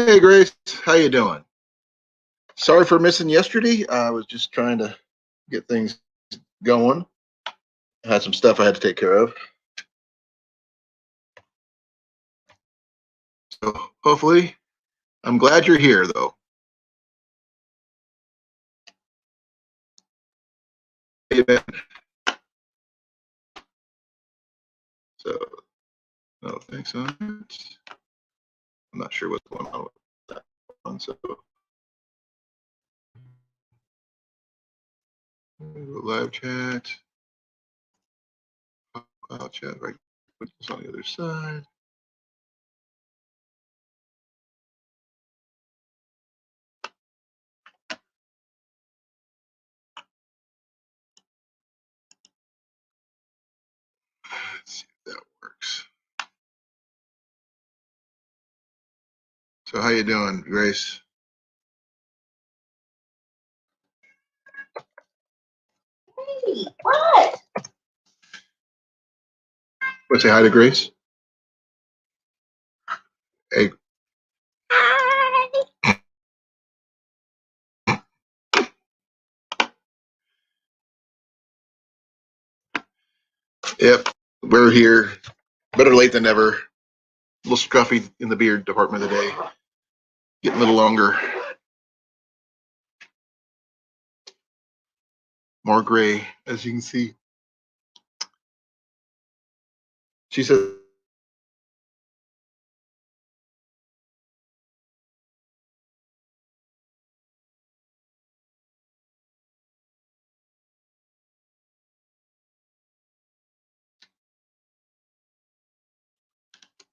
Hey Grace, how you doing? Sorry for missing yesterday. I was just trying to get things going. I had some stuff I had to take care of. So hopefully, I'm glad you're here though. Amen. So no thanks on it. I'm not sure what's going on with that one. So live chat. I'll chat right. Put this on the other side. Let's see if that works. So how you doing, Grace? Hey, what? Let's say hi to Grace. Hey. Hi. Yep, we're here. Better late than never. A little scruffy in the beard department today. Getting a little longer. More gray, as you can see. She said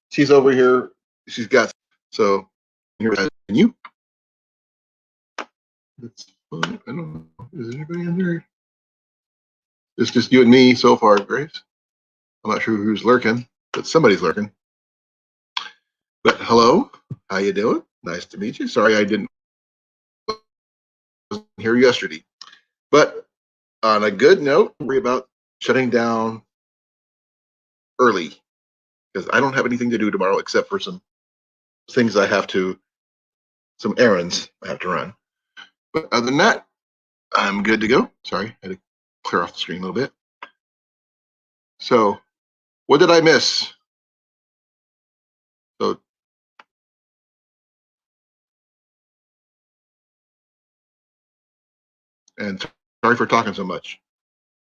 she's over here. She's got so here. And you? It's fun. I don't know. Is anybody in there? It's just you and me so far, Grace. I'm not sure who's lurking, but somebody's lurking. But hello, how you doing? Nice to meet you. Sorry I didn't hear you yesterday. But on a good note, worry about shutting down early because I don't have anything to do tomorrow except for some things I have to, some errands I have to run. But other than that, I'm good to go. Sorry, I had to clear off the screen a little bit. So, what did I miss? So, and sorry for talking so much.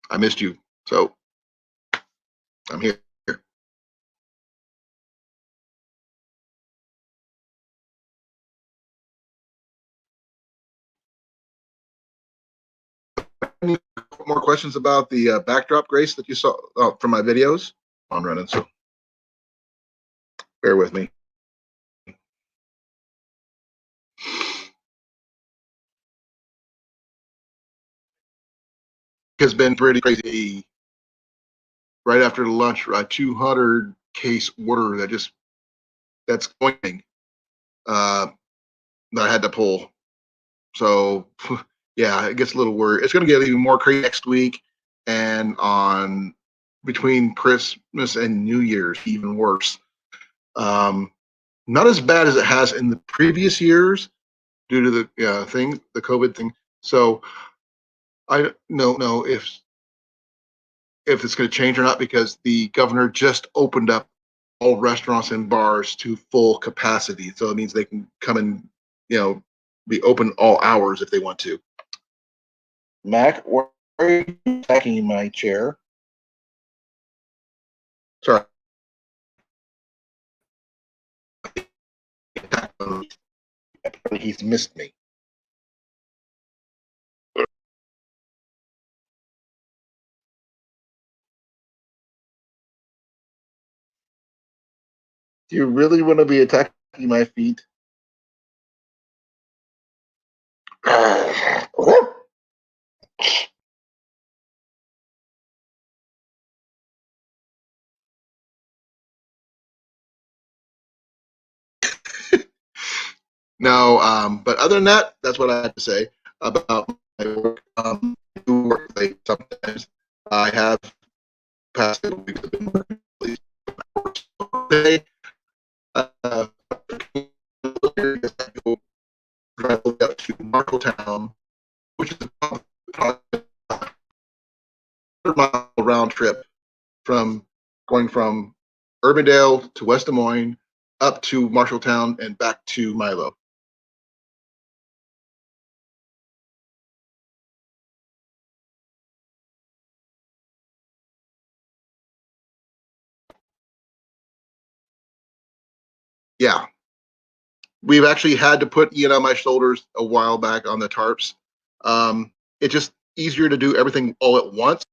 I missed you. So, I'm here. Any more questions about the backdrop, Grace, that you saw from my videos? I'm running, so bear with me. Has been pretty crazy. Right after lunch, a 200 case order that's going that I had to pull. So yeah, it gets a little worried. It's going to get even more crazy next week, and on between Christmas and New Year's, even worse. Not as bad as it has in the previous years due to the the COVID thing. So I don't know if it's going to change or not because the governor just opened up all restaurants and bars to full capacity. So it means they can come and be open all hours if they want to. Mac, why are you attacking my chair? Sorry. He's missed me. Do you really want to be attacking my feet? No, but other than that, that's what I have to say about my work. I do work late sometimes. I have past couple weeks have been working at least day. from Urbandale to West Des Moines, up to Marshalltown, and back to Milo. Yeah. We've actually had to put Ian on my shoulders a while back on the tarps. It's just easier to do everything all at once.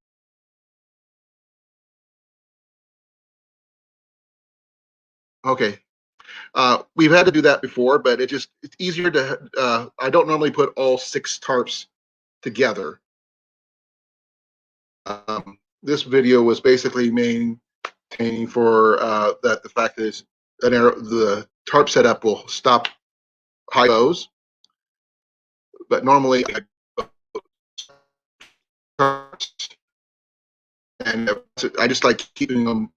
Okay. We've had to do that before, but it's easier to, I don't normally put all 6 tarps together. This video was basically maintaining for that the fact is the tarp setup will stop high bows, but normally and I just like keeping them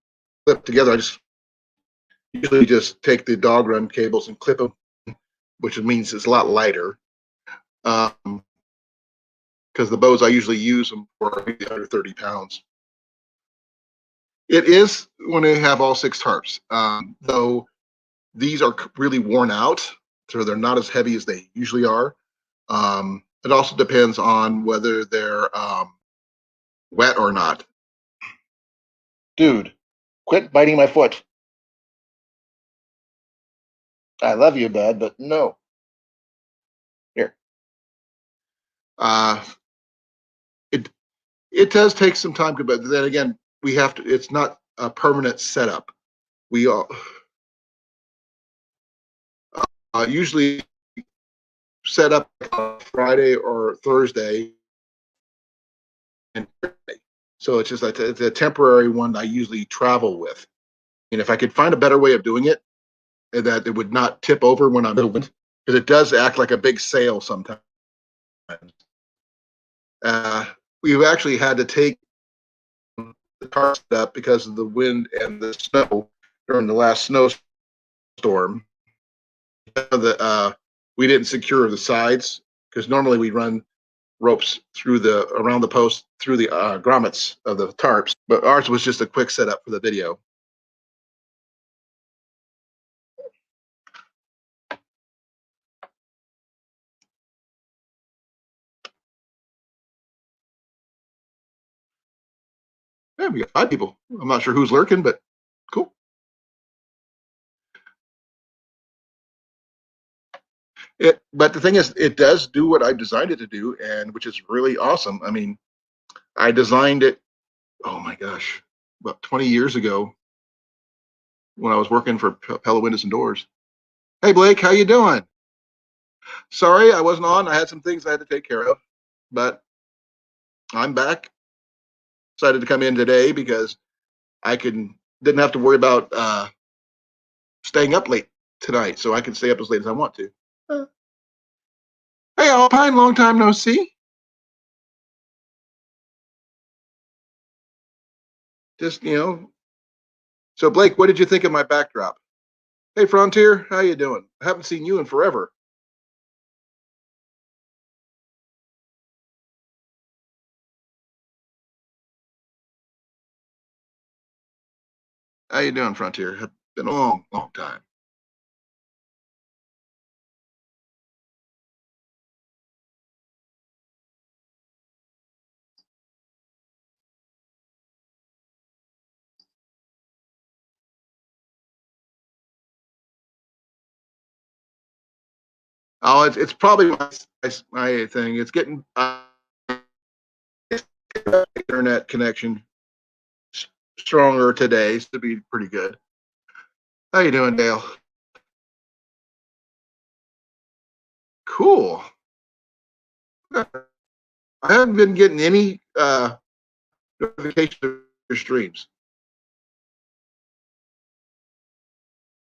clipped together. I just usually just take the dog run cables and clip them, which means it's a lot lighter. Because the bows I usually use them for under 30 pounds. It is when they have all 6 tarps, though these are really worn out, so they're not as heavy as they usually are. It also depends on whether they're wet or not. Dude, quit biting my foot. I love you, bud, but no. Here. It does take some time, but then again, we have to. It's not a permanent setup. We usually set up Friday or Thursday, and so it's just like it's a temporary one I usually travel with. And if I could find a better way of doing it, that it would not tip over when I'm moving, because it does act like a big sail sometimes. We've actually had to take the car up because of the wind and the snow during the last snowstorm. We didn't secure the sides because normally we run ropes through around the post through the grommets of the tarps, but ours was just a quick setup for the video. Yeah, we got 5 people. I'm not sure who's lurking, but cool. But the thing is, it does do what I designed it to do, and which is really awesome. I mean, I designed it, oh my gosh, about 20 years ago when I was working for Pella Windows and Doors. Hey, Blake, how you doing? Sorry, I wasn't on. I had some things I had to take care of, but I'm back. Decided to come in today because I didn't have to worry about staying up late tonight, so I can stay up as late as I want to. Hey, Alpine, long time no see. Just, So, Blake, what did you think of my backdrop? Hey, Frontier, how you doing? I haven't seen you in forever. How you doing, Frontier? It's been a long, long time. Oh, it's probably my thing. It's getting internet connection stronger today, so it'll be pretty good. How you doing, Dale? Cool. I haven't been getting any notifications of your streams.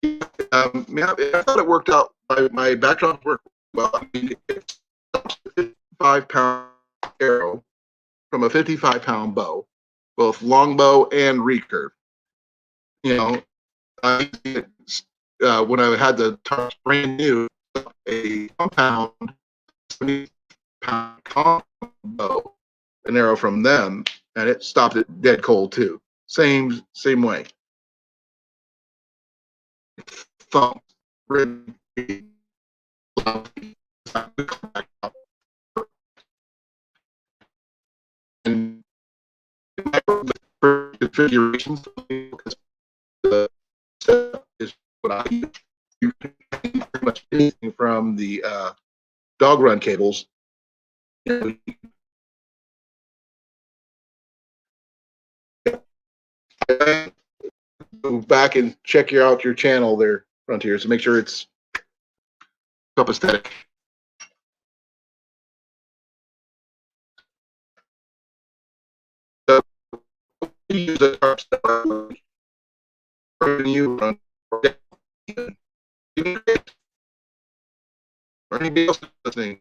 Yeah, I thought it worked out. My backdrop worked well. I mean, it's a 55-pound arrow from a 55-pound bow, both longbow and recurve. When I had the tarps brand new, a compound 70-pound combo, an arrow from them, and it stopped it dead cold too. Same way. thumb. And for configurations, because the setup is what I use. You can pretty much anything from the dog run cables. Go back and check out your channel there, Frontier, so make sure it's copacetic. So use a tarp you run or anybody else listening.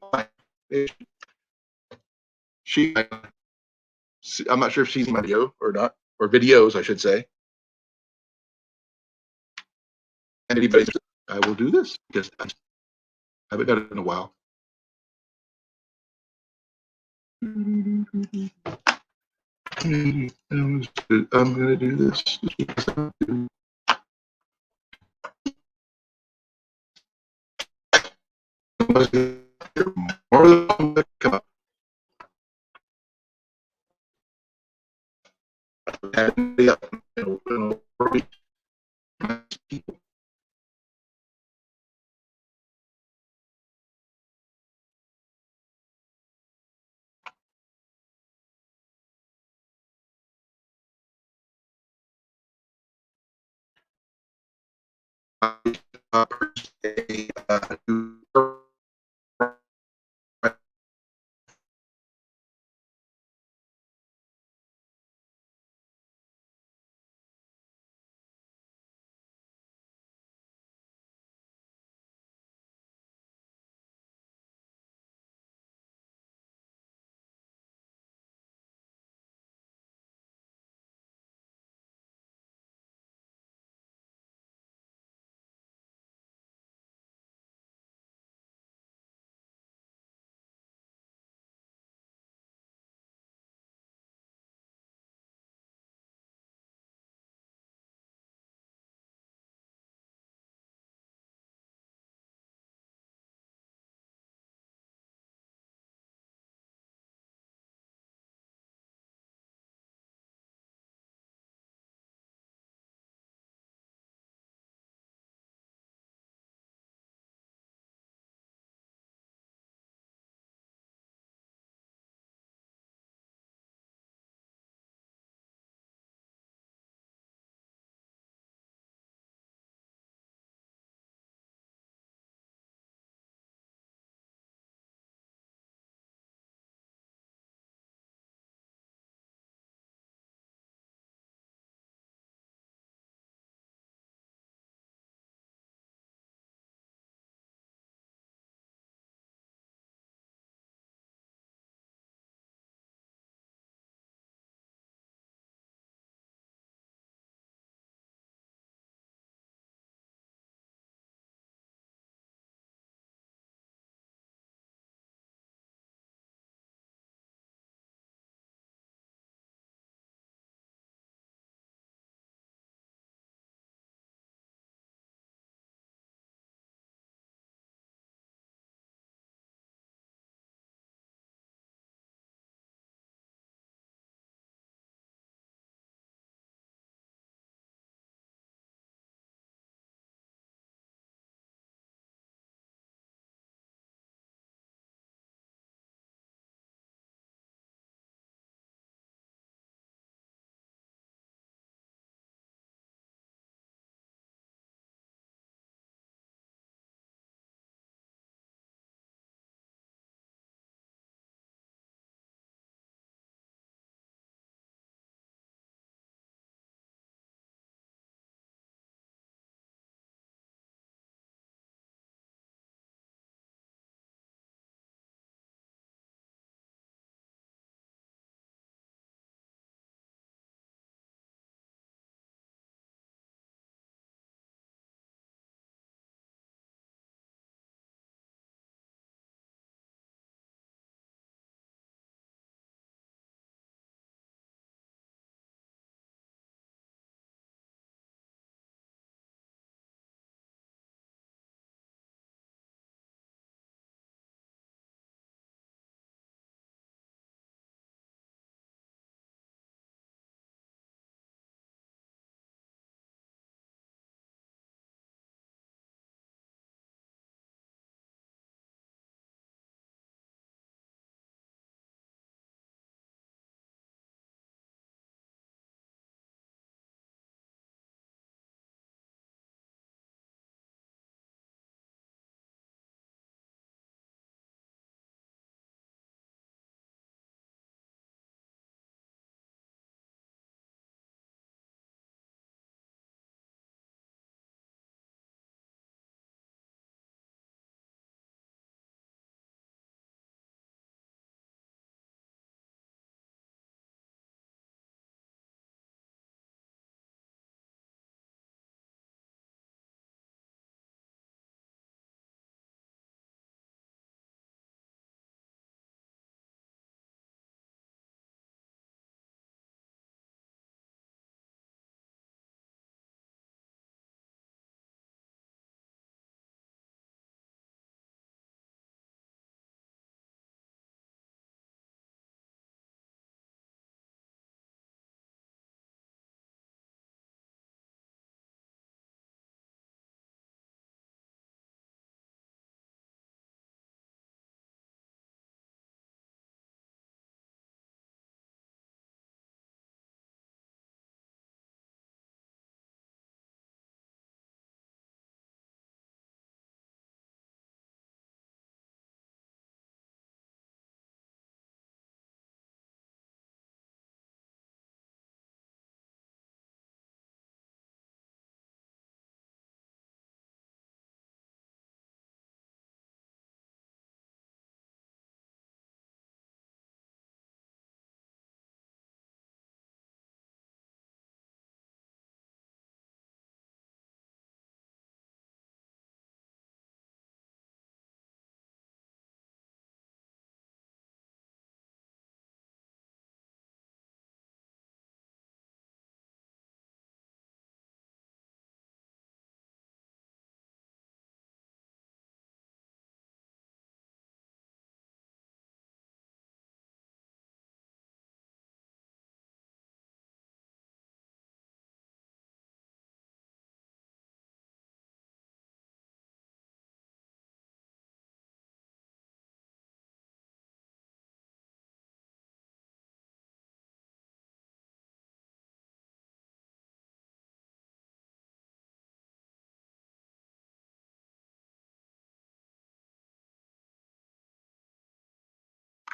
She, I'm not sure if she's in my video or not, or videos, I should say. And anybody, I will do this because I haven't done it in a while. I'm gonna do this. More than come up. And yeah, people.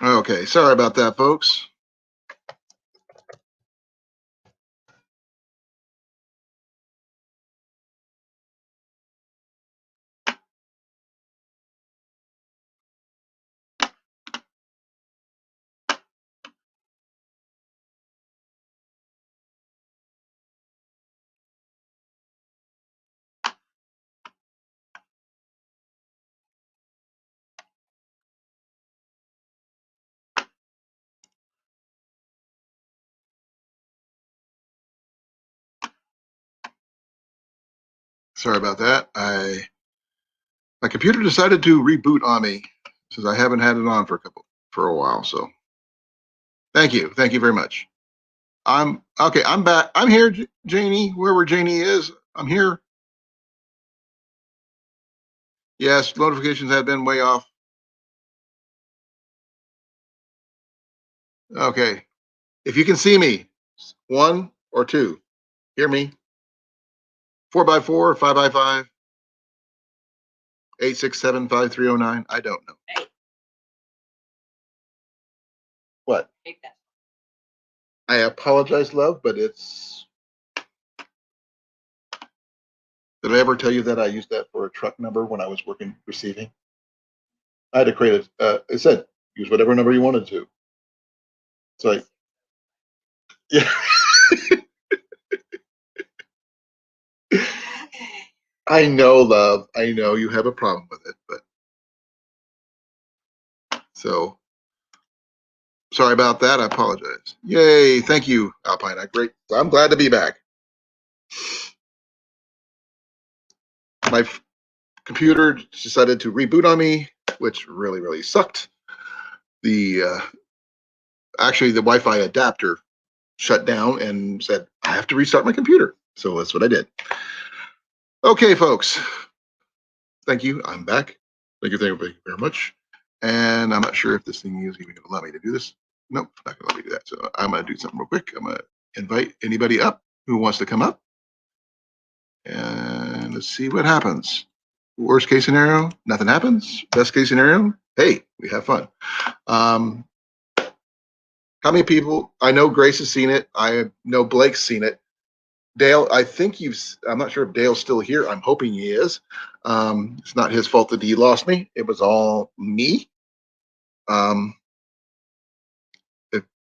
Okay, sorry about that, folks. Sorry about that. My computer decided to reboot on me since I haven't had it on for a while. So thank you very much. I'm okay. I'm back. I'm here, Janie. Wherever Janie is, I'm here. Yes, notifications have been way off. Okay, if you can see me, 1 or 2, hear me. 4x4, 5x5, 8675309. I don't know. Hey. What? Take that. I apologize, love, but it's. Did I ever tell you that I used that for a truck number when I was working receiving? I had to create it said use whatever number you wanted to. It's like, yeah. I know, love. I know you have a problem with it, but so sorry about that. I apologize. Yay. Thank you, Alpine. Great. I'm glad to be back. My computer decided to reboot on me, which really sucked. Actually the Wi-Fi adapter shut down and said I have to restart my computer. So that's what I did. Okay, folks. Thank you. I'm back. Thank you very much. And I'm not sure if this thing is even going to allow me to do this. Nope, not going to let me do that. So I'm going to do something real quick. I'm going to invite anybody up who wants to come up. And let's see what happens. Worst case scenario, nothing happens. Best case scenario, hey, we have fun. How many people? I know Grace has seen it. I know Blake's seen it. Dale, I think I'm not sure if Dale's still here. I'm hoping he is. It's not his fault that he lost me. It was all me. I'm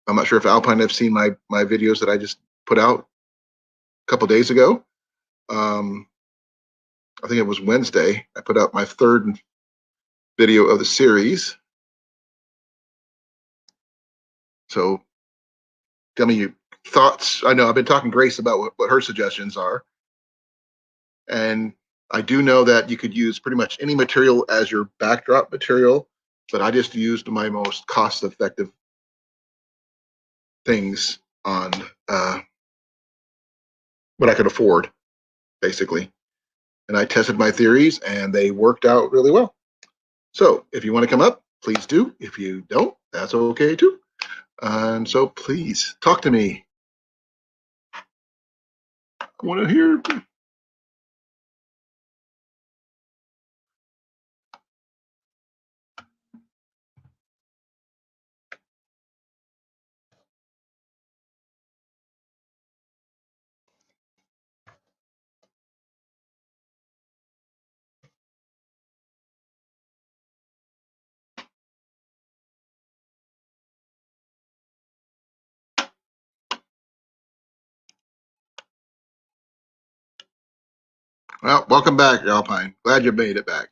not sure if Alpine have seen my videos that I just put out a couple days ago. I think it was Wednesday. I put out my 3rd video of the series. So tell me your thoughts. I know I've been talking to Grace about what her suggestions are. And I do know that you could use pretty much any material as your backdrop material, but I just used my most cost-effective things on what I could afford, basically. And I tested my theories, and they worked out really well. So if you want to come up, please do. If you don't, that's okay too. And so please talk to me. I want to hear. Well, welcome back, Alpine. Glad you made it back.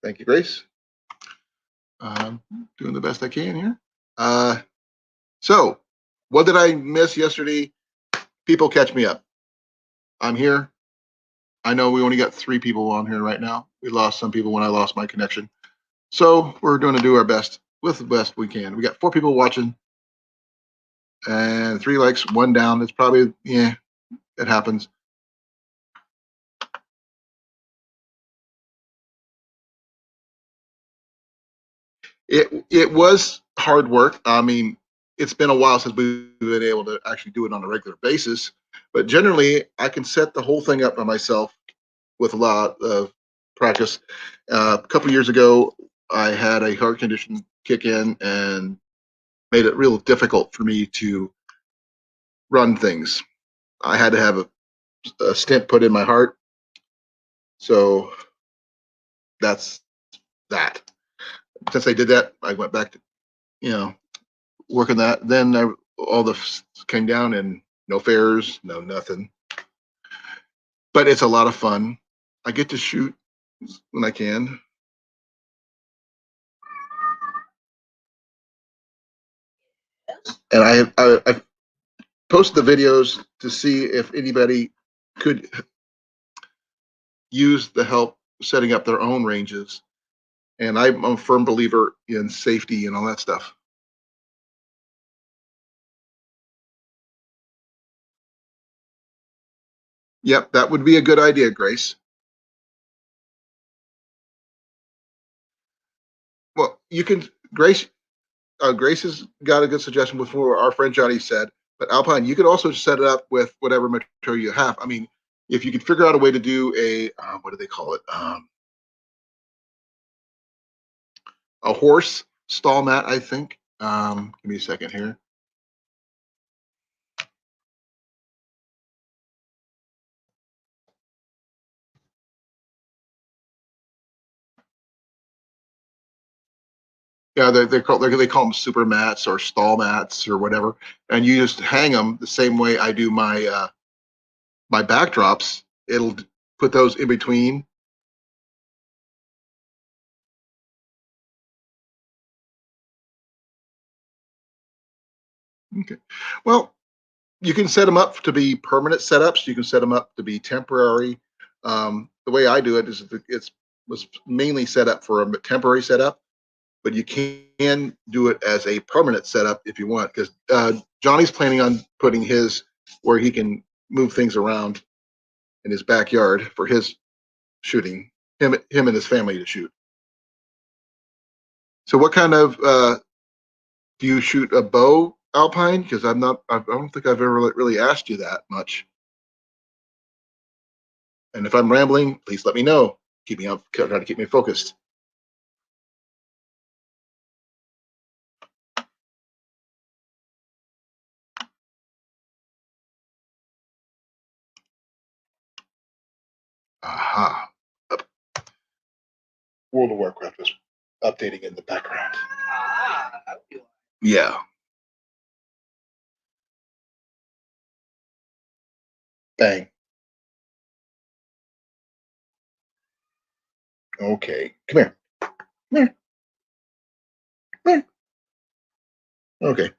Thank you, Grace. Doing the best I can here. So, what did I miss yesterday? People catch me up. I'm here. I know we only got 3 people on here right now. We lost some people when I lost my connection. So we're going to do our best with the best we can. We got 4 people watching and 3 likes, 1 down. It's probably, yeah, it happens. It was hard work. I mean, it's been a while since we've been able to actually do it on a regular basis, but generally I can set the whole thing up by myself with a lot of practice. A couple years ago, I had a heart condition kick in and made it real difficult for me to run things. I had to have a stent put in my heart. So that's that. Since I did that, I went back to, working that. Then all the came down and no fairs, no nothing. But it's a lot of fun. I get to shoot when I can. And I posted the videos to see if anybody could use the help setting up their own ranges. And I'm a firm believer in safety and all that stuff. Yep, that would be a good idea, Grace. Well, you can, Grace. Grace has got a good suggestion with what our friend Johnny said. But Alpine, you could also set it up with whatever material you have. I mean, if you could figure out a way to do a what do they call it? A horse stall mat, I think. Give me a second here. Yeah, they call them super mats or stall mats or whatever, and you just hang them the same way I do my backdrops. It'll put those in between. Okay. Well, you can set them up to be permanent setups. You can set them up to be temporary. The way I do it is it's was mainly set up for a temporary setup, but you can do it as a permanent setup if you want. Because Johnny's planning on putting his where he can move things around in his backyard for his shooting. Him and his family to shoot. So, what kind of do you shoot a bow, Alpine? Because I'm not. I don't think I've ever really asked you that much. And if I'm rambling, please let me know. Keep me up. Try to keep me focused. Aha. World of Warcraft is updating in the background. Yeah. Bang. Okay. Come here. Come here. Come here. Okay.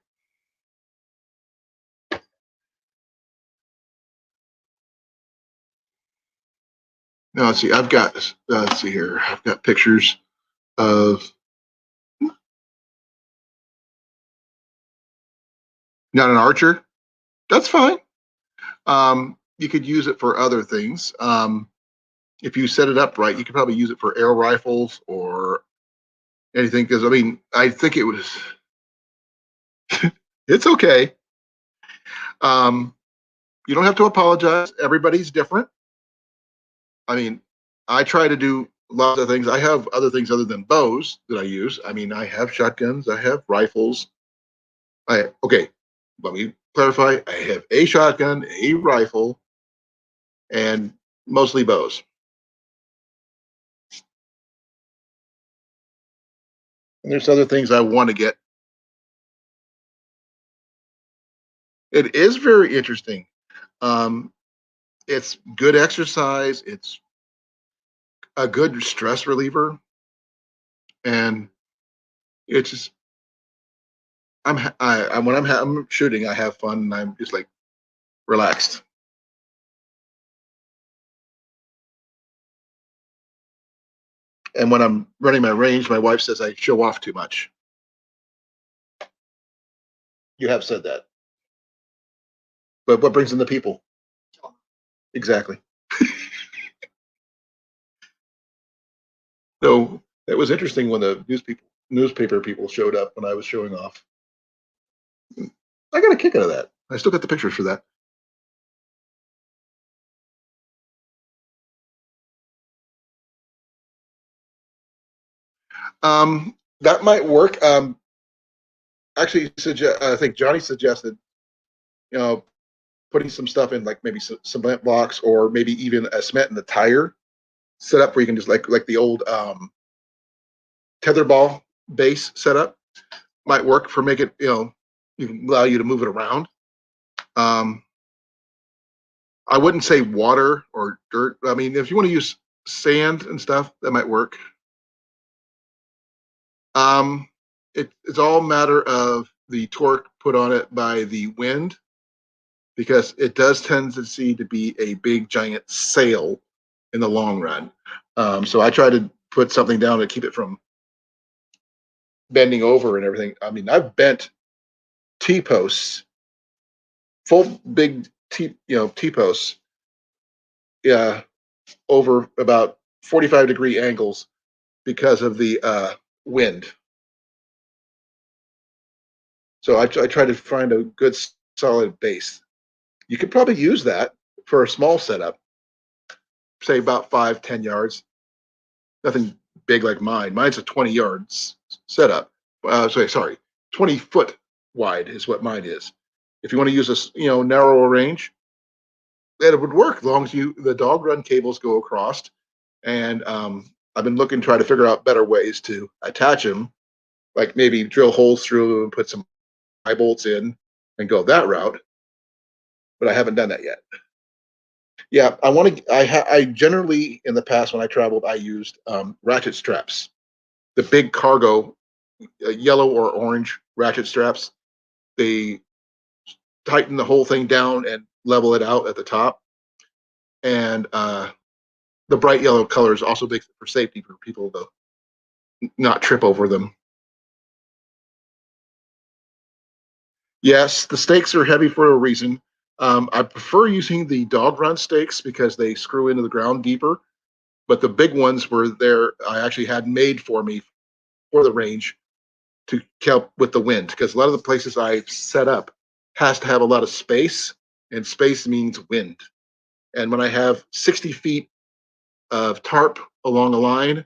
Now let's see. I've got. Let's see here. I've got pictures of. Not an archer. That's fine. You could use it for other things. If you set it up right, you could probably use it for air rifles or anything. Because I mean, I think it was. It's okay. Um, you don't have to apologize. Everybody's different. I mean, I try to do lots of things. I have other things other than bows that I use. I mean, I have shotguns. I have rifles. Okay. Let me clarify. I have a shotgun, a rifle, and mostly bows. And there's other things I want to get. It is very interesting. Um, it's good exercise. It's a good stress reliever, and it's just I'm shooting, I have fun, and I'm just like relaxed. And when I'm running my range, my wife says I show off too much. You have said that, but what brings in the people? Exactly. So it was interesting when the newspaper people showed up when I was showing off. I got a kick out of that. I still got the pictures for that. That might work. Actually, I think Johnny suggested, you know, putting some stuff in, like maybe some cement blocks or maybe even a cement in the tire setup where you can just like the old tetherball base setup might work for make it, you can allow you to move it around. Um, I wouldn't say water or dirt. I mean, if you want to use sand and stuff, that might work. Um, it's all a matter of the torque put on it by the wind because it does tend to be a big giant sail in the long run. So I try to put something down to keep it from bending over and everything. I mean, I've bent T posts, full big T posts, yeah, over about 45-degree angles because of the wind. So I try to find a good solid base. You could probably use that for a small setup, say about 5-10 yards. Nothing big like mine. Mine's a 20 yards setup. Sorry, 20-foot wide is what mine is. If you want to use a narrower range, that it would work as long as the dog run cables go across. And I've been looking try to figure out better ways to attach them, like maybe drill holes through and put some eye bolts in and go that route. But I haven't done that yet. Yeah, I want to. I generally in the past when I traveled, I used ratchet straps, the big cargo yellow or orange ratchet straps. They tighten the whole thing down and level it out at the top. And the bright yellow colors also makes it for safety for people to not trip over them. Yes, the stakes are heavy for a reason. I prefer using the dog run stakes because they screw into the ground deeper. But the big ones were there. I actually had made for me for the range to help with the wind because a lot of the places I set up has to have a lot of space, and space means wind. And when I have 60 feet of tarp along a line,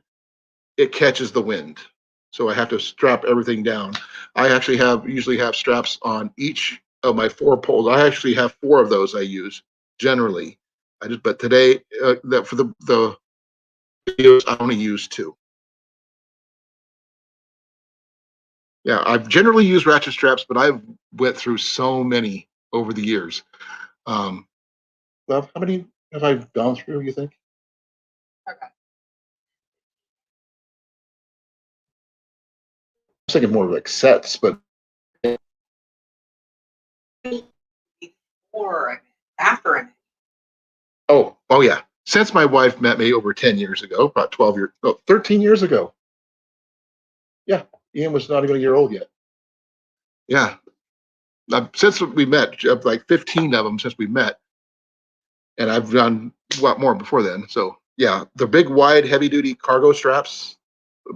it catches the wind. So I have to strap everything down. I actually usually have straps on each of my 4 poles. I actually have 4 of those I use generally. But today that for the videos I only use 2. Yeah, I've generally used ratchet straps, but I've went through so many over the years. Um, well, how many have I gone through? You think? Okay. I was thinking more like sets, but Before, after it. oh yeah. Since my wife met me over 10 years ago, about 12 years, no, 13 years ago. Yeah, Ian was not even a year old yet. Yeah, since we met, like 15 of them since we met, and I've done a lot more before then. So yeah, the big, wide, heavy-duty cargo straps,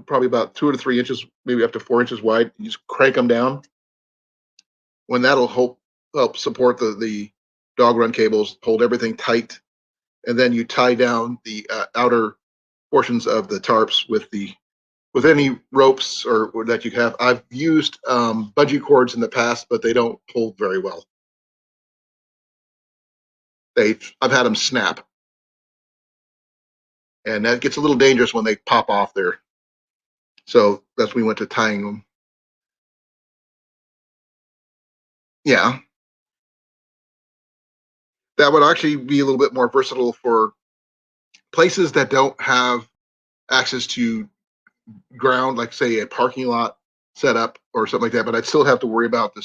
probably about 2 to 3 inches, maybe up to 4 inches wide. You just crank them down. When that'll help support the dog run cables, hold everything tight, and then you tie down the outer portions of the tarps with any ropes or that you have. I've used bungee cords in the past, but they don't hold very well. I've had them snap, and that gets a little dangerous when they pop off there. So that's when we went to tying them. Yeah, that would actually be a little bit more versatile for places that don't have access to ground, like say a parking lot setup or something like that. But I'd still have to worry about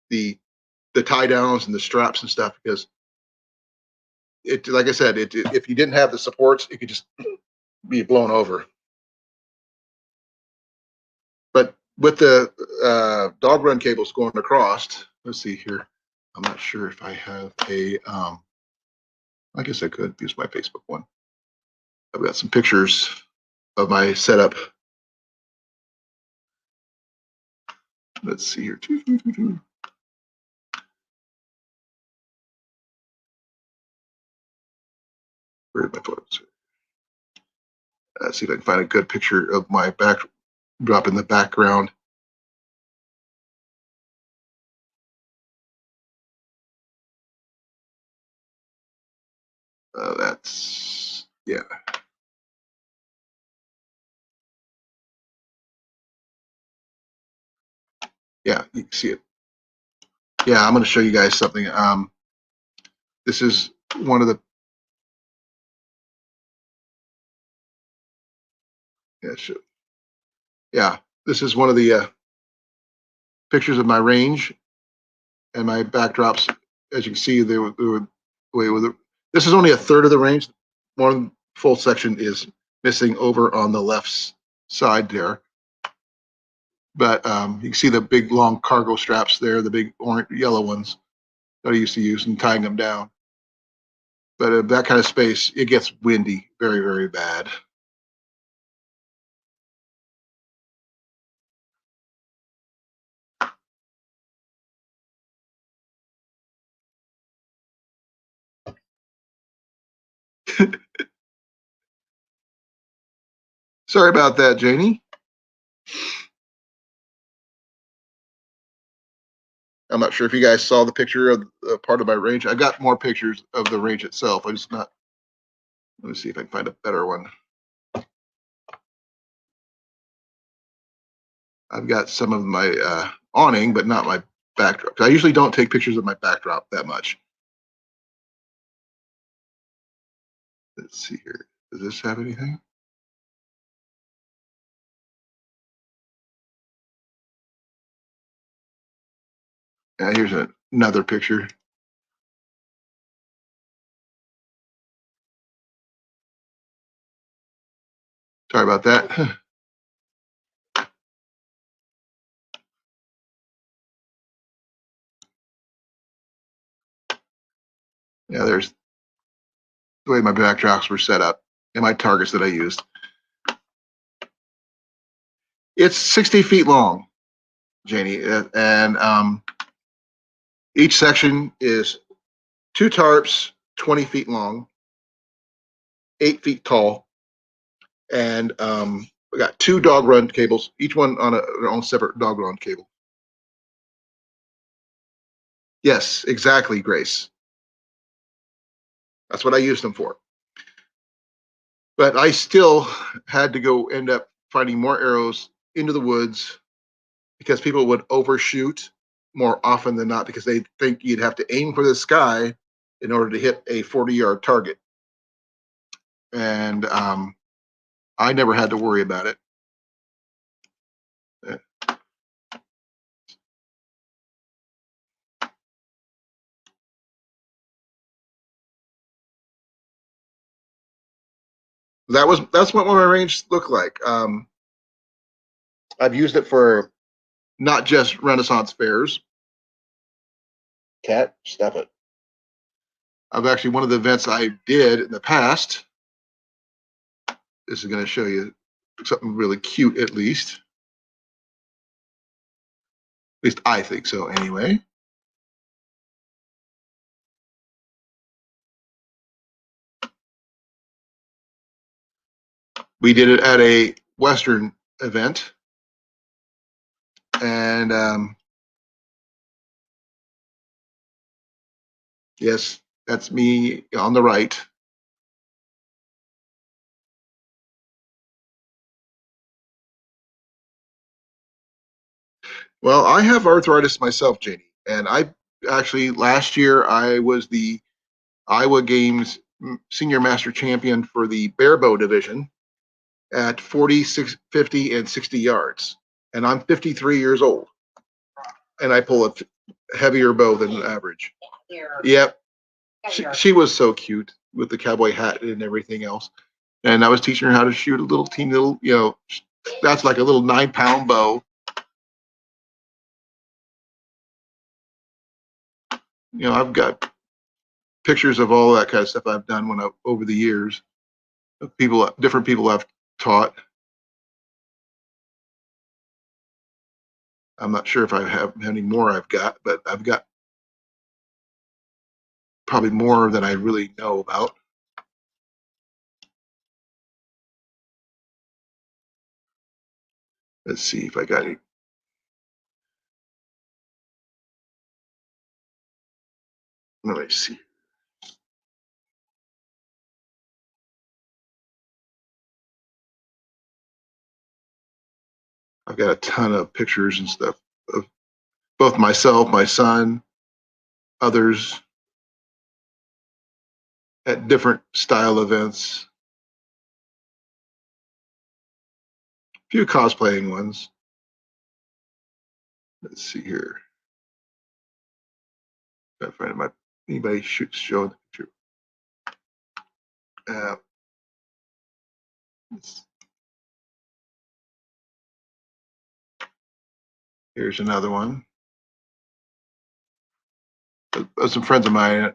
the the tie downs and the straps and stuff because like I said, if you didn't have the supports, it could just be blown over. But with the dog run cables going across, let's see here. I'm not sure if I have a. I guess I could use my Facebook one. I've got some pictures of my setup. Let's see here. Where are my photos? Let's see if I can find a good picture of my backdrop in the background. That's, yeah. Yeah, you can see it. Yeah, I'm going to show you guys something. This is one of the, yeah, this is one of the pictures of my range and my backdrops. As you can see, this is only a third of the range. One full section is missing over on the left side there. But you can see the big long cargo straps there, the big orange, yellow ones that I used to use and tying them down. But that kind of space, it gets windy very, very bad. Sorry about that, Janie. I'm not sure if you guys saw the picture of part of my range. I got more pictures of the range itself. I just not. Let me see if I can find a better one. I've got some of my awning, but not my backdrop. I usually don't take pictures of my backdrop that much. Let's see here. Does this have anything? Yeah, here's another picture. Sorry about that. Yeah, there's the way my backdrops were set up and my targets that I used. It's 60 feet long, Janie, and each section is 2 tarps, 20 feet long, 8 feet tall, and we got 2 dog run cables, each one on their own separate dog run cable. Yes, exactly, Grace. That's what I used them for. But I still had to go end up finding more arrows into the woods because people would overshoot more often than not because they think you'd have to aim for the sky in order to hit a 40-yard target. And I never had to worry about it. That's what my range looked like. I've used it for not just Renaissance fairs. Cat, stop it. I've actually, one of the events I did in the past, this is going to show you something really cute, at least. At least I think so, anyway. We did it at a Western event, and yes, that's me on the right. Well, I have arthritis myself, Janie, and I actually last year I was the Iowa Games senior master champion for the barebow division at 40, 50, and 60 yards. And I'm 53 years old, and I pull a heavier bow than average. Yep. She was so cute with the cowboy hat and everything else. And I was teaching her how to shoot a little teeny little, that's like a little 9-pound bow. I've got pictures of all that kind of stuff I've done over the years. Different people I've taught. I'm not sure if I have any more I've got, but I've got probably more than I really know about. Let's see if I got it. Let me see. I've got a ton of pictures and stuff of both myself, my son, others at different style events. A few cosplaying ones. Let's see here. Gotta find my anybody showing the picture. Here's another one. Some friends of mine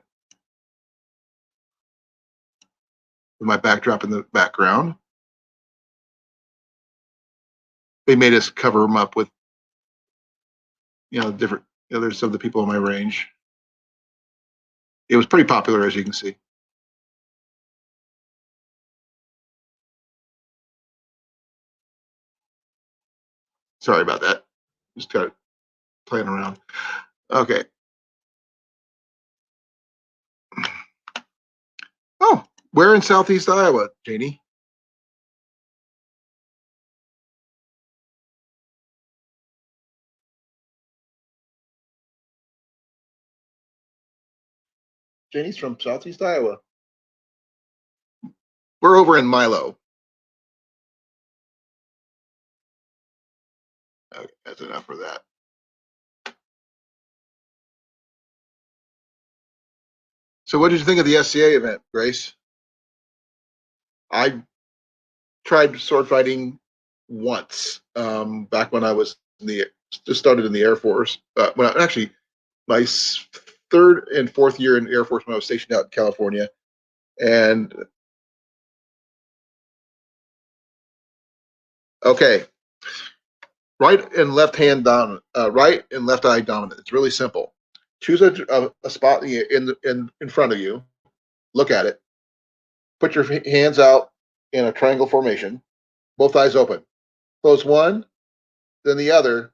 with my backdrop in the background. They made us cover them up with, different. There's some of the people in my range. It was pretty popular, as you can see. Sorry about that. Just kind of playing around. Okay. Oh, where in Southeast Iowa, Janie? Janie's from Southeast Iowa. We're over in Milo. Okay, that's enough for that. So what did you think of the SCA event, Grace? I tried sword fighting once, back when I was just started in the Air Force. When I actually my third and fourth year in the Air Force when I was stationed out in California, and okay, right and left hand dominant, right and left eye dominant. It's really simple. Choose a spot in front of you. Look at it. Put your hands out in a triangle formation. Both eyes open. Close one, then the other,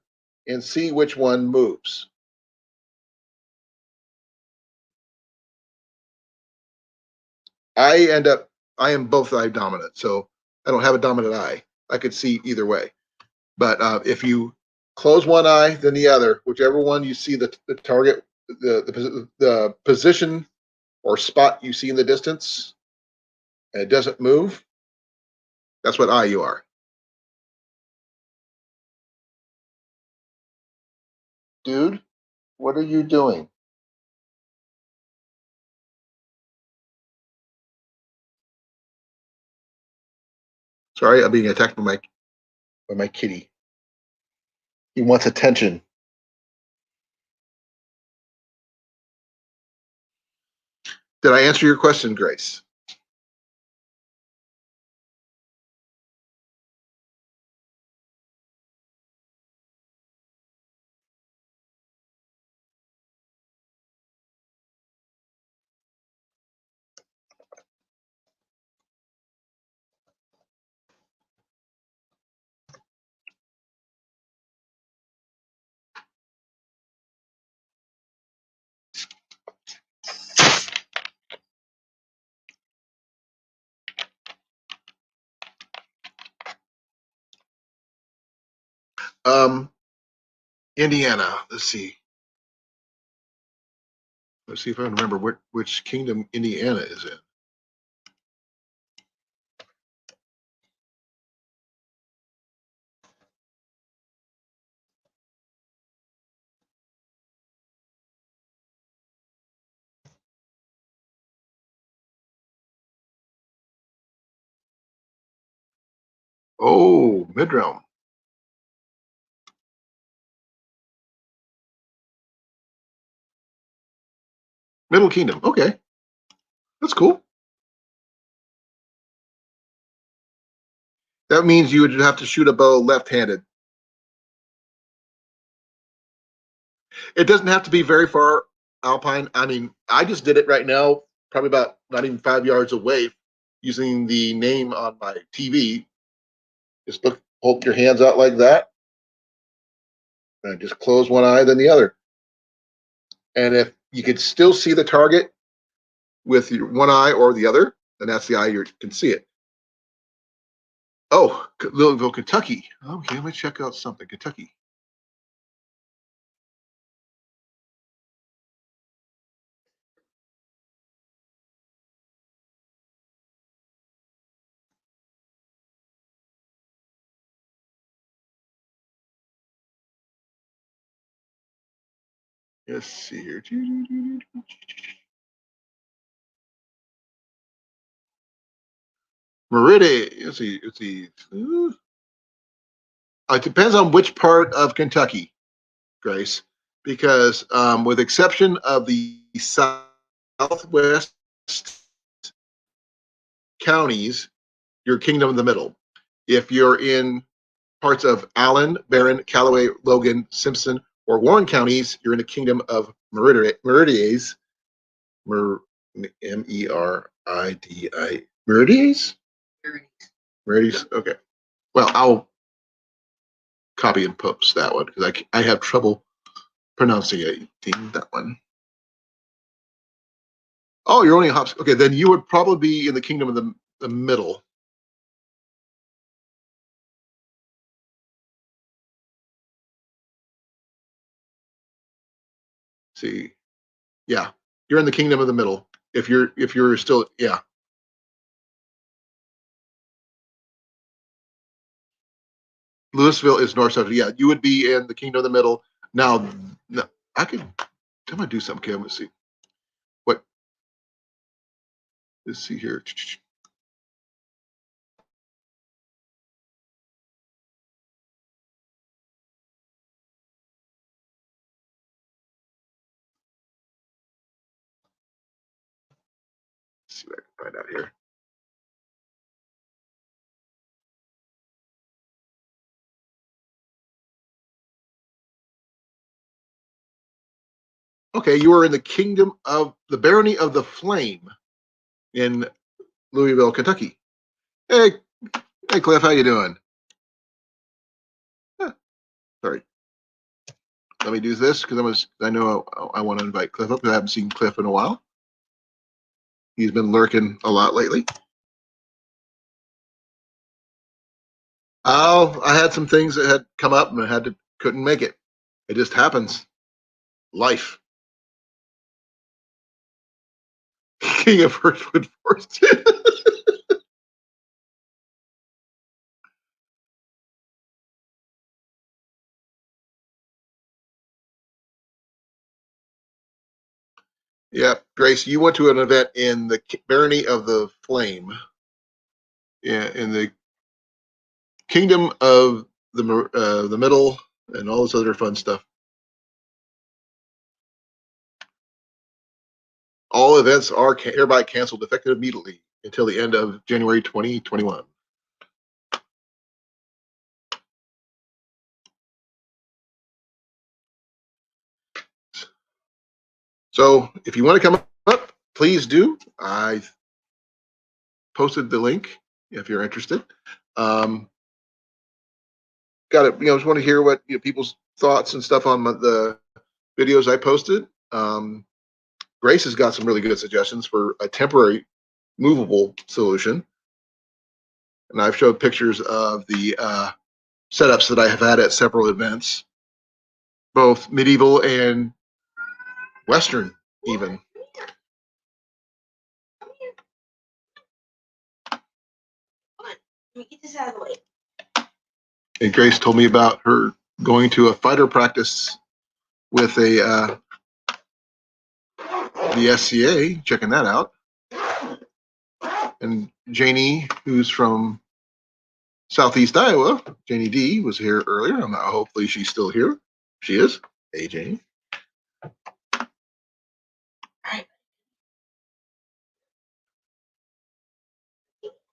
and see which one moves. I am both eye dominant, so I don't have a dominant eye. I could see either way. But if you close one eye, then the other, whichever one you see the target, the position or spot you see in the distance, and it doesn't move, that's what eye you are. Dude, what are you doing? Sorry, I'm being attacked by my kitty. He wants attention. Did I answer your question, Grace? Um, Indiana. Let's see. Let's see if I can remember which kingdom Indiana is in. Oh, Midrealm. Middle Kingdom. Okay, that's cool. That means you would have to shoot a bow left-handed. It doesn't have to be very far alpine. I mean, I just did it right now, probably about not even 5 yards away, using the name on my TV. Just look hold your hands out like that, and just close one eye, then the other. And if you can still see the target with your one eye or the other, then that's the eye you can see it. Oh, Louisville, Kentucky. Okay, let me check out something. Kentucky. Let's see here. Meridian. Let's see. Let's see. It depends on which part of Kentucky, Grace, because with exception of the southwest counties, you're Kingdom of the Middle. If you're in parts of Allen, Barron, Callaway, Logan, Simpson, or Warren counties, you're in the Kingdom of Meridies. M-E-R-I-D-I. Meridies? Meridies? Okay. Well, I'll copy and post that one because I have trouble pronouncing that one. Oh, you're only hops. Okay, then you would probably be in the Kingdom of the Middle. See, yeah, you're in the Kingdom of the Middle. If you're still, yeah. Louisville is north central. Yeah, you would be in the Kingdom of the Middle. Now, no, I'm gonna do something. Okay, let's see. What? Let's see here. Let's see what I can find out here. Okay, you are in the Kingdom of the Barony of the Flame in Louisville, Kentucky. Hey, hey, Cliff, how you doing? Huh, sorry. Let me do this because I know I want to invite Cliff up because I haven't seen Cliff in a while. He's been lurking a lot lately. Oh, I had some things that had come up and I couldn't make it. It just happens. Life. King of Birchwood Forest. Yeah, Grace, you went to an event in the Barony of the Flame. Yeah, in the Kingdom of the Middle and all this other fun stuff. All events are hereby canceled effective immediately until the end of January 2021. So if you want to come up, please do. I posted the link if you're interested. Got it. Just want to hear what people's thoughts and stuff on the videos I posted. Grace has got some really good suggestions for a temporary movable solution. And I've showed pictures of the setups that I have had at several events, both medieval and Western even. Let me get this out of the way. And Grace told me about her going to a fighter practice with the SCA, checking that out. And Janie, who's from Southeast Iowa, Janie D, was here earlier. Hopefully she's still here. She is. Hey, Janie.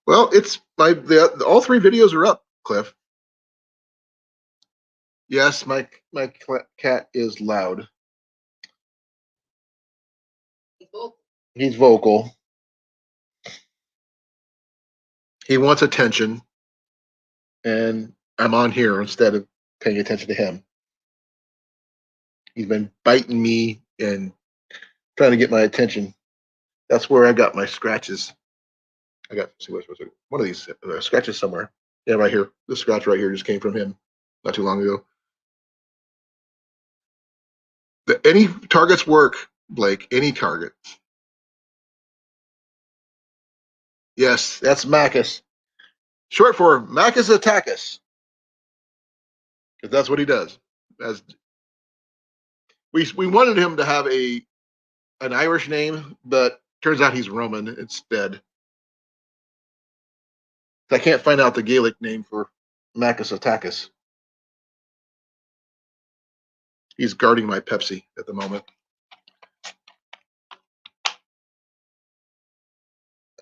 Well, it's all three videos are up, Cliff. Yes, my cat is loud. He's vocal. He wants attention, and I'm on here instead of paying attention to him. He's been biting me and trying to get my attention. That's where I got my scratches. I got see what's one of these scratches somewhere. Yeah, right here. This scratch right here just came from him not too long ago. Any targets work, Blake. Any target. Yes, that's Macus. Short for Macus Attackus, because that's what he does. As we wanted him to have an Irish name, but turns out he's Roman instead. I can't find out the Gaelic name for Macus Attackus. He's guarding my Pepsi at the moment.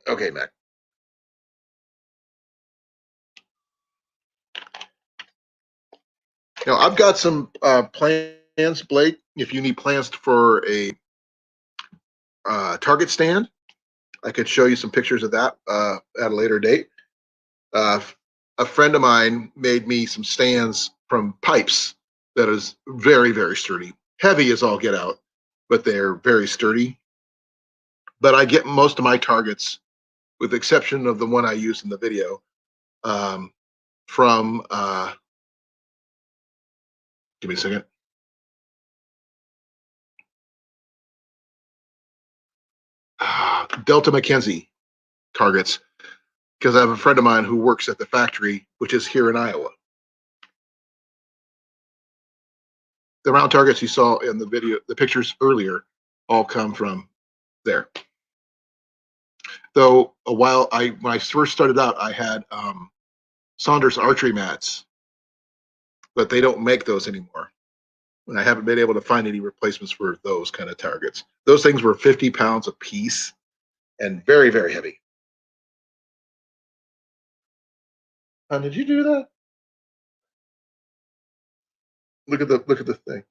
Okay, Mac. Now I've got some plans, Blake. If you need plans for a target stand, I could show you some pictures of that at a later date. Uh, a friend of mine made me some stands from pipes that is very, very sturdy. Heavy as all get out, but they're very sturdy. But I get most of my targets, with the exception of the one I used in the video, um, from, give me a second. Delta McKenzie targets, because I have a friend of mine who works at the factory, which is here in Iowa. The round targets you saw in the video, the pictures earlier, all come from there. Though when I first started out, I had Saunders archery mats, but they don't make those anymore. And I haven't been able to find any replacements for those kind of targets. Those things were 50 pounds a piece and very, very heavy. Did you do that? Look at the thing.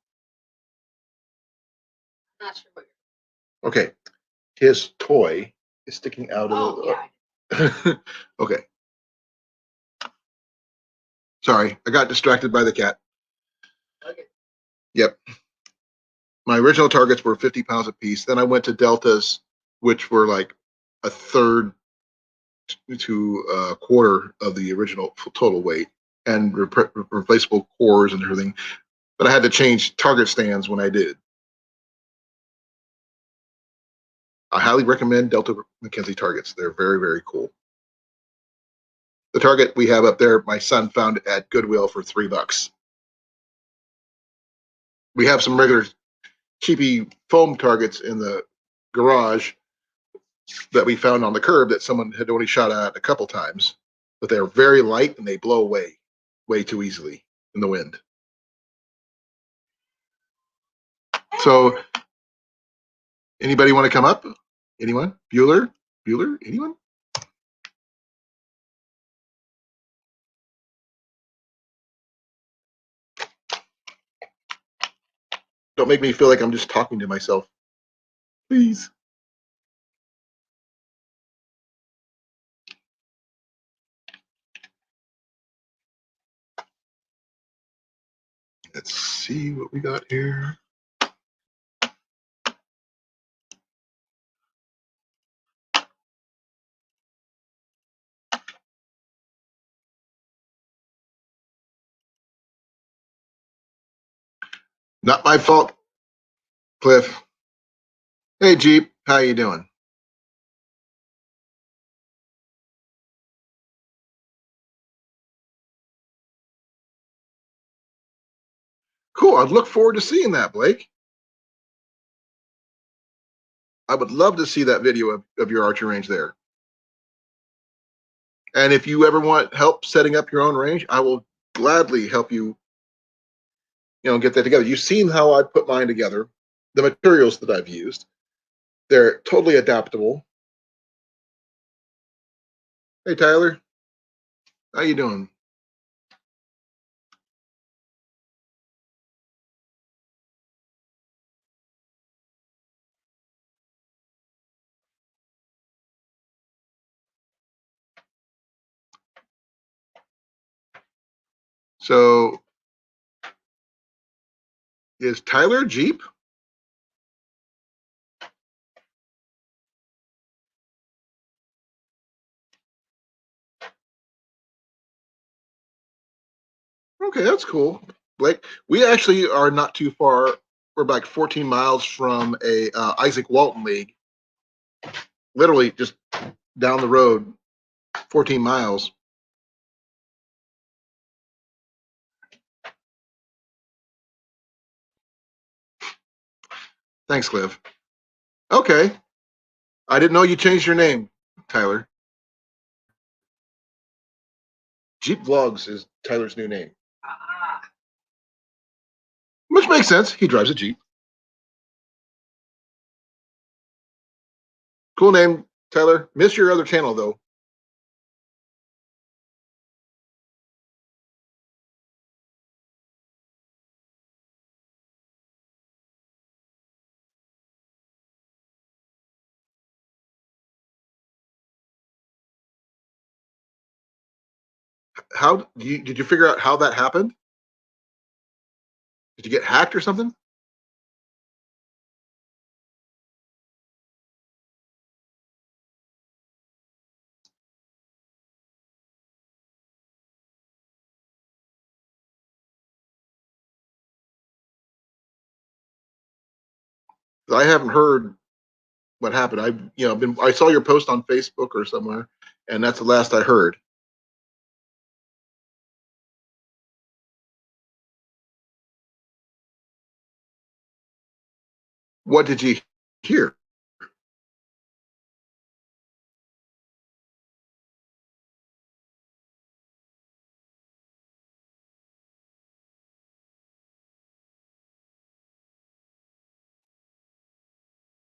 Not sure what Okay, his toy is sticking out of you're. the. Okay. Sorry, I got distracted by the cat. Okay. Yep. My original targets were 50 pounds a piece. Then I went to deltas, which were like a third to a quarter of the original total weight, and replaceable cores and everything. But I had to change target stands when I did. I highly recommend Delta McKenzie targets. They're very, very cool. The target we have up there, my son found it at Goodwill for $3. We have some regular cheapy foam targets in the garage that we found on the curb that someone had only shot at a couple times, but they're very light and they blow away way too easily in the wind. So, anybody want to come up? Anyone? Bueller? Anyone? Don't make me feel like I'm just talking to myself. Please. Let's see what we got here. Not my fault, Cliff. Hey, Jeep. How you doing? Cool. I'd look forward to seeing that, Blake. I would love to see that video of your archery range there. And if you ever want help setting up your own range, I will gladly help you, get that together. You've seen how I put mine together, the materials that I've used. They're totally adaptable. Hey, Tyler. How you doing? So is Tyler Jeep? Okay, that's cool. Blake, we actually are not too far. We're like 14 miles from a Isaac Walton League. Literally just down the road, 14 miles. Thanks, Cliff. Okay. I didn't know you changed your name, Tyler. Jeep Vlogs is Tyler's new name. Which makes sense. He drives a Jeep. Cool name, Tyler. Miss your other channel, though. How did you figure out how that happened? Did you get hacked or something? I haven't heard what happened. I saw your post on Facebook or somewhere, and that's the last I heard. What did you hear?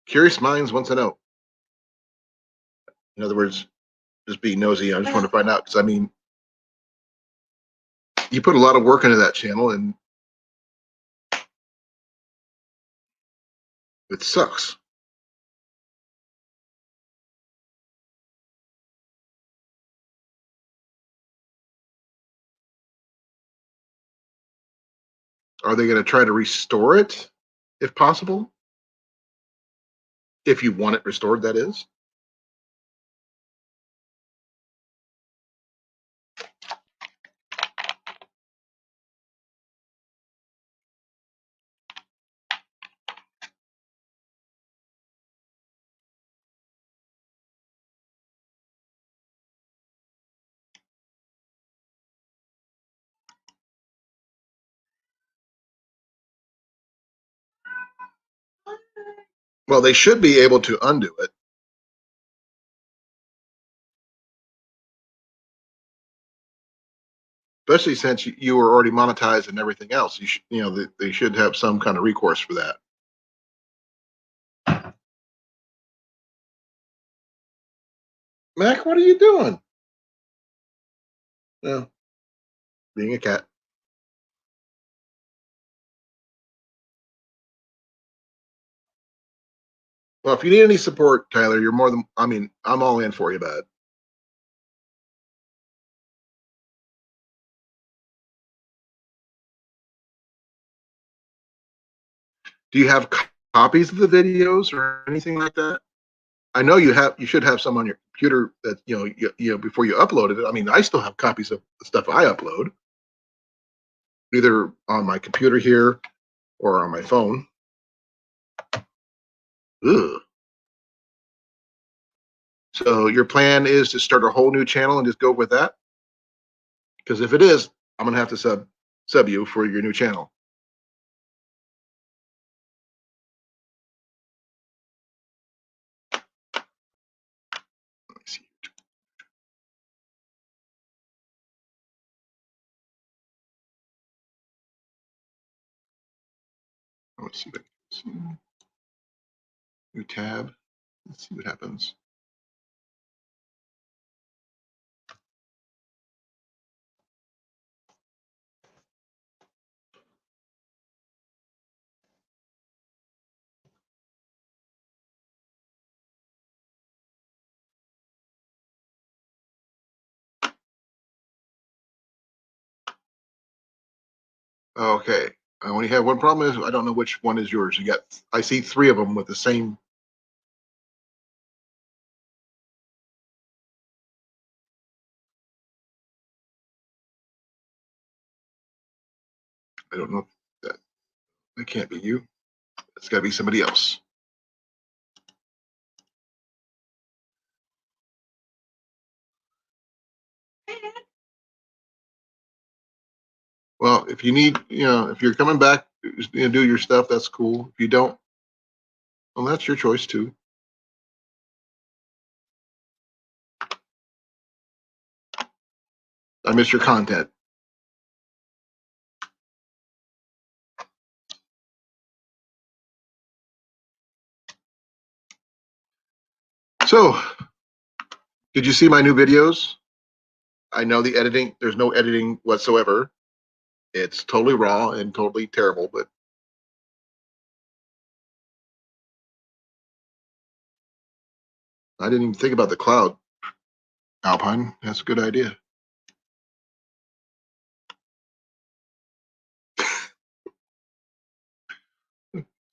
Curious minds wants to know. In other words, just being nosy. I just want to find out because I mean, you put a lot of work into that channel, and it sucks. Are they going to try to restore it, if possible? If you want it restored, that is. Well, they should be able to undo it, especially since you were already monetized and everything else. They should have some kind of recourse for that. Mac, what are you doing? Well, being a cat. Well, if you need any support, Tyler, you're more than. I mean, I'm all in for you, bud. Do you have copies of the videos or anything like that? I know you have. You should have some on your computer that before you uploaded it. I mean, I still have copies of the stuff I upload, either on my computer here or on my phone. Ugh. So your plan is to start a whole new channel and just go with that? Because if it is, I'm gonna have to sub you for your new channel. Let me see. Let's see. New tab. Let's see what happens. Okay. I only have one problem is I don't know which one is yours. I see three of them with the same. I don't know. That can't be you. It's got to be somebody else. Well, if you need, if you're coming back, do your stuff. That's cool. If you don't, well, that's your choice too. I miss your content. So, did you see my new videos? I know the editing. There's no editing whatsoever. It's totally raw and totally terrible, but I didn't even think about the cloud. Alpine, that's a good idea.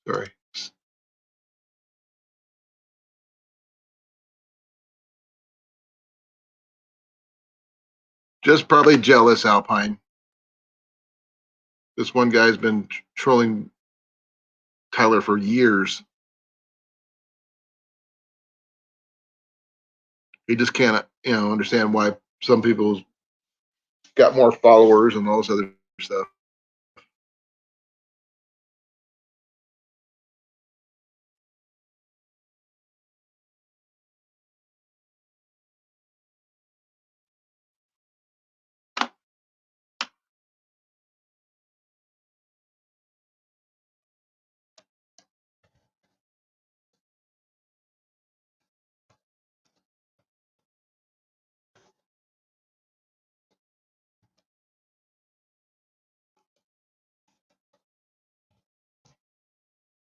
Sorry. Just probably jealous, Alpine. This one guy's been trolling Tyler for years. He just can't, understand why some people got more followers and all this other stuff.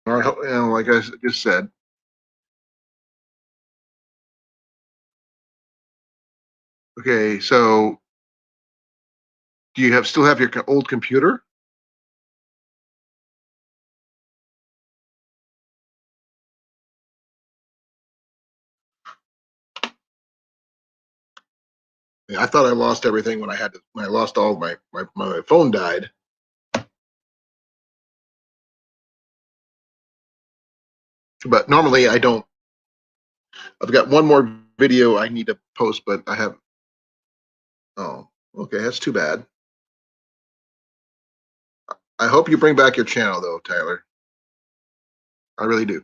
All right, like I just said. Okay, so do you still have your old computer? I thought I lost everything when I lost all my phone died. But normally I don't. I've got one more video I need to post, but I have. Oh, okay, that's too bad. I hope you bring back your channel though, Tyler. I really do.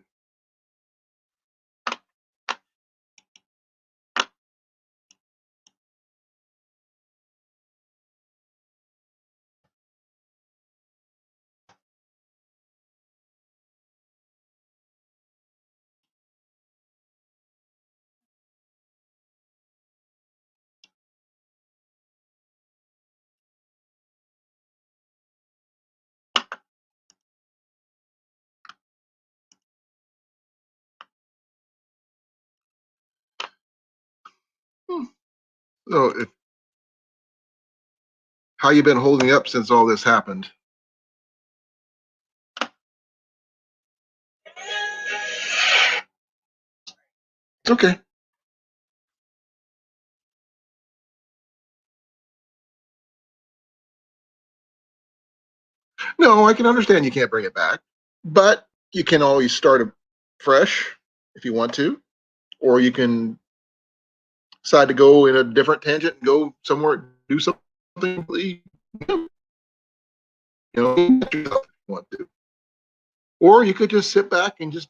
Hmm. So, how you been holding up since all this happened? It's okay. No, I can understand you can't bring it back, but you can always start fresh if you want to, or you can decide to go in a different tangent and go somewhere, do something completely new, if you want to. Or you could just sit back and just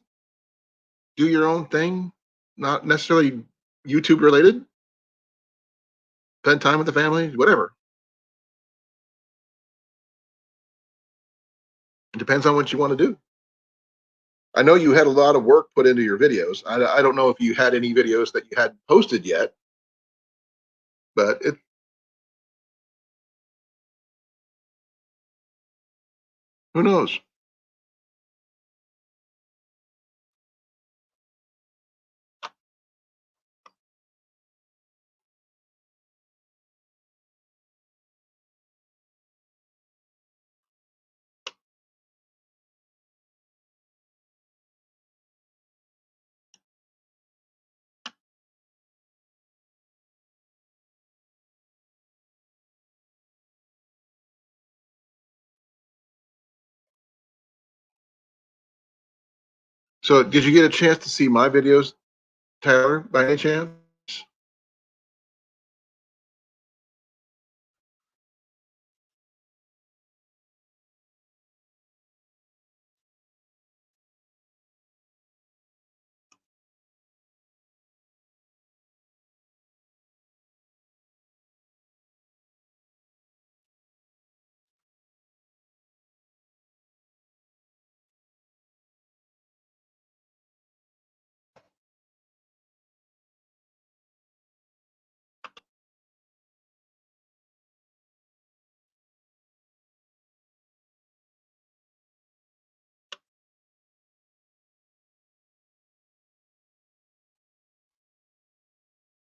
do your own thing, not necessarily YouTube related, spend time with the family, whatever. It depends on what you want to do. I know you had a lot of work put into your videos. I don't know if you had any videos that you had posted yet, but who knows? So did you get a chance to see my videos, Tyler, by any chance?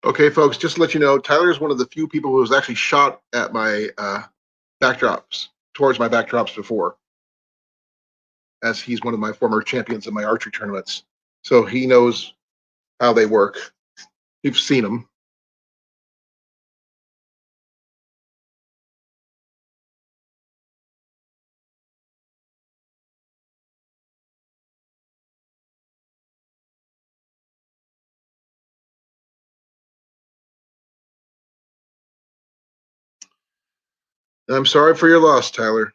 Okay, folks, just to let you know, Tyler is one of the few people who has actually shot at my backdrops, towards my backdrops before, as he's one of my former champions in my archery tournaments. So he knows how they work. You've seen them. I'm sorry for your loss, Tyler.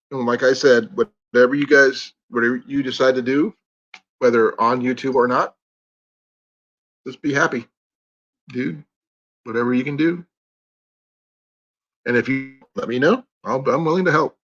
And like I said, whatever you decide to do, whether on YouTube or not, just be happy, dude. Whatever you can do. And if you let me know, I'm willing to help.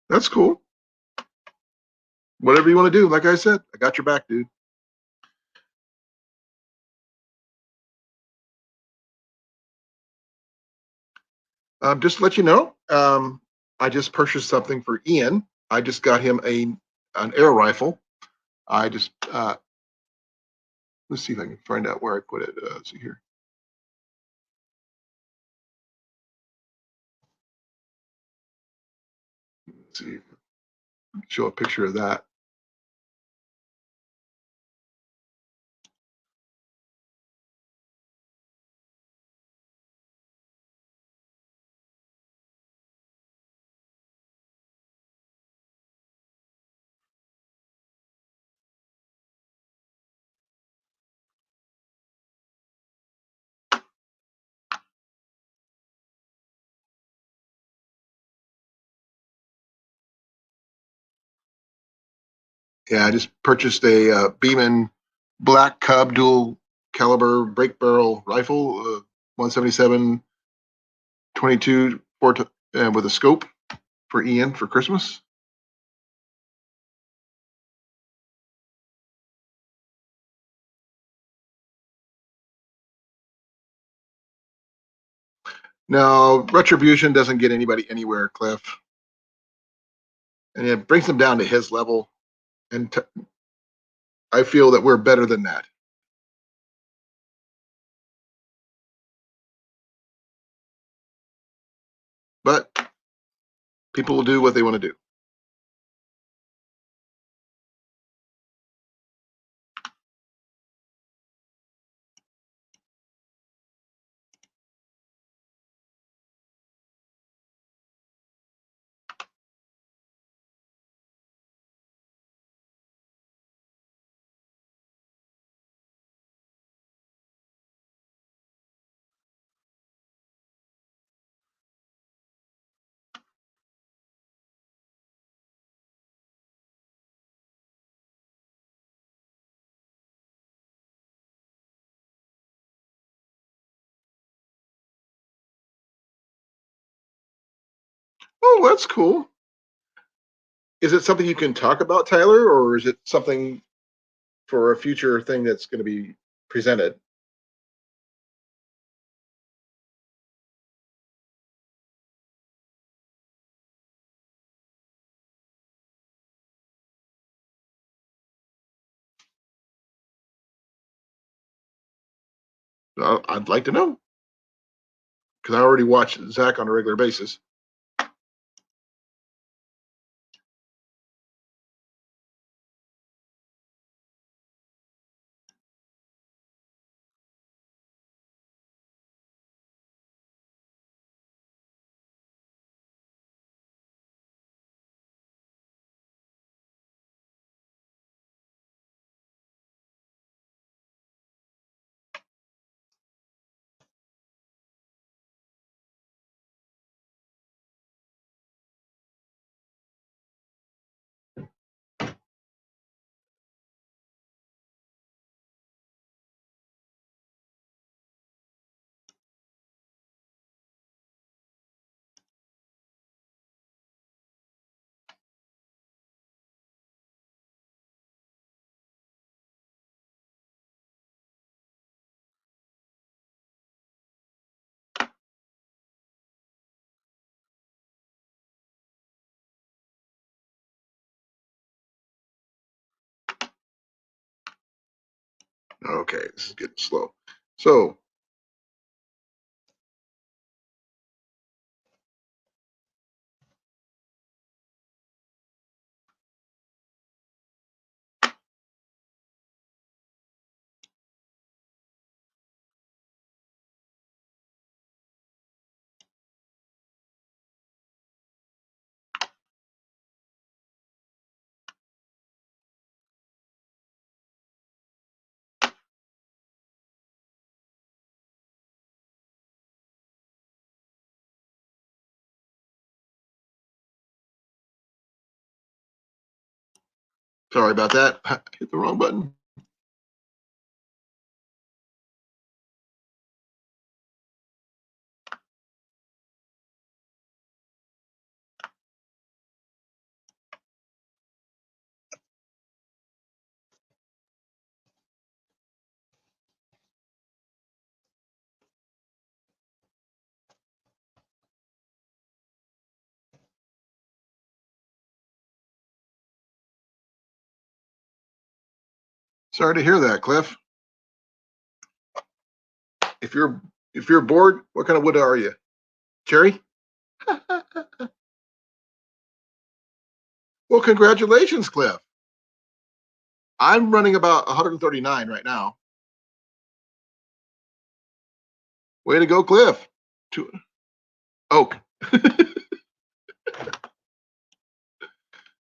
That's cool. Whatever you want to do, like I said, I got your back, dude. Just to let you know, I just purchased something for Ian. I just got him an arrow rifle. I just let's see if I can find out where I put it. Let's see here. Let's see, show a picture of that. Yeah, I just purchased a Beeman Black Cub dual caliber break barrel rifle, 177 22 with a scope for Ian for Christmas. Now, retribution doesn't get anybody anywhere, Cliff, and it brings them down to his level. And I feel that we're better than that. But people will do what they want to do. Oh, that's cool. Is it something you can talk about, Tyler, or is it something for a future thing that's going to be presented? I'd like to know because I already watch Zach on a regular basis. Okay, this is getting slow. So sorry about that. I hit the wrong button. Sorry to hear that, Cliff. If you're bored, what kind of wood are you? Cherry? Well, congratulations, Cliff. I'm running about 139 right now. Way to go, Cliff. Oak.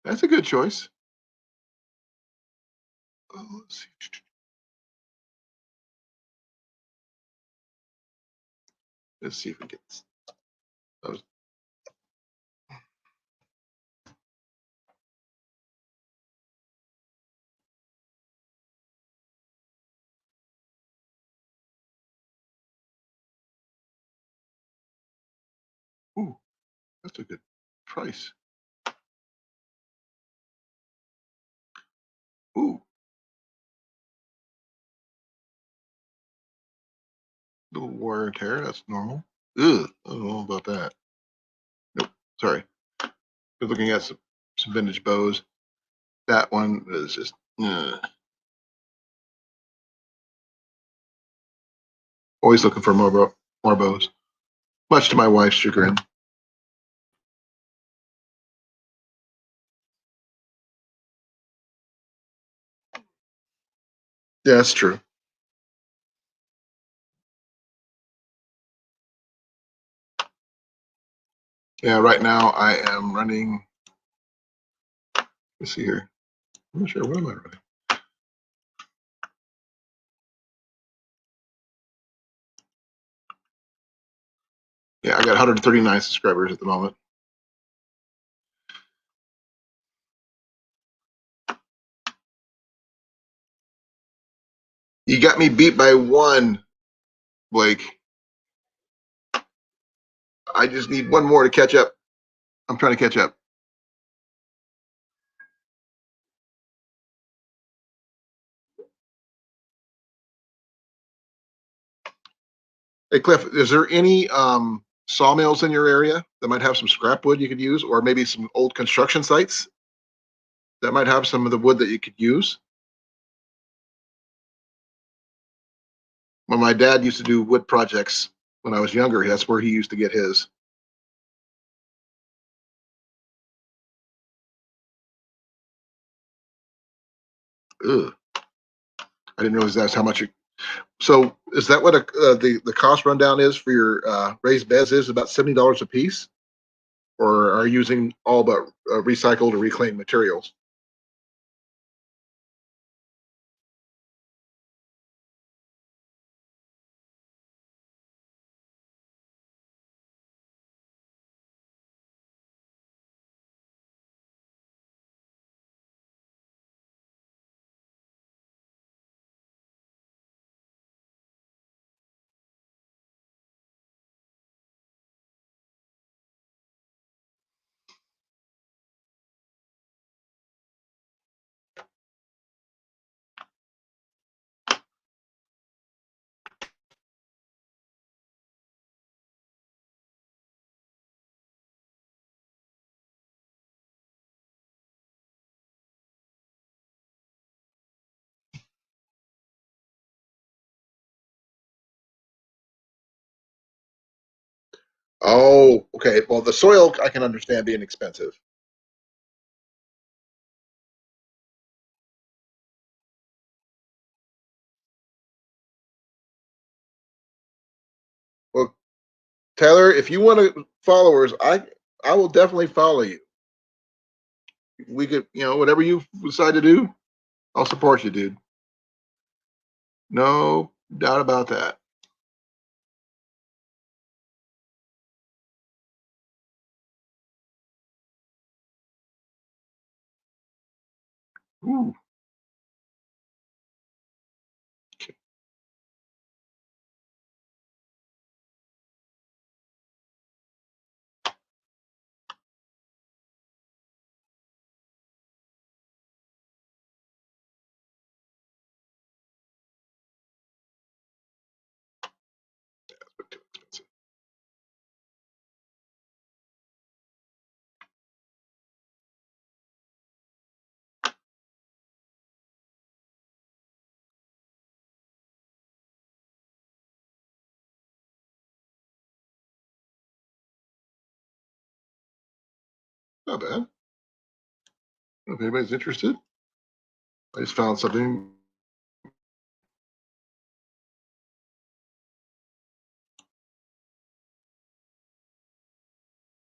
That's a good choice. Let's see. Let's see if it gets. Ooh, that's a good price. Ooh, little wear and tear. That's normal. Ugh, I don't know about that. Nope. Sorry. We're looking at some vintage bows. That one is just. Always looking for more bows. Much to my wife's chagrin. Yeah, that's true. Yeah, right now I am running. Let's see here. I'm not sure. What am I running? Yeah, I got 139 subscribers at the moment. You got me beat by one, Blake. I just need one more to catch up. I'm trying to catch up. Hey, Cliff, is there any sawmills in your area that might have some scrap wood you could use, or maybe some old construction sites that might have some of the wood that you could use? when my dad used to do wood projects when I was younger, that's where he used to get his. Ugh. I didn't realize that's how much it. So is that what the cost rundown is for your raised beds? Is about $70 a piece, or are you using all but recycled or reclaimed materials? Oh, okay. Well, the soil I can understand being expensive. Well, Taylor, if you want followers, I will definitely follow you. We could, whatever you decide to do, I'll support you, dude. No doubt about that. Ooh, too expensive. Not bad. If anybody's interested, I just found something.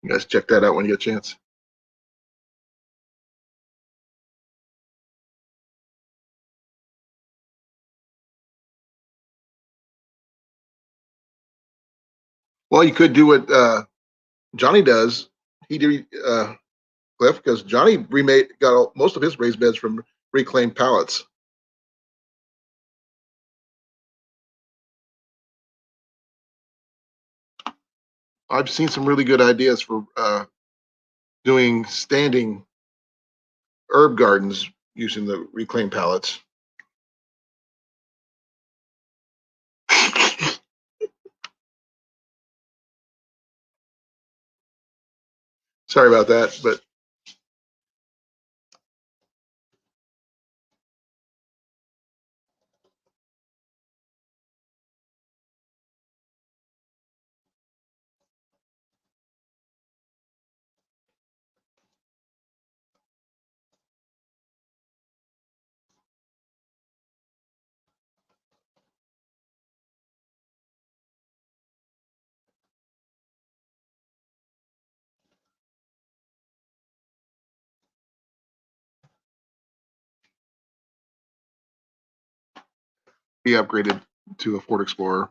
You guys check that out when you get a chance. Well, you could do what Johnny does. He did Cliff, because Johnny remade got most of his raised beds from reclaimed pallets. I've seen some really good ideas for doing standing herb gardens using the reclaimed pallets. Sorry about that, but be upgraded to a Ford Explorer.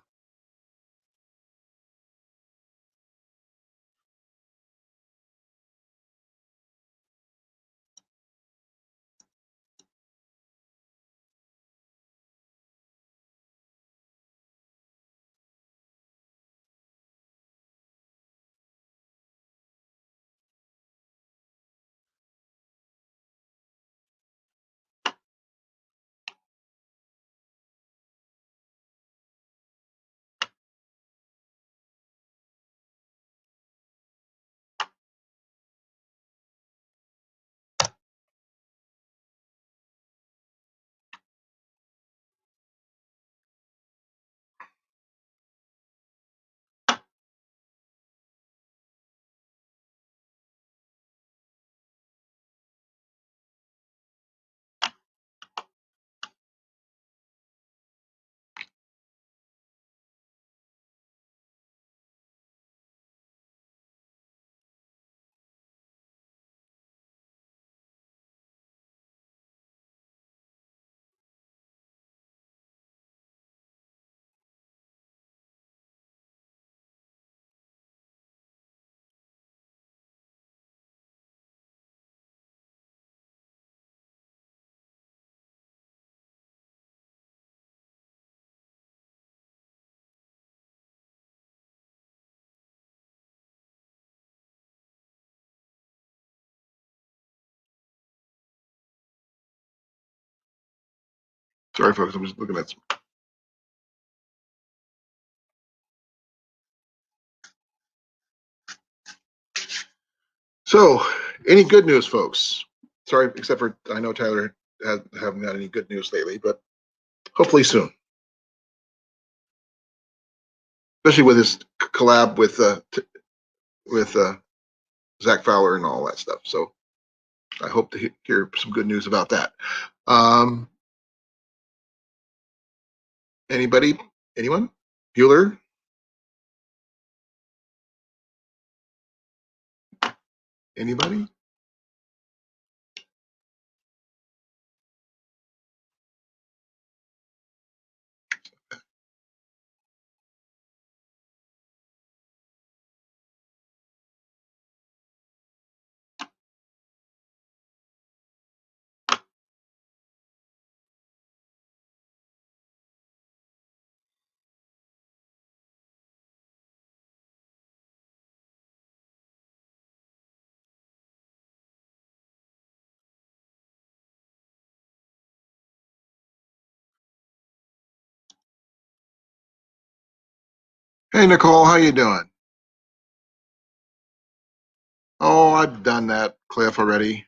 Sorry, folks. I'm just looking at some. So, any good news, folks? Sorry, except for I know Tyler haven't got any good news lately, but hopefully soon. Especially with his collab with Zach Fowler and all that stuff. So I hope to hear some good news about that. Anybody? Anyone? Bueller? Anybody? Hey, Nicole, how you doing? Oh, I've done that, Cliff, already.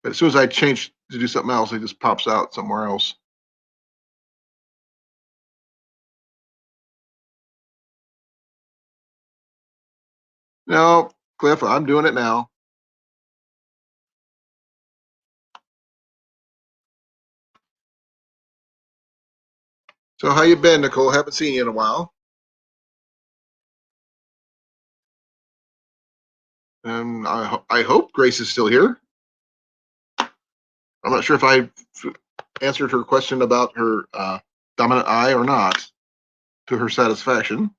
But as soon as I change to do something else, it just pops out somewhere else. No, Cliff, I'm doing it now. So how you been, Nicole? Haven't seen you in a while. I hope Grace is still here. I'm not sure if I answered her question about her dominant eye or not to her satisfaction.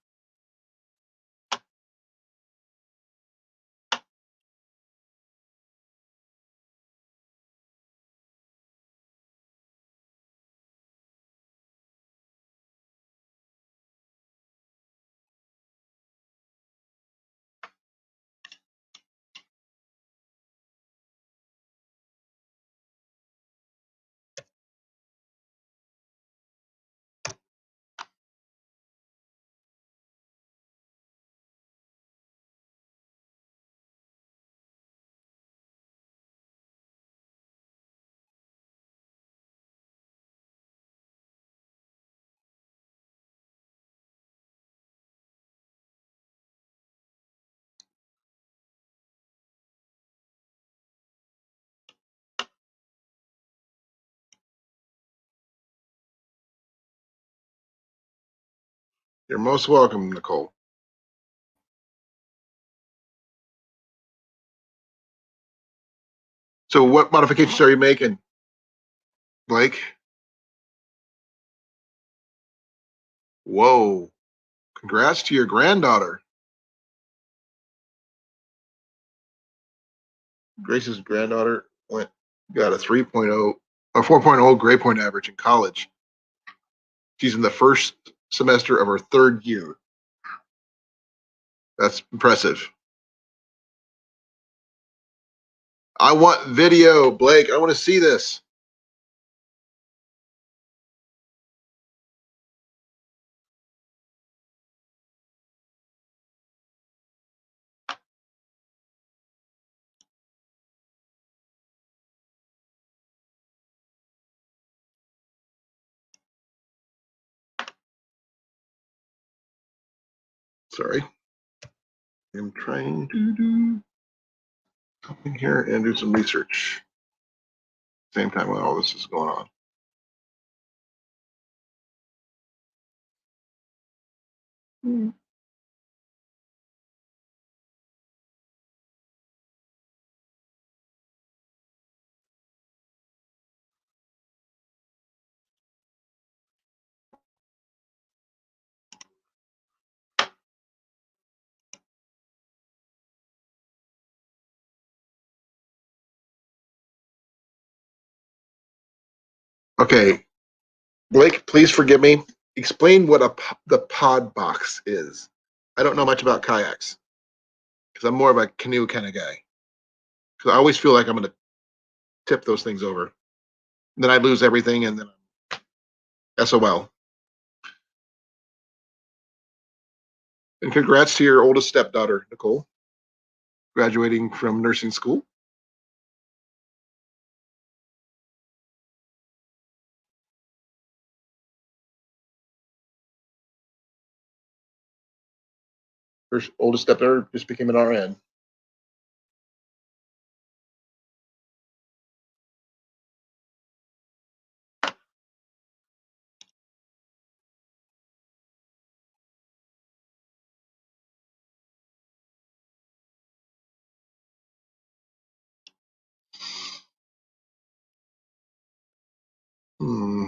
You're most welcome, Nicole. So what modifications are you making, Blake? Whoa. Congrats to your granddaughter. Grace's granddaughter got a 3.0 or 4.0 grade point average in college. She's in the first semester of her third year. That's impressive. I want video, Blake. I want to see this. Sorry. I'm trying to do something here and do some research. Same time when all this is going on. Okay, Blake, please forgive me. Explain what the pod box is. I don't know much about kayaks because I'm more of a canoe kind of guy. Because I always feel like I'm going to tip those things over. And then I lose everything, and then SOL. And congrats to your oldest stepdaughter, Nicole, graduating from nursing school. Her oldest stepdaughter just became an RN. Hmm.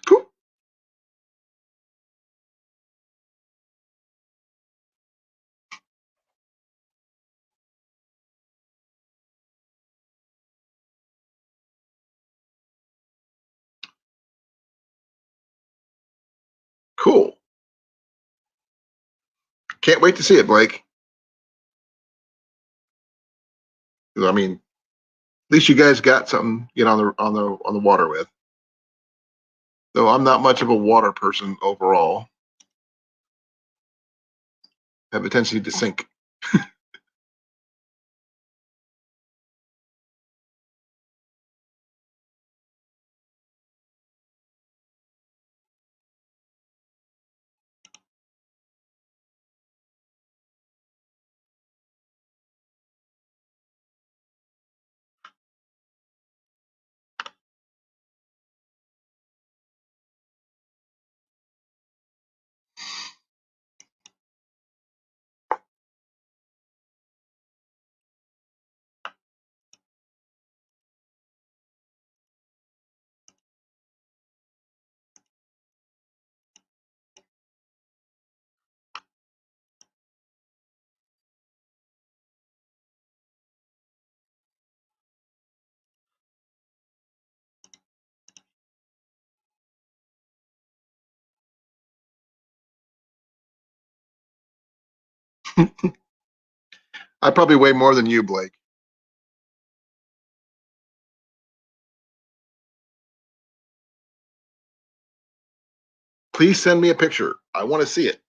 Cool. Cool. Can't wait to see it, Blake. I mean, at least you guys got something to get on the water with. Though I'm not much of a water person overall. Have a tendency to sink. I probably weigh more than you, Blake. Please send me a picture. I want to see it.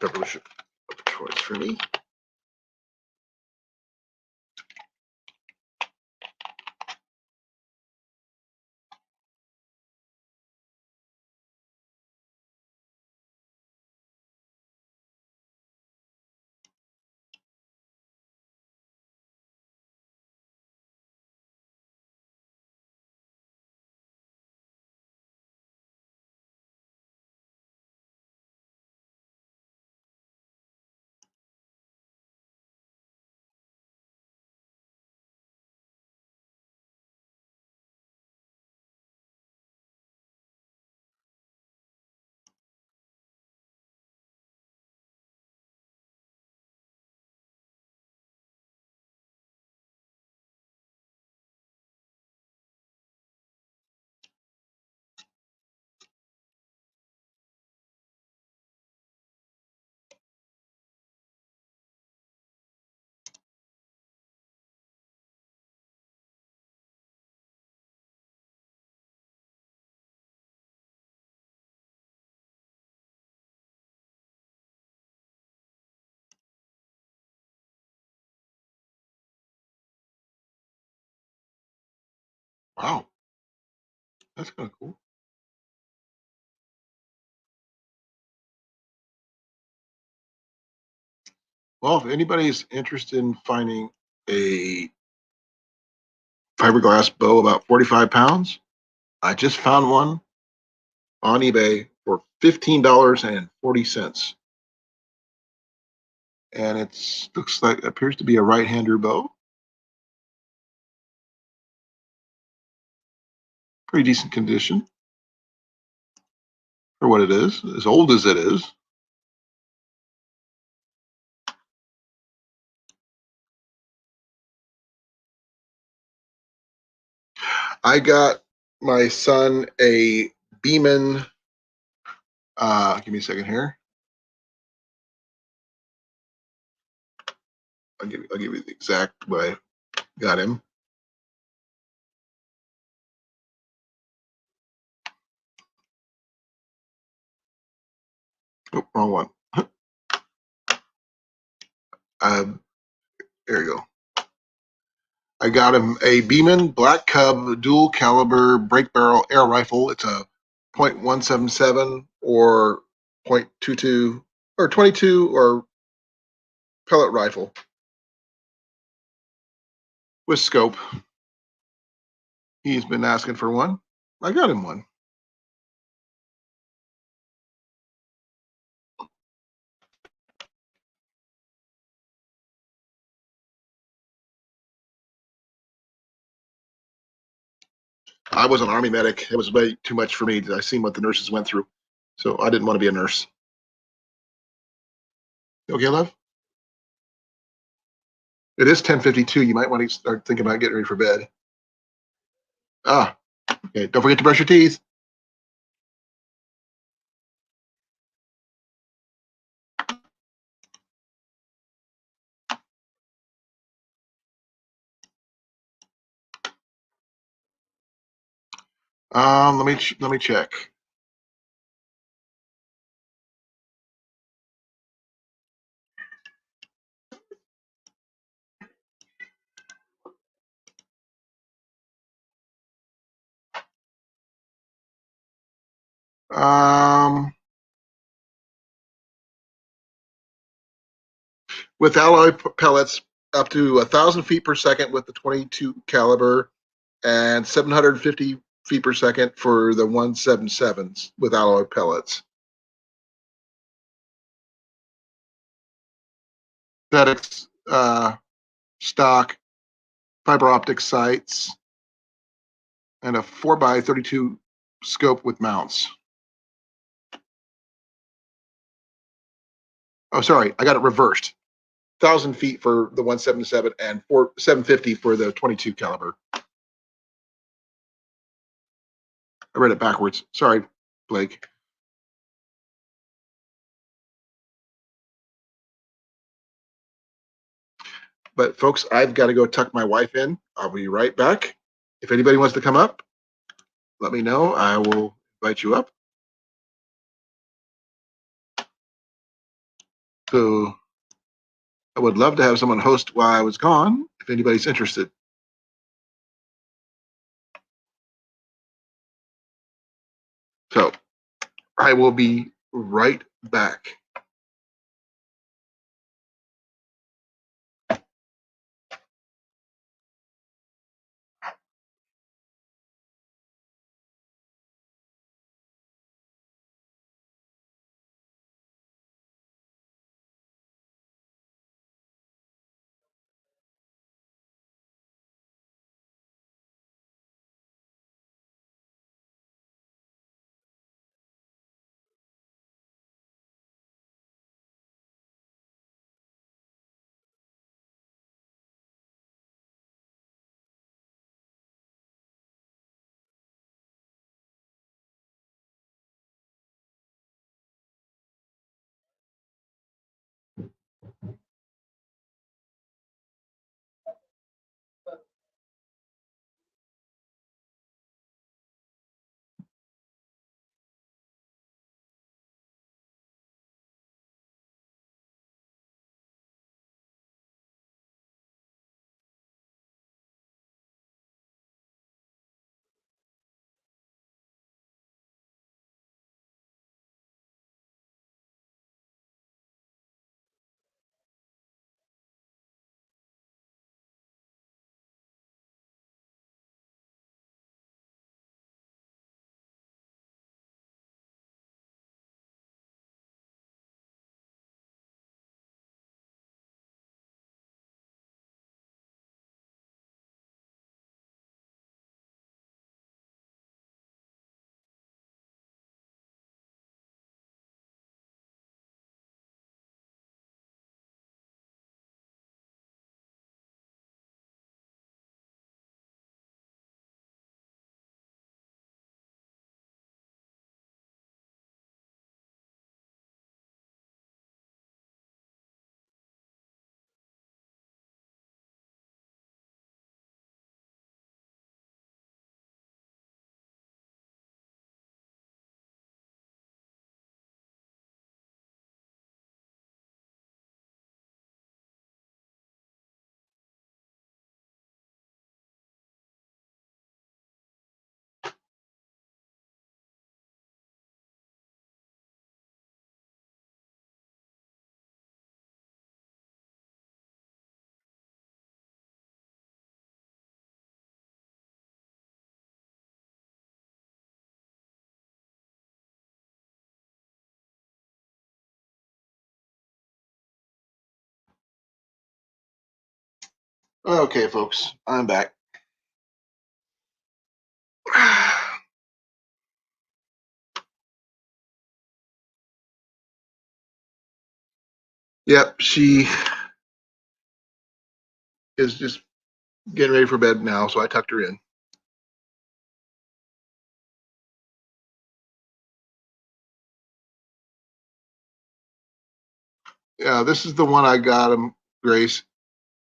Pepper choice for me. Wow, that's kind of cool. Well, if anybody's interested in finding a fiberglass bow about 45 pounds, I just found one on eBay for $15.40. And it looks like appears to be a right-hander bow. Pretty decent condition for what it is, as old as it is. I got my son a Beeman. Give me a second here. I'll give you the exact way I got him. Oh, wrong one. There you go. I got him a Beeman Black Cub dual caliber break barrel air rifle. It's a .177 or .22 or 22 or pellet rifle with scope. He's been asking for one. I got him one. I was an Army medic. It was way too much for me. I seen what the nurses went through. So I didn't want to be a nurse. Okay, love? It is 10:52. You might want to start thinking about getting ready for bed. Ah, okay. Don't forget to brush your teeth. Let me check. With alloy pellets, up to 1,000 feet per second with the 22 caliber, and 750 feet per second for the 177s with alloy pellets. Synthetics, stock, fiber optic sights, and a 4x32 scope with mounts. Oh, sorry, I got it reversed. 1,000 feet for the 177 and 750 for the 22 caliber. I read it backwards. Sorry, Blake. But folks, I've got to go tuck my wife in. I'll be right back. If anybody wants to come up, let me know. I will invite you up. So I would love to have someone host while I was gone, if anybody's interested. So I will be right back. Okay, folks, I'm back. Yep, she is just getting ready for bed now, so I tucked her in. Yeah, this is the one I got him, Grace,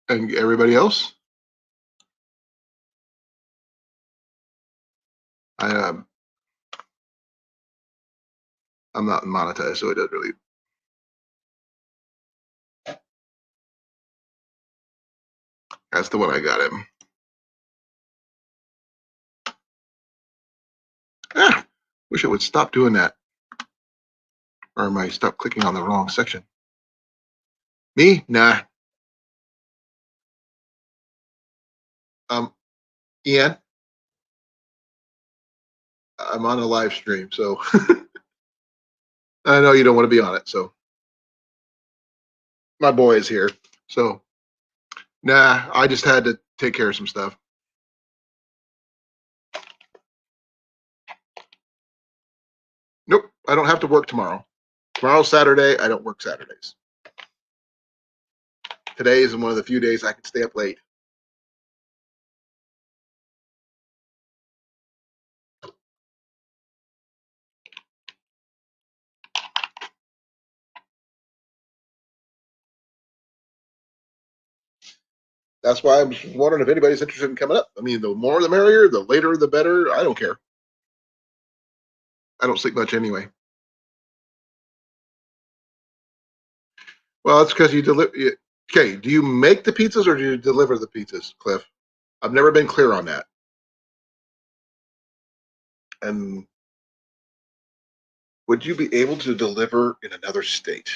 and everybody else. I'm not monetized, so it doesn't really. That's the one I got him. Ah, wish I would stop doing that, or am I stop clicking on the wrong section? Me? Nah. Ian, I'm on a live stream, so I know you don't want to be on it. So my boy is here, so nah. I just had to take care of some stuff. Nope, I don't have to work tomorrow. Tomorrow's Saturday. I don't work Saturdays. Today is one of the few days I can stay up late. That's why I'm wondering if anybody's interested in coming up. I mean, the more the merrier, the later the better. I don't care. I don't sleep much anyway. Well, it's because you deliver. Okay, do you make the pizzas or do you deliver the pizzas, Cliff? I've never been clear on that. And would you be able to deliver in another state?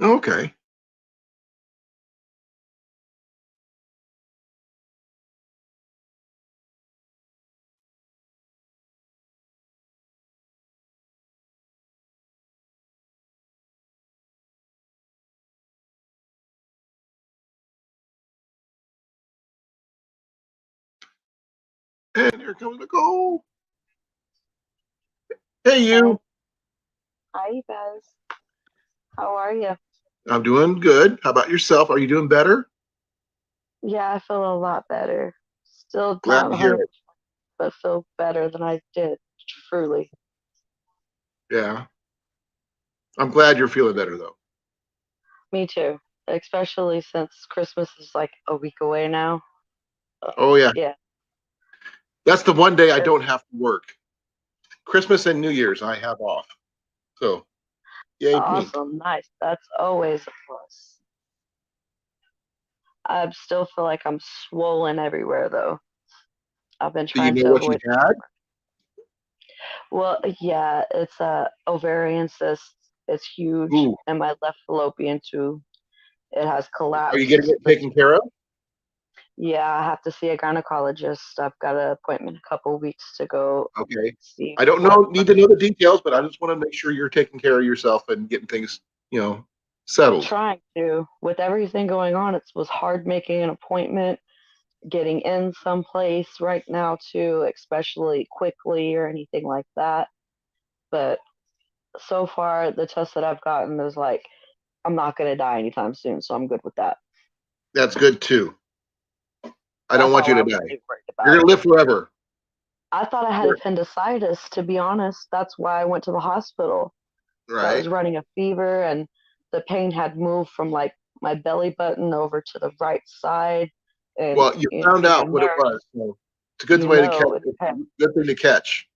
Okay. And here comes Nicole. Hey, you. Hi, you guys. How are you? I'm doing good. How about yourself? Are you doing better? Yeah, I feel a lot better. Still Glad not to hear 100, it. but feel better than I did, truly. Yeah. I'm glad you're feeling better, though. Me too, especially since Christmas is like a week away now. Oh, yeah. Yeah, That's the one day I it's don't have to work. Christmas and New Year's, I have off. So, yay, me. awesome, nice. That's always a plus. I still feel like I'm swollen everywhere, though. I've been Do you trying know to what you avoid. had? Well, yeah, it's a ovarian cyst. It's huge, Ooh. and my left fallopian tube. It has Are you getting collapsed. it taken care of? Yeah, I have to see a gynecologist. I've got an appointment in a couple weeks to go Okay. see I don't what. need to know the details, but I just want to make sure you're taking care of yourself and getting things, settled. Trying to. With everything going on, it was hard making an appointment, getting in someplace right now too, especially quickly or anything like that. But so far, the test that I've gotten is like, I'm not going to die anytime soon, so I'm good with that. That's good too. I don't That's want all you I to was die. really worried You're about. gonna live forever. I thought I had You're- appendicitis, to be honest. That's why I went to the hospital. I was right. running a fever and the pain had moved from like my belly button over to the right side. And Well, you found being a out what it nurse, was. So it's a good way to catch. it depends. Good thing to catch.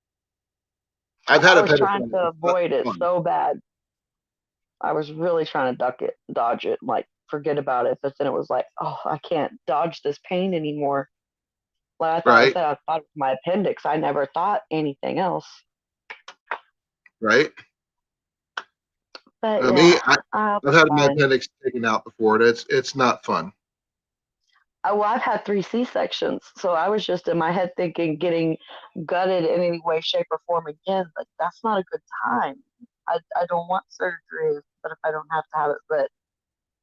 I've had I was appendicitis. trying to It's not avoid it fun, so bad. I was really trying to dodge it, like forget about it. But then it was like, oh, I can't dodge this pain anymore. Like I right? said, I thought it was my appendix. I never thought anything else. Right. But Me, yeah, I'll I've be had my fine. appendix taken out before, and it's not fun. Well, I've had 3 C-sections, so I was just in my head thinking getting gutted in any way, shape, or form again. Like that's not a good time. I don't want surgery, but if I don't have to have it, but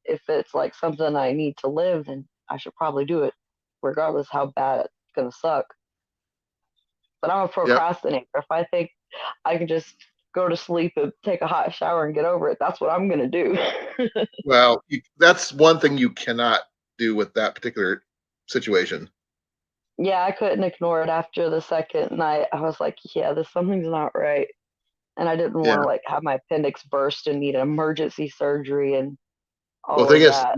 if it's like something I need to live, then I should probably do it, regardless how bad it's gonna suck. But I'm a Yep. procrastinator. If I think I can just go to sleep and take a hot shower and get over it, that's what I'm gonna do. Well, that's one thing you cannot do with that particular situation. Yeah, I couldn't ignore it after the second night. I was like, yeah, this something's not right. And I didn't want Yeah. to like have my appendix burst and need emergency surgery and Well, all the thing of is, that.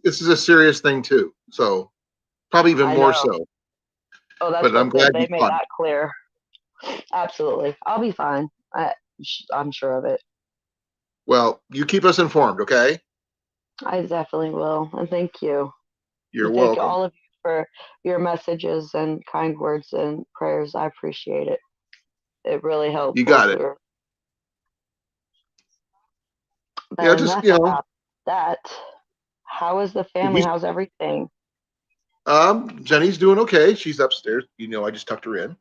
this is a serious thing too. So probably even I more know. so. Oh, that's But I'm what glad they you made caught it. that clear. Absolutely. I'll be fine. I'm sure of it. Well, you keep us informed, okay? I definitely will. And thank you. You're And thank welcome. all of you for your messages and kind words and prayers. I appreciate it. It really You helpful. got it. But Yeah, just enough about that. How is the family? How's everything? Jenny's doing okay. She's upstairs. I just tucked her in.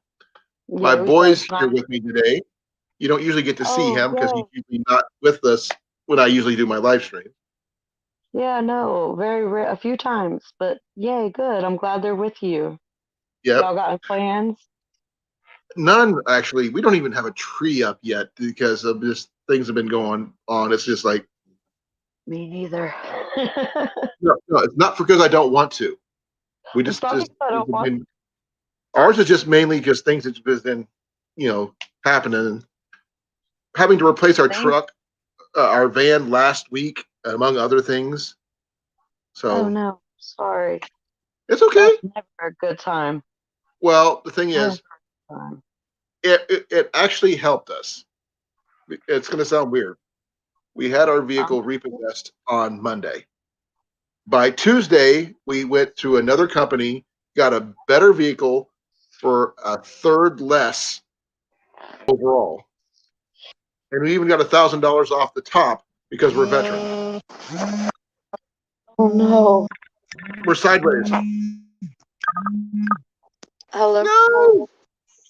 My Yeah, we said boy's here nice. with me today. You don't usually get to see Oh, him because he's yay. usually not with us when I usually do my live stream. Yeah, no, very rare, a few times, but yay, good. I'm glad they're with you. Yep. Y'all got any plans? None, actually. We don't even have a tree up yet because of just things have been going on. It's just like, Me neither. no, it's not because I don't want to. We It's just, not just because I things don't have want. been, ours is just mainly just things that's been, happening. Having to replace our Things. truck, our van last week, among other things. Oh So no, sorry. it's okay. That's never a good time. Well, the thing Never a is, good time. it actually helped us. It's going to sound weird. We had our Um, vehicle repossessed on Monday. By Tuesday, we went to another company, got a better vehicle for a third less overall. And we even got $1,000 off the top because we're veterans. oh no. We're sideways. Hello. No!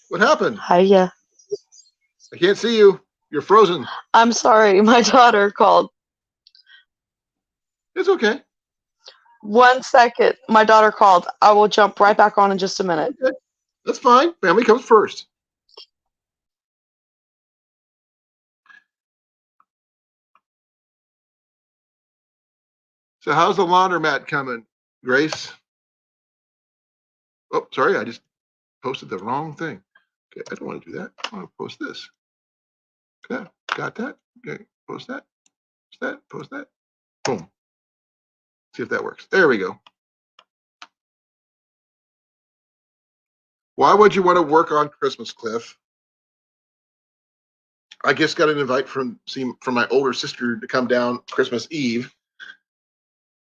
What happened? Hiya. I can't see you. You're frozen. I'm sorry, my daughter called. It's okay. 1 second. My daughter called. I will jump right back on in just a minute. Okay. That's fine. Family comes first. So how's the laundromat coming, Grace? Oh, sorry, I just posted the wrong thing. Okay, I don't want to do that. I want to post this. Okay, got that. Okay, post that. Post that. Post that. Boom. See if that works. There we go. Why would you want to work on Christmas, Cliff? I just got an invite from my older sister to come down Christmas Eve.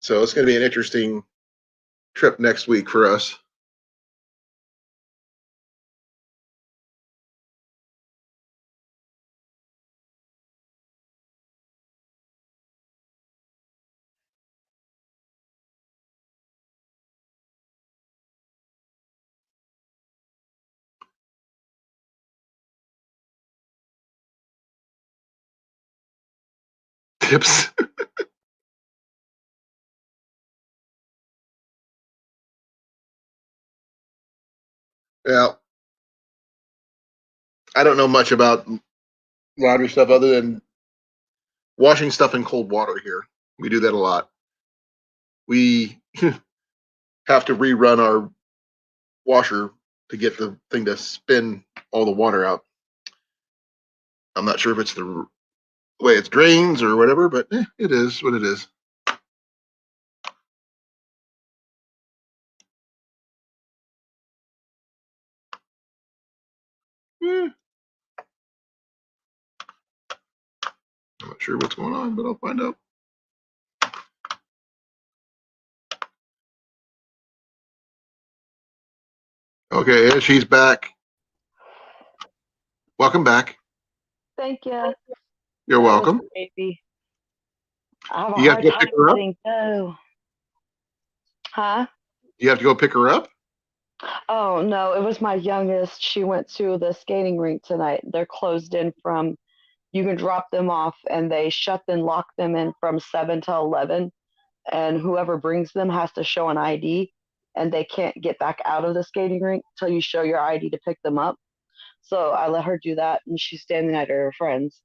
So it's going to be an interesting trip next week for us. Tips. Yeah, I don't know much about laundry stuff other than washing stuff in cold water here. We do that a lot. We have to rerun our washer to get the thing to spin all the water out. I'm not sure if it's the way it drains or whatever, but it is what it is. I'm not sure what's going on, but I'll find out. Okay, and she's back. Welcome back. Thank you. You're welcome. Baby. I have a You have hard to go time pick her up? letting go. Huh? You have to go pick her up? Oh no, it was my youngest. She went to the skating rink tonight. They're closed in from, you can drop them off and they shut and lock them in from 7 to 11. And whoever brings them has to show an ID, and they can't get back out of the skating rink till you show your ID to pick them up. So I let her do that, and she's standing at her friends.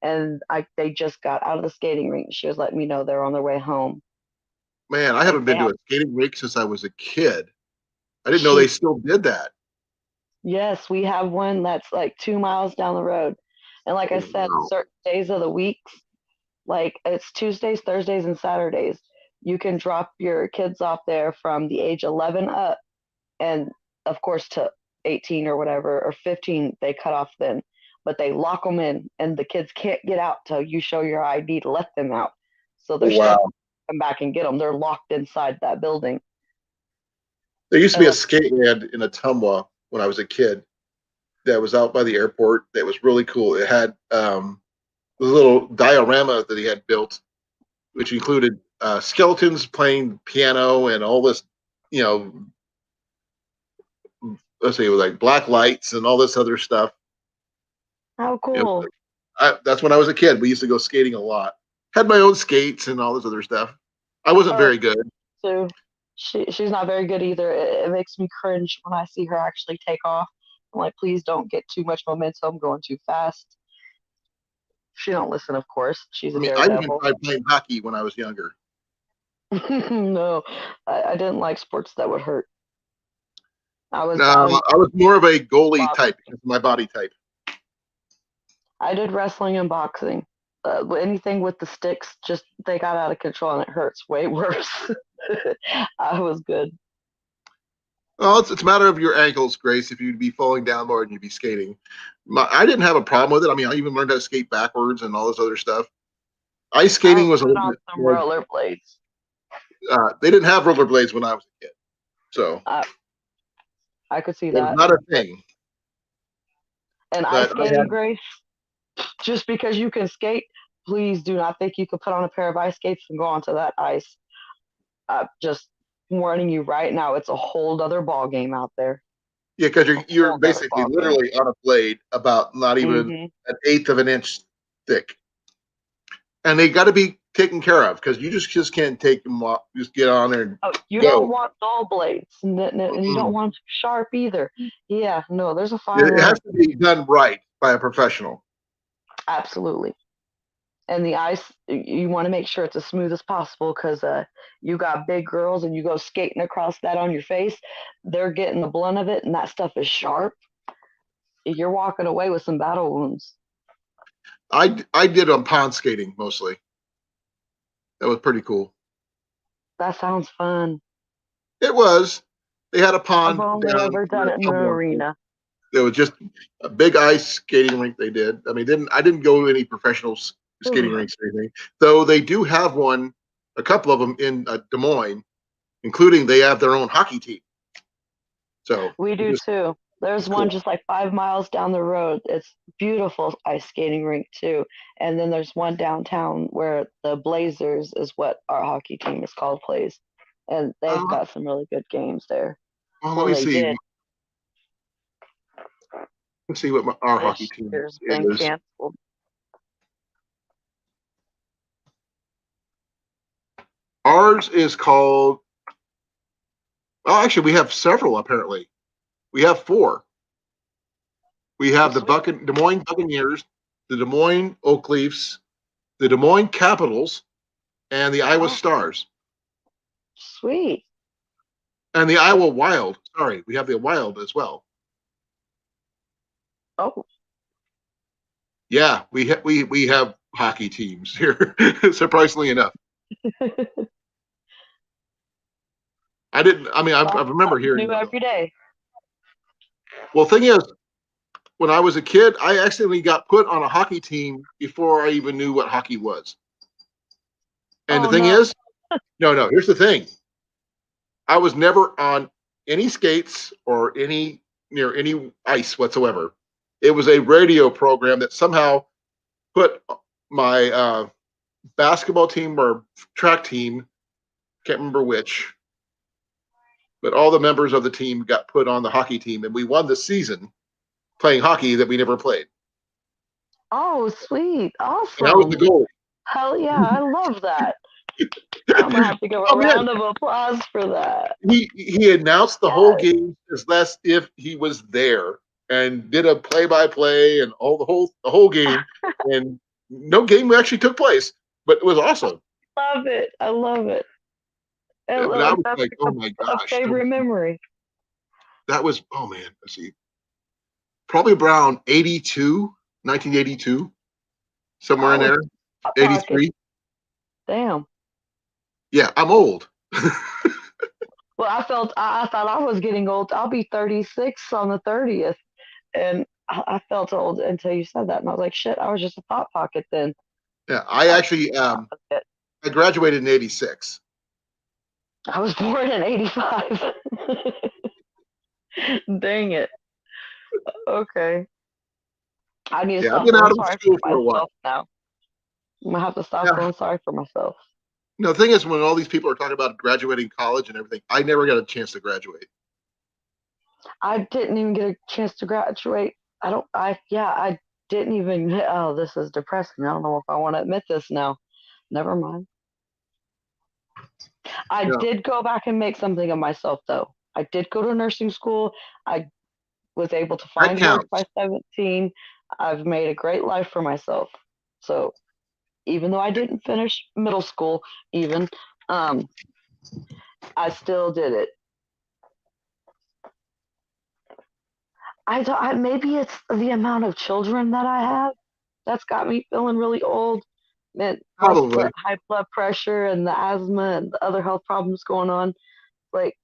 And they just got out of the skating rink. She was letting me know they're on their way home. Man, I And haven't been to a skating rink since I was a kid. I didn't know they still did that. Yes, we have one that's like 2 miles down the road. And like I said, Wow. certain days of the week, like it's Tuesdays, Thursdays, and Saturdays, you can drop your kids off there from the age 11 up. And of course, to 18 or whatever, or 15, they cut off then. But they lock them in, and the kids can't get out till you show your ID to let them out. So they're stuck. Come back and get them. They're locked inside that building. There used to be a skate land in Ottumwa when I was a kid that was out by the airport that was really cool. It had a little diorama that he had built, which included skeletons playing piano and all this, let's say, like black lights and all this other stuff. How cool. That's when I was a kid. We used to go skating a lot. Had my own skates and all this other stuff. I wasn't very good. So she's not very good either. It makes me cringe when I see her actually take off. I'm like, please don't get too much momentum going too fast. She don't listen, of course. She's a I even daredevil. tried playing hockey when I was younger. No, I didn't like sports that would hurt. I was more of a goalie type because of my body type. I did wrestling and boxing. Anything with the sticks, just they got out of control and it hurts way worse. I was good. Well, it's a matter of your ankles, Grace. If you'd be falling down more and you'd be skating. I didn't have a problem with it. I mean, I even learned how to skate backwards and all this other stuff. Ice skating was a little bit some rollerblades. They didn't have rollerblades when I was a kid, so I could see it that. was not a thing. And ice skating, Grace, just because you can skate, please do not think you could put on a pair of ice skates and go onto that ice. Just warning you right now, it's a whole other ball game out there. Yeah, because you're basically literally on a blade about not even an eighth of an inch thick, and they got to be taken care of because you just can't take them off. Just get on there and you don't want dull blades, and you don't want them sharp either. Yeah, no, there's a fine line. It has to be done right by a professional. Absolutely. And the ice, you want to make sure it's as smooth as possible because you got big girls and you go skating across that on your face, they're getting the blunt of it, and that stuff is sharp. You're walking away with some battle wounds. I did on pond skating mostly. That was pretty cool. That sounds fun. It was. They had a pond. I've only ever done it in an arena. There was just a big ice skating rink they did. I mean, I didn't go to any professional skating rinks or anything. Though they do have one, a couple of them in Des Moines, including they have their own hockey team. So we do too. There's one just like 5 miles down the road. It's beautiful ice skating rink too. And then there's one downtown where the Blazers is what our hockey team is called plays. And they've got some really good games there. Well, let me see. Let's see what our hockey team is. Been canceled. Ours is called. Oh, actually, we have several. Apparently, we have 4. We have the Des Moines Buccaneers, the Des Moines Oak Leafs, the Des Moines Capitals, and the Iowa Stars. Sweet. And the Iowa Wild. Sorry, we have the Wild as well. Oh. Yeah, we have hockey teams here, surprisingly enough. I remember hearing new every day. Well, thing is, when I was a kid, I accidentally got put on a hockey team before I even knew what hockey was. And the Oh thing no. is, no, here's the thing. I was never on any skates or any near any ice whatsoever. It was a radio program that somehow put my basketball team or track team, can't remember which, but all the members of the team got put on the hockey team, and we won the season playing hockey that we never played. Oh, sweet. And I was the Awesome. goalie. Hell yeah, I love that. I'm gonna have to give a Oh man, round of applause for that. he announced the whole Yes. game as if he was there and did a play-by-play and all the whole game, and no game actually took place, but it was awesome. Love it. I love it. Yeah, but I Like was that's like, like oh my a gosh, favorite memory. that was, oh man, let's see, probably around 82, 1982, somewhere in Oh, with there, Hot Pocket. 83. Damn. Yeah, I'm old. Well, I thought I was getting old. I'll be 36 on the 30th, and I felt old until you said that, and I was like, shit, I was just a Hot Pocket then. Yeah, I I, actually I graduated in 86. I was born in '85. Dang it. Okay. I need to Yeah, I've stop been feeling out of sorry school for for a while. myself now. I'm gonna have to stop Yeah. feeling sorry for myself. No, the thing is, when all these people are talking about graduating college and everything, I never got a chance to graduate. I didn't even get a chance to graduate. I didn't even, oh, this is depressing. I don't know if I want to admit this now. Never mind. I Yeah, did go back and make something of myself, though. I did go to nursing school. I was able to that find work counts. by 17. I've made a great life for myself. So even though I didn't finish middle school, even, um, I still did it. Maybe it's the amount of children that I have that's got me feeling really old. And plus Probably. the high blood pressure and the asthma and the other health problems going on. Like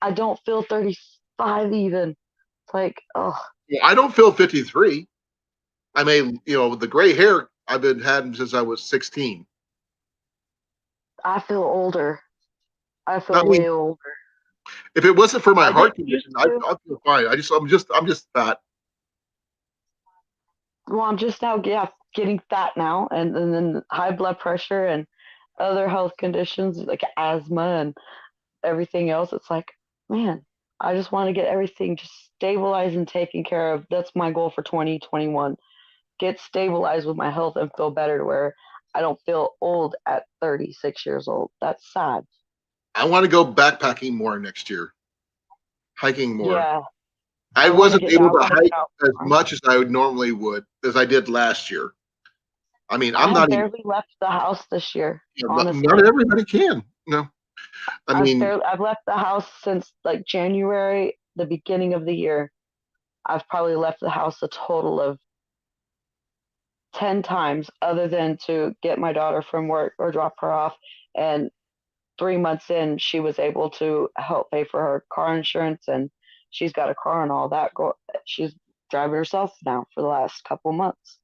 I don't feel 35 even. It's like, oh, Yeah, I don't feel 53. I mean, the gray hair I've been having since I was 16. I feel older. I I feel mean, way older. if it wasn't for my I didn't heart used condition, to. I'd feel fine. I'm just fat. Well, I'm just now, yeah, getting fat now, and then high blood pressure and other health conditions like asthma and everything else. It's like, man, I just want to get everything just stabilized and taken care of. That's my goal for 2021. Get stabilized with my health and feel better to where I don't feel old at 36 years old. That's sad. I want to go backpacking more next year, hiking more. Yeah, I wasn't I able to want to get hike out as more. much as I would normally would as I did last year. I mean, I'm I have not even. barely left the house this year, Not honestly. everybody can. No, I mean, I've left the house since like January, the beginning of the year. I've probably left the house a total of 10 times other than to get my daughter from work or drop her off. And 3 months in, she was able to help pay for her car insurance, and she's got a car and all that. She's driving herself now for the last couple months.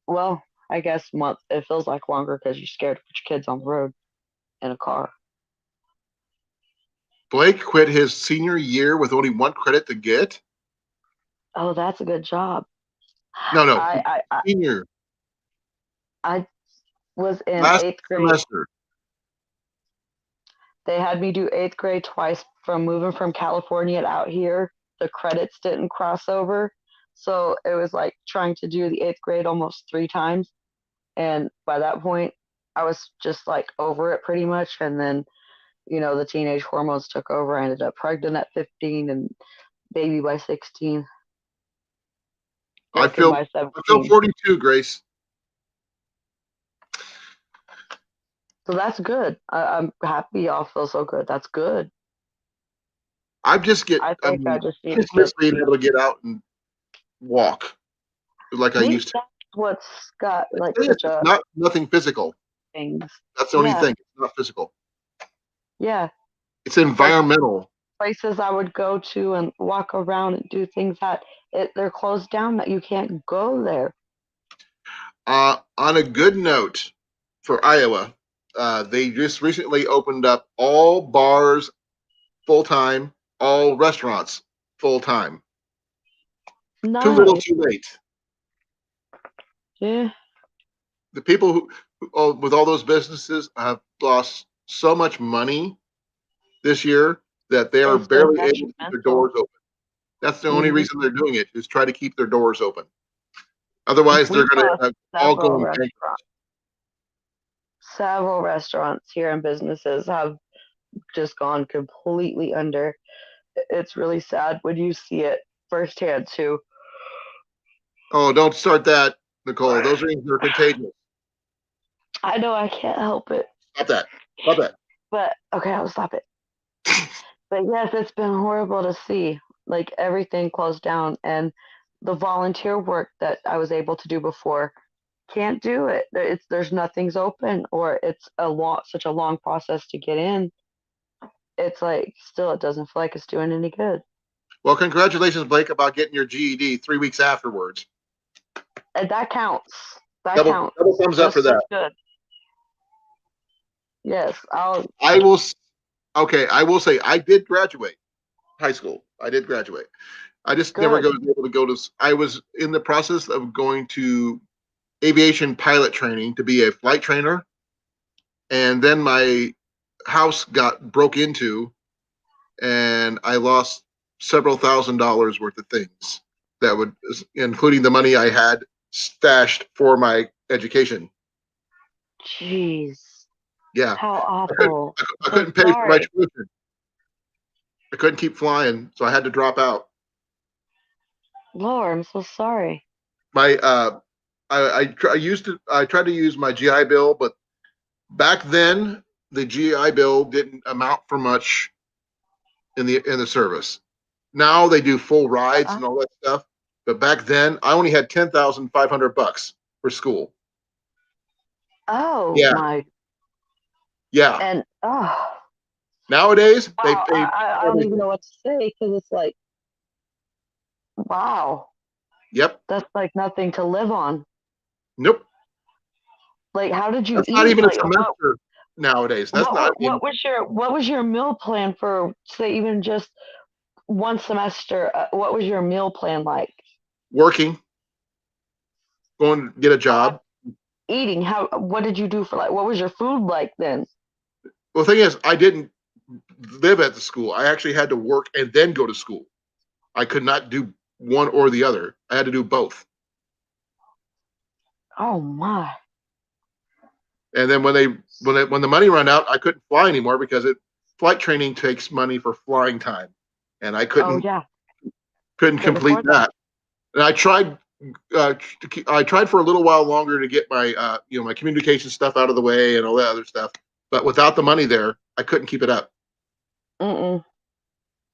Well, I guess month. It feels like longer because you're scared to put your kids on the road in a car. Blake quit his senior year with only one credit to get. Oh, that's a good job. No, I senior I was in last 8th grade. semester. They had me do 8th grade twice from moving from California to out here. The credits didn't cross over. So it was like trying to do the 8th grade almost 3 times. And by that point, I was just like over it pretty much. And then, the teenage hormones took over. I ended up pregnant at 15 and baby by 16, I working feel by I feel 17. 42, Grace. So that's good. I'm happy y'all feel so good. That's good. I just get. I I think I mean, just I need to just get miss being able to get out and walk like I maybe used to. that's what's got like It's such a not nothing physical. things. That's the only Yeah, thing. It's not physical. yeah. It's Like environmental. places I would go to and walk around and do things at, they're closed down. That you can't go there. On a good note, for Iowa, they just recently opened up all bars full time, all restaurants full time. Too little, Nice. too late. Yeah. The people with all those businesses have lost so much money this year that they are It's been barely able to keep their detrimental. doors open. That's the only Hmm reason they're doing it, is try to keep their doors open. Otherwise, We they're going saw to all go several in bankrupt. restaurants. Several restaurants here and businesses have just gone completely under. It's really sad when you see it firsthand too. Oh, don't start that, Nicole. Those things are contagious. I know I can't help it, Stop that. Stop that. but okay, I'll stop it. But yes, it's been horrible to see, like everything closed down, and the volunteer work that I was able to do before can't do it. There's nothing's open, or it's such a long process to get in. It's like still it doesn't feel like it's doing any good. Well, congratulations, Blake, about getting your GED 3 weeks afterwards. And that counts. That Double counts. thumbs up for Just as that. good. Yes, I will. Okay, I will say I did graduate high school. I did graduate. I just never good. was able to go to. I was in the process of going to aviation pilot training to be a flight trainer, and then my house got broke into, and I lost several $1,000s worth of things that would, including the money I had stashed for my education. Jeez. Yeah, How I couldn't. awful. I So couldn't pay for my sorry. tuition. I couldn't keep flying, so I had to drop out. Lord, I'm so sorry. My I tried to use my GI Bill, but back then the GI Bill didn't amount for much in the service. Now they do full rides Uh, and all that stuff, but back then I only had $10,500 for school. oh Yeah, my. yeah. And oh Nowadays they wow. pay I don't even everything. know what to say because it's like wow. Yep. That's like nothing to live on. Nope. Like how did you That's not eat? even a Like semester nowadays. That's not even what was your meal plan for say even just one semester? What was your meal plan like? working, going to get a Oh, job. eating. How? What did you do for like? What was your food like then? Well, the thing is, I didn't live at the school. I actually had to work and then go to school. I could not do one or the other. I had to do both. Oh my. And then when the money ran out, I couldn't fly anymore because flight training takes money for flying time, and I Oh couldn't yeah. Couldn't complete afford that. that. And I tried for a little while longer to get my my communication stuff out of the way and all that other stuff. But without the money there, I couldn't keep it up. Mm-mm.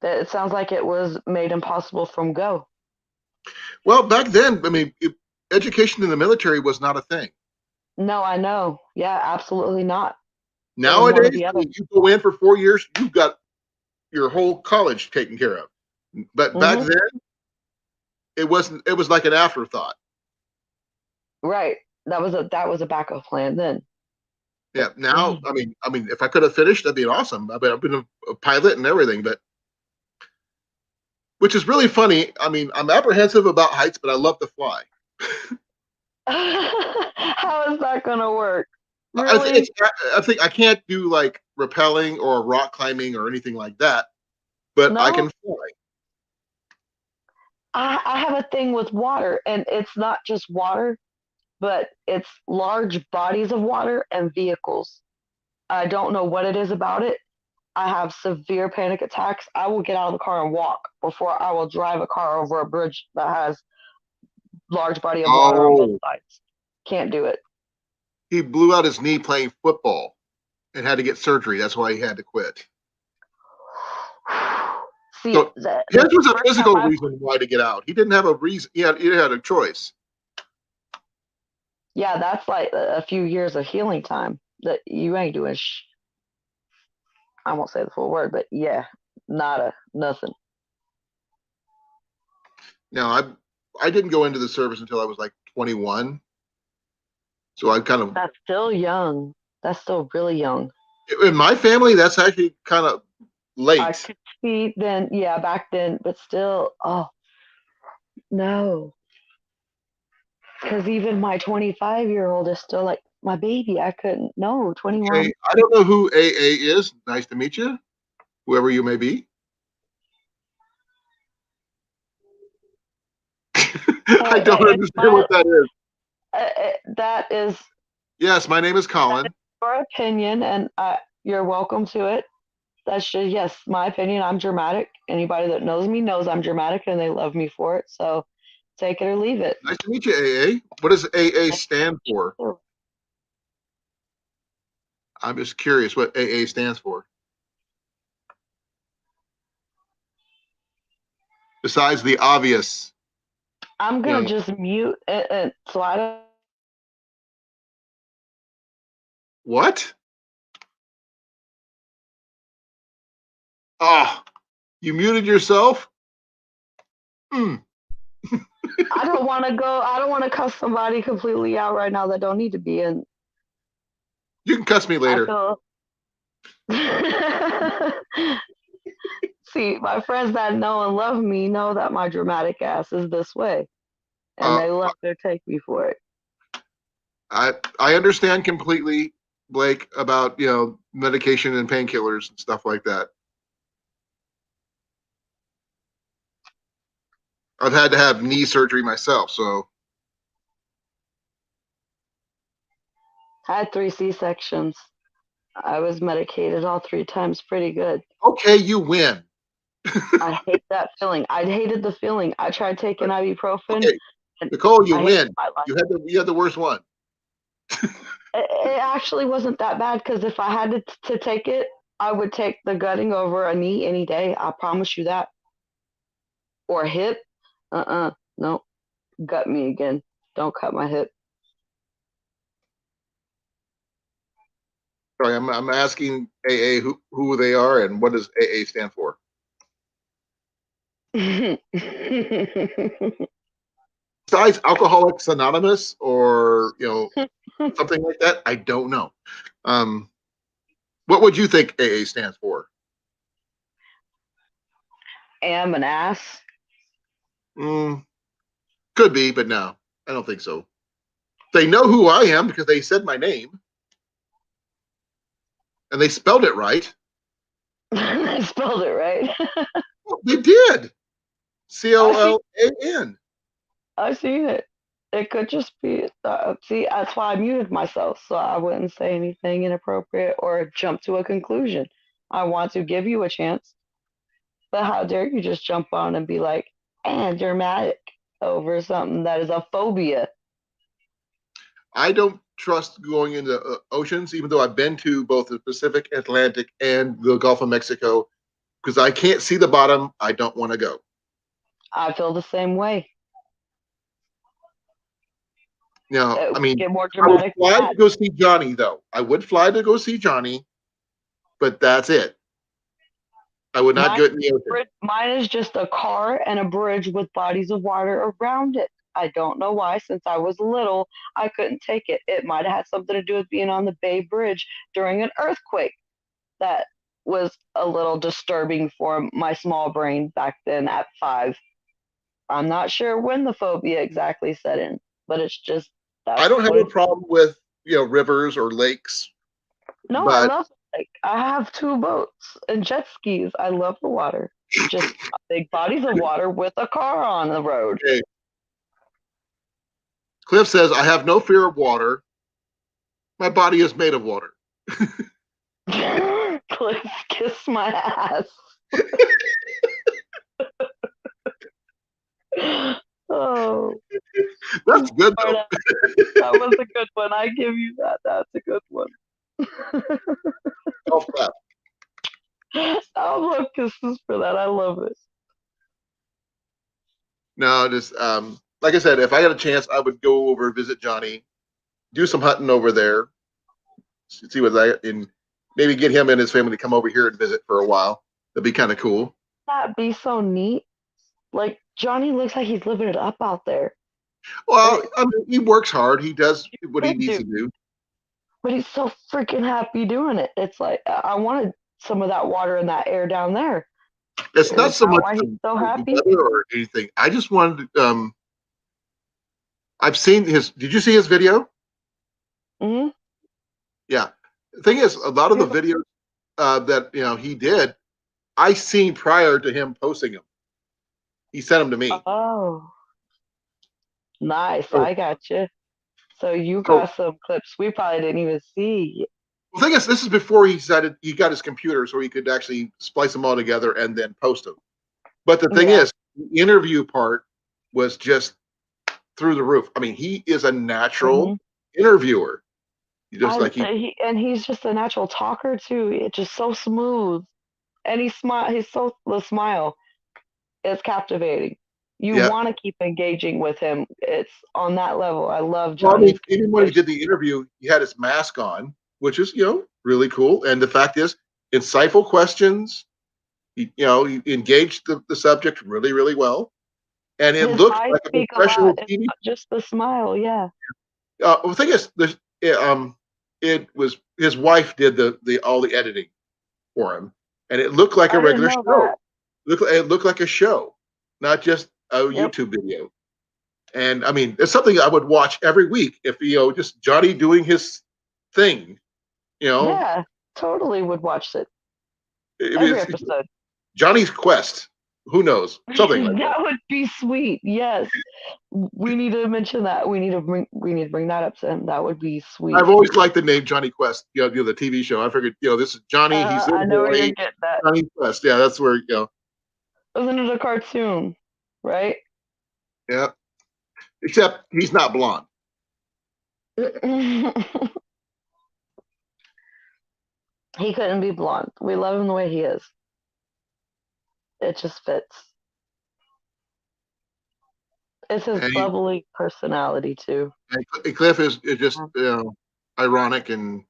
It sounds like it was made impossible from go. Well, back then, I mean, education in the military was not a thing. No, I know. Yeah, absolutely not. It was one or Nowadays, the I other. mean, you go in for 4 years, you've got your whole college taken care of. But back Hmm then, it wasn't. It was like an afterthought. Right. That was a backup plan then. Yeah. But Now, dang. I mean, if I could have finished, that'd be awesome. I've been a pilot and everything, but which is really funny. I mean, I'm apprehensive about heights, but I love to fly. How is that gonna work? I think Really? I think I can't do like rappelling or rock climbing or anything like that, but I No? can fly. I have a thing with water, and it's not just water, but it's large bodies of water and vehicles. I don't know what it is about it. I have severe panic attacks. I will get out of the car and walk before I will drive a car over a bridge that has large body of water on both Oh, sides. Can't do it. he blew out his knee playing football and had to get surgery. That's why he had to quit. See, So his the was a first time physical I, reason why to get out. He didn't have a reason. He had a choice. yeah, that's like a few years of healing time that you ain't doing. I won't say the full word, but yeah, Nada, nothing. Now, I didn't go into the service until I was like 21. So I kind of, That's still young. That's still really young. in my family, that's actually kind of I late. could see then, yeah, back then, but still, oh no. Because even my 25-year-old is still like my baby. I couldn't, no, 21. Okay, I don't know who AA is. Nice to meet you, whoever you may be. I don't understand what that is. That is Yes, my name is Colin. your opinion, and you're welcome to it. That's just, yes, my opinion. I'm dramatic. Anybody that knows me knows I'm dramatic, and they love me for it. So take it or leave it. Nice to meet you, AA. What does AA stand for? I'm just curious what AA stands for. Besides the obvious, I'm gonna just mute and so I don't. What? Oh, you muted yourself? I don't want to go. I don't want to cuss somebody completely out right now that don't need to be in. You can cuss me later. See, my friends that know and love me know that my dramatic ass is this way, and they love to take me for it. I understand completely, Blake, about medication and painkillers and stuff like that. I've had to have knee surgery myself, so I had 3 C-sections. I was medicated all 3 times pretty good. Okay, you win. I hate that feeling. I hated the feeling. I tried taking ibuprofen. Okay, Nicole, you win. You had the worst one. It actually wasn't that bad because if I had to take it, I would take the gutting over a knee any day. I promise you that. Or a hip. No. Gut me again. Don't cut my hip. Sorry, I'm asking AA who they are and what does AA stand for? Besides Alcoholics Anonymous or something like that, I don't know. What would you think AA stands for? Am an ass. Could be, but no, I don't think so. They know who I am because they said my name. And they spelled it right. They spelled it right. Well, they did. COLAN. I seen it. It could just be. See, that's why I muted myself, so I wouldn't say anything inappropriate or jump to a conclusion. I want to give you a chance, but how dare you just jump on and be like, and dramatic over something that is a phobia. I don't trust going into oceans, even though I've been to both the Pacific, Atlantic, and the Gulf of Mexico, because I can't see the bottom. I don't want to go. I feel the same way. I mean, get more I would dramatic. fly to go see Johnny, though. I would fly to go see Johnny, but that's it. I would not go in the ocean. Mine is just a car and a bridge with bodies of water around it. I don't know why. Since I was little, I couldn't take it. It might have had something to do with being on the Bay Bridge during an earthquake. That was a little disturbing for my small brain back then at 5. I'm not sure when the phobia exactly set in, but it's just I don't have a problem with rivers or lakes. No, I love the lake. I have 2 boats and jet skis. I love the water. Just big bodies of water with a car on the road. Okay. Cliff says, I have no fear of water. My body is made of water. Cliff, kiss my ass. Oh. That's good, though. That was a good one. I give you that. That's a good one. Golf clap. I'll love kisses for that. I love it. No, just like I said, if I had a chance, I would go over and visit Johnny, do some hunting over there, see what and maybe get him and his family to come over here and visit for a while. That'd be kind of cool. That'd be so neat. Like Johnny looks like he's living it up out there. Well, Like, I mean, he works hard. He does what he good needs dude, to do. but he's so freaking happy doing it. It's like I wanted some of that water and that air down there. It's not Is so that much why he's so the happy? weather or anything. I just wanted. I've seen his. Did you see his video? Hmm. Yeah. The thing is, a lot of the videos that he did, I seen prior to him posting them. He sent them to me. Oh, nice. So, I got you. So you so got some clips we probably didn't even see. the thing is, this is before he decided he got his computer, so he could actually splice them all together and then post them. But the thing Yeah. is, the interview part was just through the roof. I mean, he is a natural interviewer. Just like He's just a natural talker too. It's just so smooth, and he smile. The smile is captivating. You yeah. want to keep engaging with him. It's on that level. I love Well, I mean, Johnny's even when he did conversation. the interview, he had his mask on, which is really cool. And the fact is, insightful questions. He engaged the subject really, really well, and it His looked eyes like a speak a professional lot. It's TV. not just the smile. Yeah. The thing is, it was his wife did the all the editing for him, and it looked like a I didn't regular know show. that. It looked like a show, not just a Yep. YouTube video. And I mean, it's something I would watch every week if just Johnny doing his thing. Yeah. Totally would watch it every It's episode. Johnny's Quest. Who knows? Something like that. That would be sweet. Yes. We need to mention that. We need to bring that up to him. That would be sweet. I've always liked the name Johnny Quest. The TV show. I figured, this is Johnny. He's in I know where Hawaii. you're getting that. Johnny Quest. Yeah, that's where Wasn't it a cartoon? Right? Yeah. Except he's not blonde. He couldn't be blonde. We love him the way he is. It just fits. It's his And bubbly personality too. Cliff is just ironic and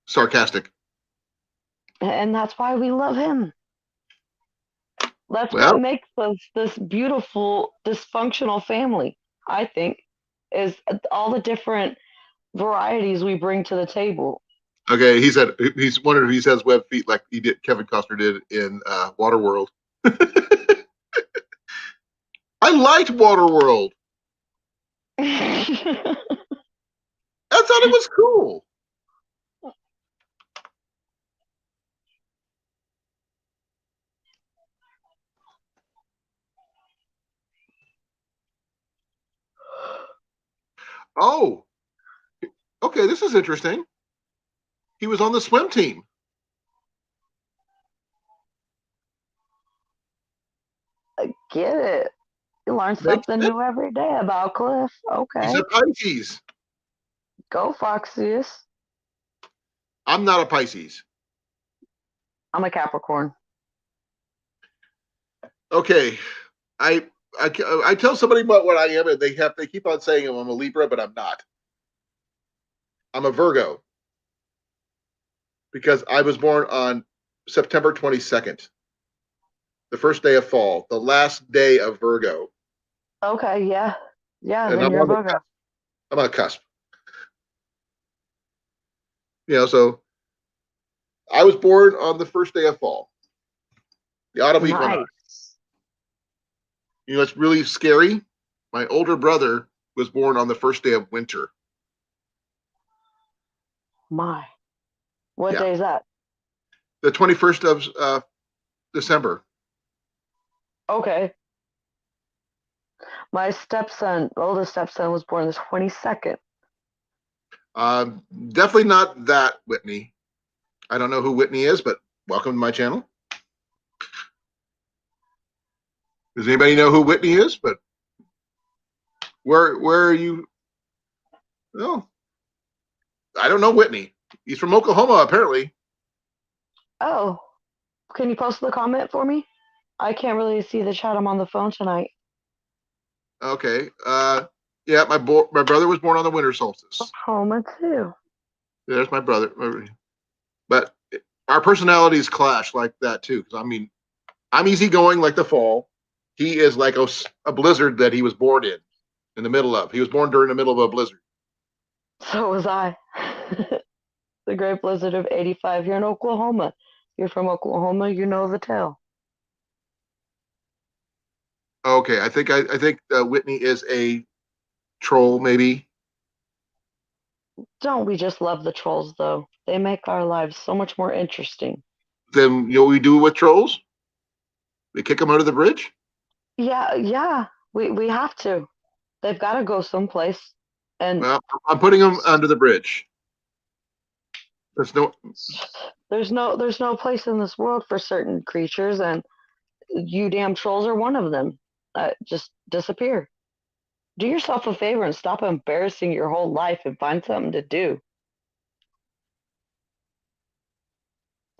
sarcastic. And that's why we love him. That's Well, what makes us this beautiful, dysfunctional family, I think, is all the different varieties we bring to the table. okay, he's wondered if he has web feet like Kevin Costner did in Waterworld. I liked Waterworld. I thought it was cool. Oh, okay, this is interesting. He was on the swim team. I get it. You learn something new every day about Cliff. Okay. He's a Pisces. Go Foxies. I'm not a Pisces. I'm a Capricorn. Okay, I tell somebody about what I am, and they keep on saying I'm a Libra, but I'm not. I'm a Virgo because I was born on September 22nd, the first day of fall, the last day of Virgo. Okay, yeah. Yeah, And then you're a Virgo. I'm on a cusp. So I was born on the first day of fall, the autumn equinox. It's really scary. My older brother was born on the first day of winter. My. What day is that? The 21st of December. Okay. My oldest stepson, was born the 22nd. Definitely not that Whitney. I don't know who Whitney is, but welcome to my channel. Does anybody know who Whitney is? But where are you? No, I don't know Whitney. He's from Oklahoma, apparently. Oh, can you post the comment for me? I can't really see the chat. I'm on the phone tonight. Okay. Yeah, my brother was born on the winter solstice. Oklahoma too. There's my brother. But our personalities clash like that too. Because I mean, I'm easygoing like the fall. He is like a blizzard that he was born in the middle of. He was born during the middle of a blizzard. So was I. The Great Blizzard of '85 here in Oklahoma. You're from Oklahoma, you know the tale. Okay, I think Whitney is a troll, maybe. Don't we just love the trolls, though? They make our lives so much more interesting. Then you know what we do with trolls? We kick them under the bridge. Yeah, we have to. They've got to go someplace. And Well, I'm putting them under the bridge. there's no place in this world for certain creatures, and you damn trolls are one of them. Just disappear. Do yourself a favor and stop embarrassing your whole life and find something to do.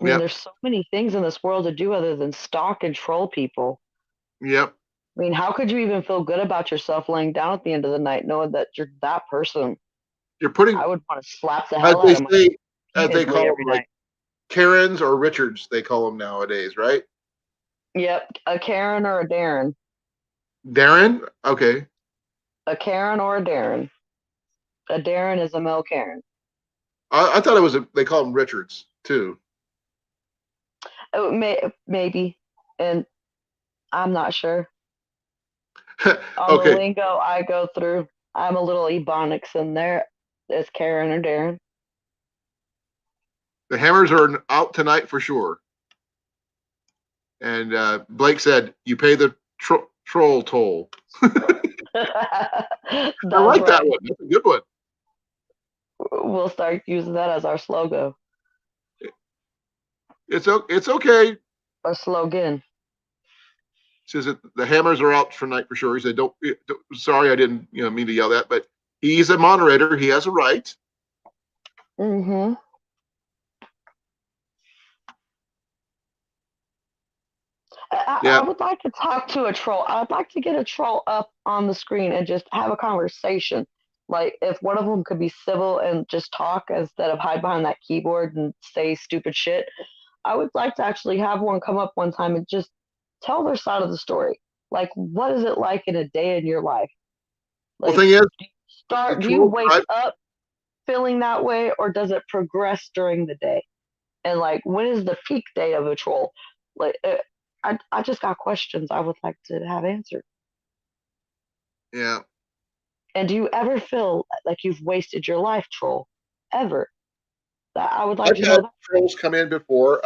I mean, Yep, there's so many things in this world to do other than stalk and troll people. yep. I mean, how could you even feel good about yourself laying down at the end of the night knowing that you're that person? You're putting, I would want to slap the as hell they out of my say, as they repeatedly call them, every like night. Karens or Richards, they call them nowadays, right? Yep, a Karen or a Darren. Darren? Okay. A Karen or a Darren. A Darren is a male Karen. I thought it was they call them Richards too. Maybe, and I'm not sure. On the Okay. lingo I go through, I'm a little ebonics in there. Is Karen or Darren? The Hammers are out tonight for sure. And Blake said, you pay the troll toll. I That's like that right. one. That's a good one. We'll start using that as our slogan It's okay. or slogan. Says that the Hammers are out tonight for sure. He said, don't sorry, I didn't mean to yell that, but he's a moderator. He has a right. Mm-hmm. Yeah. I would like to talk to a troll. I'd like to get a troll up on the screen and just have a conversation. Like if one of them could be civil and just talk instead of hide behind that keyboard and say stupid shit. I would like to actually have one come up one time and just tell their side of the story. Like, what is it like in a day in your life? Well, Like, thing is, do you wake up feeling that way, or does it progress during the day? And like, when is the peak day of a troll? Like, I just got questions I would like to have answered. yeah. And do you ever feel like you've wasted your life, troll? Ever? I would like I've to had know that. trolls come in before.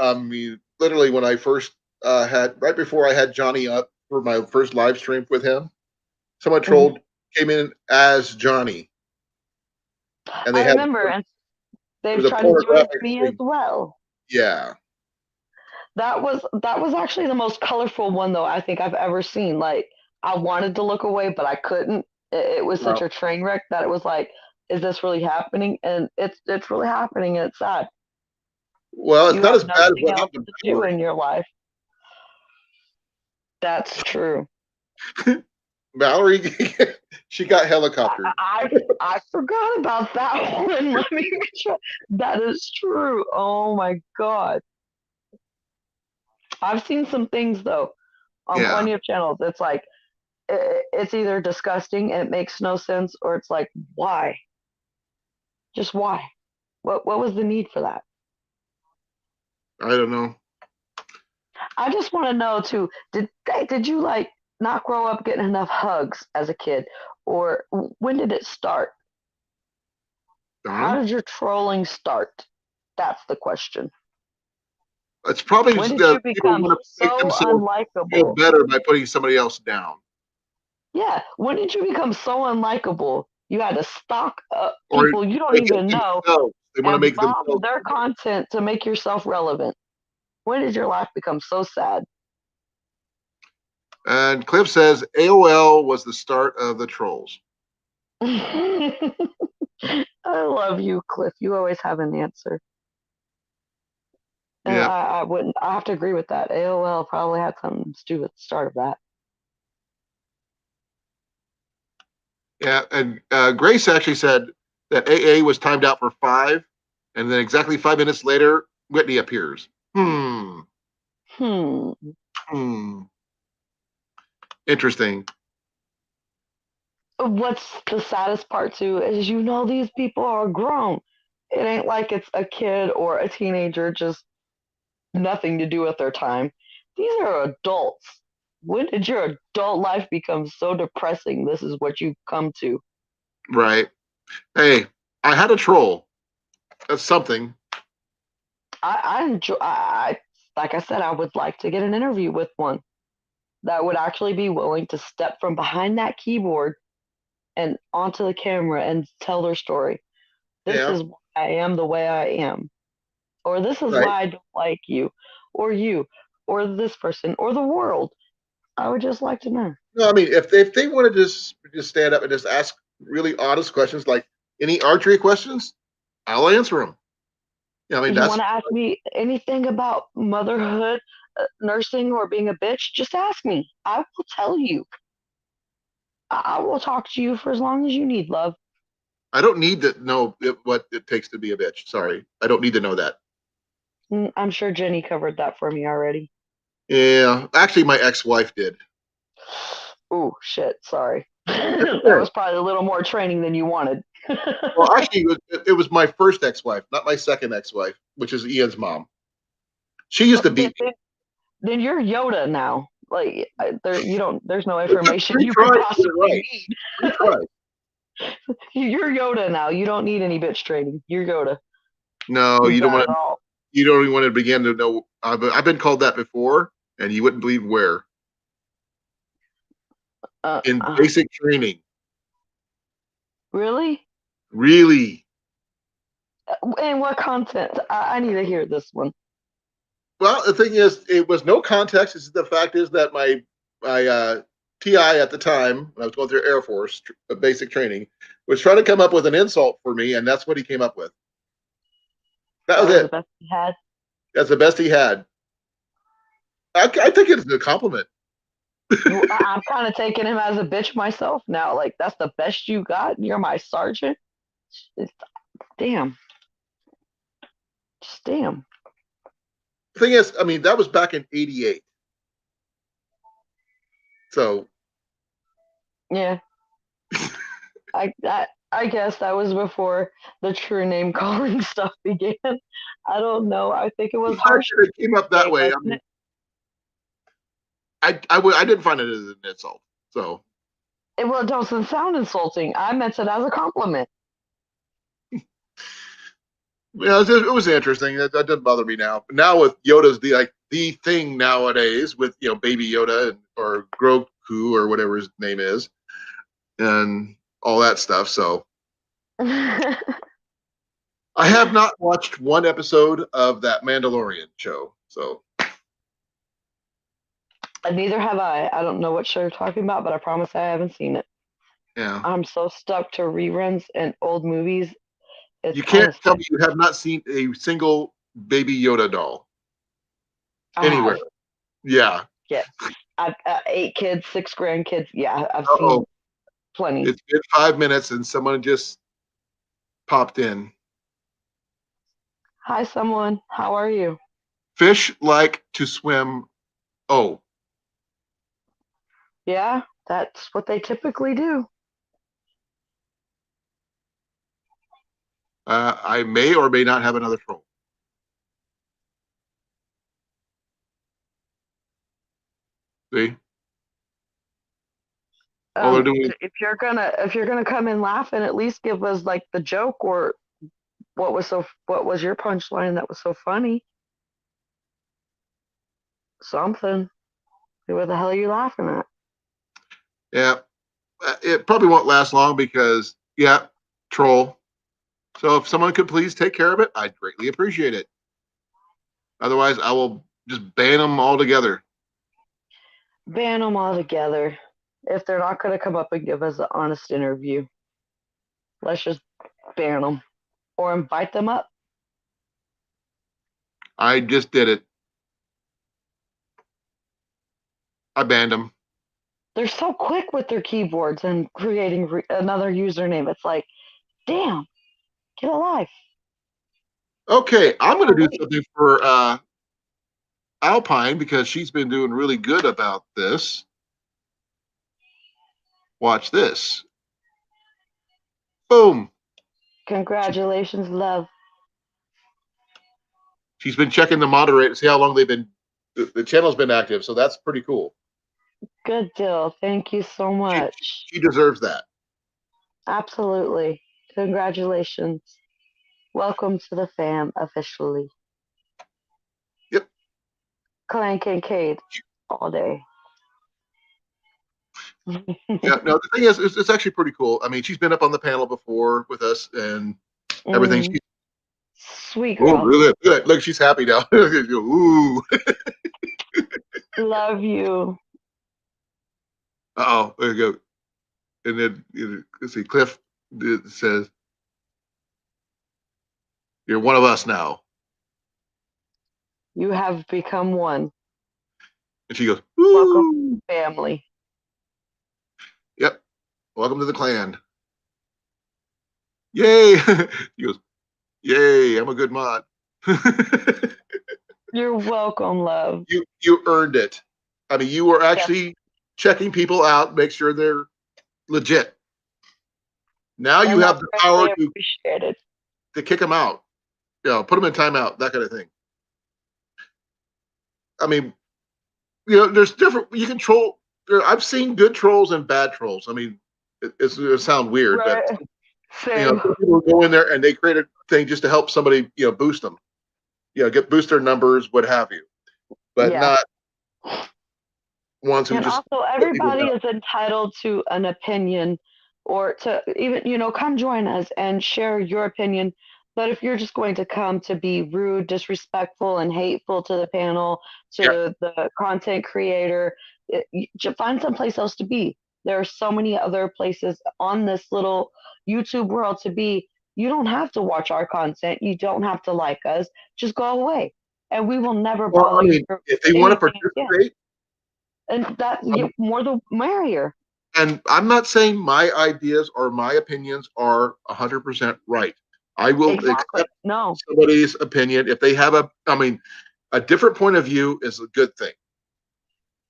Literally when I first right before I had Johnny up for my first live stream with him, someone trolled came in as Johnny, and they I had remember, and it they've was a tried to do it with pornographic me as thing. well. Yeah, That was actually the most colorful one though I think I've ever seen. Like I wanted to look away, but I couldn't. It was such a train wreck that it was like, is this really happening? And it's really happening, and it's sad. well, it's You not have as bad as nothing what else happened to to do Mallory. in your life. That's true. Mallory, she got helicoptered. I forgot about that one. Let me make sure. That is true. Oh my god. I've seen some things though on Yeah, plenty of channels. It's like it's either disgusting and it makes no sense, or it's like, why? Just why? What was the need for that? I don't know. I just want to know too. Did you like not grow up getting enough hugs as a kid, or when did it start? Don't How know. did your trolling start? That's the question. It's probably When did the you people become want to make so themselves feel unlikable? better by putting somebody else down, Yeah, when did you become so unlikable? You had to stalk or people you don't they get even know themselves. They want to and make bomb themselves. their content to make yourself relevant. When did your life become so sad? And Cliff says AOL was the start of the trolls. I love you, Cliff. You always have an answer. And Yeah, I wouldn't, I have to agree with that. AOL probably had something to do with the start of that. yeah. And Grace actually said that AA was timed out for 5, and then exactly 5 minutes later, Whitney appears. Hmm. Interesting. What's the saddest part too is these people are grown. It ain't like it's a kid or a teenager just nothing to do with their time. These are adults. When did your adult life become so depressing? This is what you've come to. Right. Hey, I had a troll. That's something. I enjoy. Like I said, I would like to get an interview with one that would actually be willing to step from behind that keyboard and onto the camera and tell their story. This Yeah. is why I am the way I am, or this is Right. why I don't like you, or this person, or the world. I would just like to know. No, I mean, if they want to just stand up and just ask really honest questions, like any archery questions, I'll answer them. Yeah, I mean If you want that's to ask me anything about motherhood, nursing, or being a bitch, just ask me. I will tell you. I will talk to you for as long as you need, love. I don't need to know what it takes to be a bitch. Sorry, I don't need to know that. I'm sure Jenny covered that for me already. Yeah, actually, my ex-wife did. Oh, shit. Sorry. That's That okay. was probably a little more training than you wanted. Well, actually, it was my first ex-wife, not my second ex-wife, which is Ian's mom. She used to then, beat me. then you're Yoda now. Like there's no It took information three you could tries to get it possibly right. need. 3 tries. You're Yoda now. You don't need any bitch training. You're Yoda. No, You've you don't got want it to. all. You don't even want to begin to know. I've been called that before, and you wouldn't believe where. Uh, In uh, basic training. really? Really? And what content? I need to hear this one. Well, the thing is, it was no context. The fact is that my TI at the time, when I was going through Air Force basic training, was trying to come up with an insult for me, and that's what he came up with. That That was was the it. best you had. That's the best he had. I think it's a compliment. I'm kind of taking him as a bitch myself now. Like that's the best you got. You're my sergeant. It's, damn, just damn. The thing is, I mean, that was back in '88. So Yeah, I guess that was before the true name calling stuff began. I don't know. I think it the was fact harsh, that it came up that way, I wasn't mean, it? I didn't find it as an insult. So Well, it doesn't sound insulting. I meant it as a compliment. yeah, it was interesting. That doesn't bother me now. Now with Yoda's the thing nowadays with Baby Yoda or Grogu or whatever his name is and all that stuff. So I have not watched one episode of that Mandalorian show. So And neither have I. I don't know what show you're talking about, but I promise I haven't seen it. yeah, I'm so stuck to reruns and old movies. It's you kind can't of tell sad. me you have not seen a single Baby Yoda doll I anywhere. have. Yeah. Yes. I've 8 kids, 6 grandkids. Yeah, I've Oh, seen plenty. it's been 5 minutes and someone just popped in. Hi, someone. How are you? Fish like to swim. Oh, Yeah, that's what they typically do. I may or may not have another troll. See, all they're doing. If you're gonna come and laugh and at least give us like the joke or what was your punchline that was so funny? Something. What the hell are you laughing at? Yeah, it probably won't last long because yeah, troll. So if someone could please take care of it, I'd greatly appreciate it. Otherwise, I will just ban them altogether. Ban them all together. If they're not gonna come up and give us an honest interview, let's just ban them or invite them up. I just did it. I banned them. They're so quick with their keyboards and creating another username. It's like, damn, get a life. Okay, I'm going to do Golly. something for Alpine because she's been doing really good about this. Watch this. Boom. Congratulations, love. She's been checking the moderator, see how long they've been, the channel's been active. So that's pretty cool. Good deal. Thank you so much. She deserves that. Absolutely. Congratulations. Welcome to the fam officially. Yep. Clan Kincaid all day. Yeah, no, the thing is, it's actually pretty cool. I mean, she's been up on the panel before with us and everything. Mm, sweet Oh, girl. really? Look, she's happy now. Ooh. Love you. Uh-oh, there you go. And then, let's see, Cliff says, you're one of us now. You have become one. And she goes, Welcome ooh. to the family. Yep. Welcome to the clan. Yay. He goes, yay, I'm a good mod. You're welcome, love. You earned it. I mean, you were actually checking people out, make sure they're legit. Now you And have the power I appreciate it. to kick them out. You know, put them in timeout, that kind of thing. I mean, you know, there's different. You can troll. I've seen good trolls and bad trolls. I mean, it sound weird, Right. but Same. you know, some people go in there and they create a thing just to help somebody, you know, boost them, you know, boost their numbers, what have you, but Yeah. not ones who And just. also, everybody is entitled to an opinion or to even, come join us and share your opinion. But if you're just going to come to be rude, disrespectful, and hateful to the panel, Yeah. to the content creator, find someplace else to be. There are so many other places on this little YouTube world to be. You don't have to watch our content. You don't have to like us. Just go away. And we will never Well, bother I mean, you. if they want to Anything again. participate, And that more the merrier. and I'm not saying my ideas or my opinions are 100% right. I will Exactly. accept No. somebody's opinion if they have a different point of view is a good thing.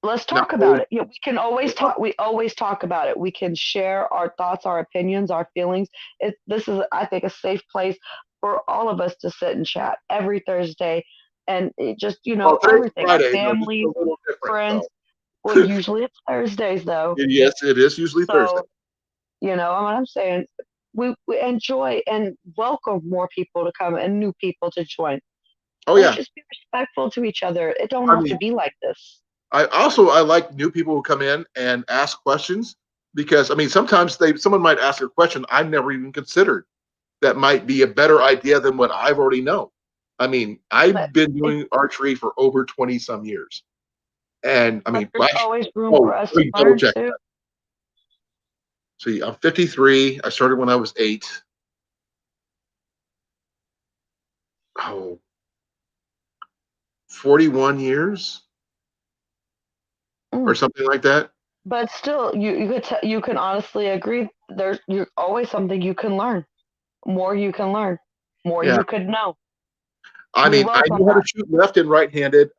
Let's talk about it. We can always talk. We always talk about it. We can share our thoughts, our opinions, our feelings. This is, I think, a safe place for all of us to sit and chat every Thursday, and just Well, today's everything. Our Friday, so it's family, a little different, friends. though. Well, usually it's Thursdays though. Yes, it is usually Thursday. So what I'm saying. We enjoy and welcome more people to come and new people to join. Oh Let's yeah, just be respectful to each other. It don't I have to mean, be like this. I like new people who come in and ask questions because I mean sometimes someone might ask a question I've never even considered that might be a better idea than what I've already known. I mean, I've been doing archery for over 20 some years. And I mean, There's always room let for us to me double learn check too. that. See, I'm 53. I started when I was 8. Oh, 41 years or something like that. But still, you can honestly agree. You're always something you can learn. More you can learn. More Yeah. you could know. I We mean, I welcome know how to that. shoot left and right-handed.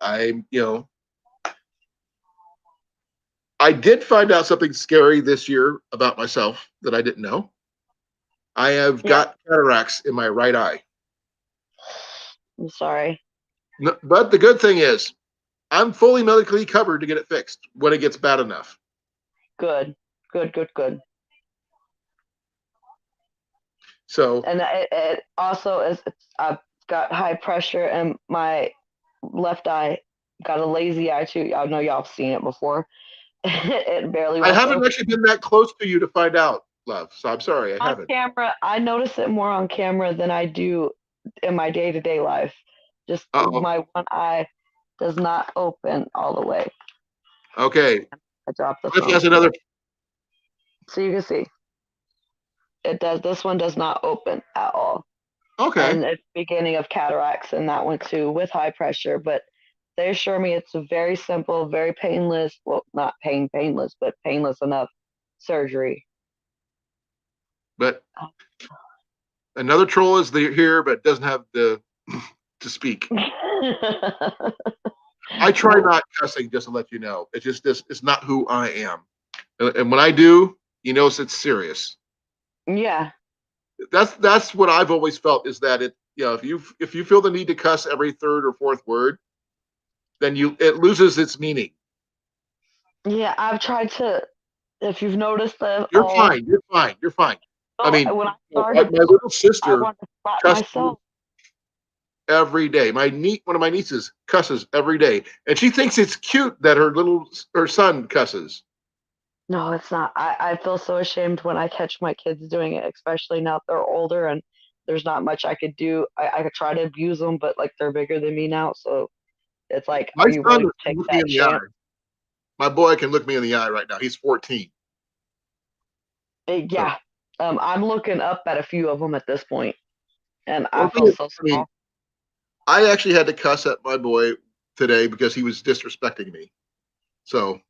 I did find out something scary this year about myself that I didn't know. I have Yeah. got cataracts in my right eye. I'm sorry. No, but the good thing is, I'm fully medically covered to get it fixed when it gets bad enough. Good. Good. So, And it also is. I've got high pressure, and my left eye got a lazy eye too. I know y'all have seen it before. It barely I wants to haven't open. actually been that close to you to find out, love. So I'm sorry, I On haven't. camera, I notice it more on camera than I do in my day-to-day life. Just Uh-oh. my one eye does not open all the way. Okay. I dropped the Cliff phone. has another. So you can see it does. This one does not open at all. Okay. And it's beginning of cataracts, and that one too with high pressure. But they assure me it's a very simple, very painless. Well, not painless, but painless enough surgery. But another troll is here, but doesn't have the to speak. I try not cussing, just to let you know. It's just this. It's not who I am. And when I do, it's serious. Yeah. That's what I've always felt is that if you feel the need to cuss every third or fourth word, then it loses its meaning. Yeah, I've tried to. If you've noticed that You're fine. You're fine. You're fine. I mean, when I my started, little I sister wanted to slap cusses myself. every day. One of my nieces cusses every day, and she thinks it's cute that her son cusses. No, it's not. I feel so ashamed when I catch my kids doing it, especially now that they're older and there's not much I could do. I could try to abuse them, but like they're bigger than me now, so it's like, My are you son willing to can take look me that in the eye. chance? My boy can look me in the eye right now. He's 14. So, Yeah. I'm looking up at a few of them at this point, and I well, feel so I mean, small. I actually had to cuss at my boy today because he was disrespecting me. So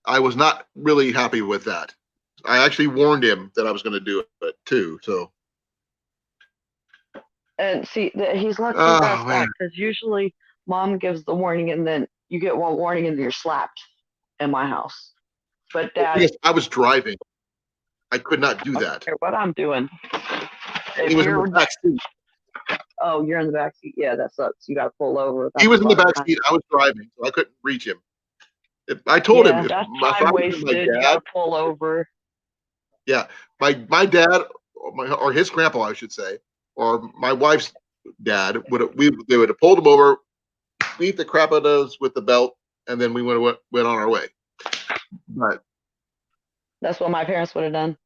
I was not really happy with that. I actually warned him that I was going to do it too. So, And see, he's lucky oh past man, that because usually mom gives the warning, and then you get one warning, and you're slapped in my house. But dad, yes, I was driving. I could not do I don't that. care what I'm doing. And he If was in the you're back seat. Oh, you're in the back seat. Yeah, that sucks. You got to pull over. He That's was a in the lot of back time. seat. I was driving, so I couldn't reach him. I told him Yeah, if that's I time was with my wasted. You got dad, to pull over. yeah, my dad or his grandpa, I should say, or my wife's dad they would have pulled him over, beat the crap out of us with the belt, and then we went on our way. But That's what my parents would have done.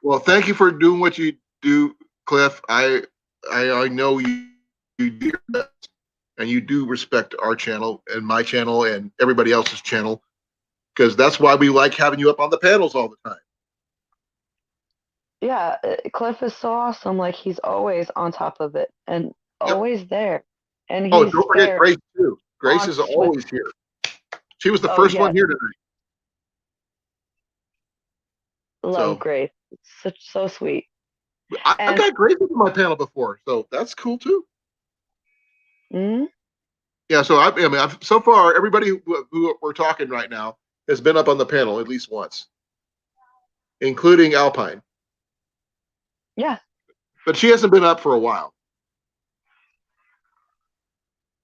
well, thank you for doing what you do, Cliff. I know you do your best, and you do respect our channel and my channel and everybody else's channel because that's why we like having you up on the panels all the time. Yeah, Cliff is so awesome. Like he's always on top of it and Yep. always there. And Oh, he's don't forget fair, Grace too. Grace is honest with. always here. She was the Oh first one yes, here tonight. love So Grace. It's so sweet. I've And got Grace on my panel before, so that's cool too. mm, Yeah, so so far everybody who we're talking right now has been up on the panel at least once, including Alpine. yeah, But she hasn't been up for a while.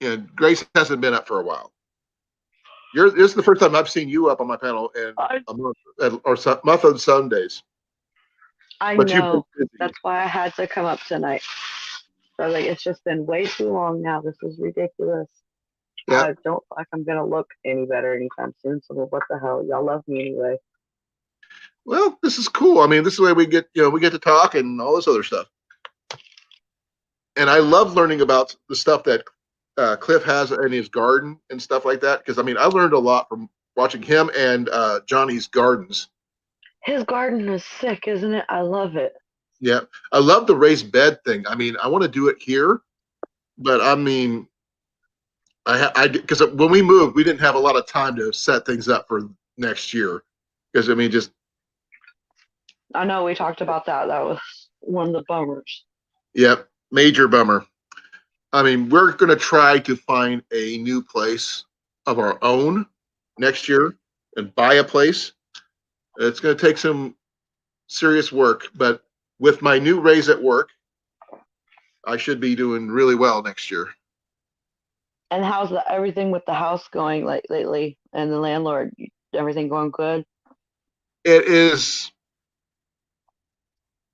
And Grace hasn't been up for a while. This is the first time I've seen you up on my panel in a month on Sundays. I But you've been know. busy. That's why I had to come up tonight. So like, it's just been way too long now. This is ridiculous. Yeah. I don't feel like I'm gonna look any better anytime soon. So what the hell? Y'all love me anyway. Well, this is cool. I mean, this is the way we get to talk and all this other stuff. And I love learning about the stuff that Cliff has in his garden and stuff like that. Because I mean, I learned a lot from watching him and Johnny's gardens. His garden is sick, isn't it? I love it. Yeah, I love the raised bed thing. I mean, I want to do it here, but I mean, because when we moved, we didn't have a lot of time to set things up for next year. Because I mean, just I know we talked about that. That was one of the bummers. yeah, major bummer. I mean, we're going to try to find a new place of our own next year and buy a place. It's going to take some serious work, but with my new raise at work, I should be doing really well next year. And how's everything with the house going like lately? And the landlord, everything going good? It is.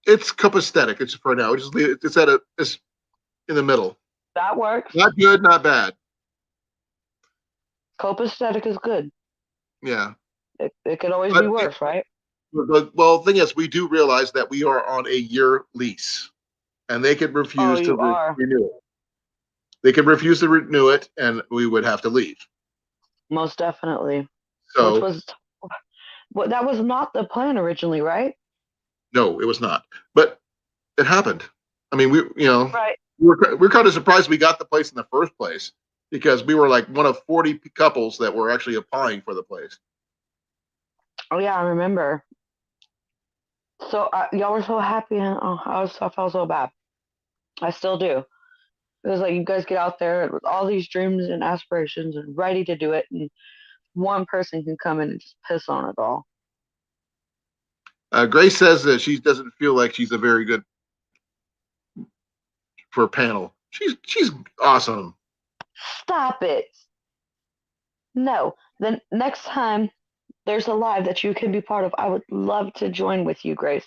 It's copacetic. It's for now. It's in the middle. That works. Not good, not bad. Copacetic is good. Yeah. It could always But be worse, right? well, the thing is, we do realize that we are on a year lease, and they could Oh, refuse to you are. renew it. They could refuse to renew it, and we would have to leave. Most definitely. Which So was, well, that was not the plan originally, right? no, it was not. But it happened. I mean, Right. we're kind of surprised we got the place in the first place because we were like one of 40 couples that were actually applying for the place. Oh yeah, I remember. So y'all were so happy, and oh, I felt so bad. I still do. It was like you guys get out there with all these dreams and aspirations and ready to do it, and one person can come in and just piss on it all. Grace says that she doesn't feel like she's a very good for a panel. She's awesome. Stop it. No. Then next time there's a live that you can be part of, I would love to join with you, Grace.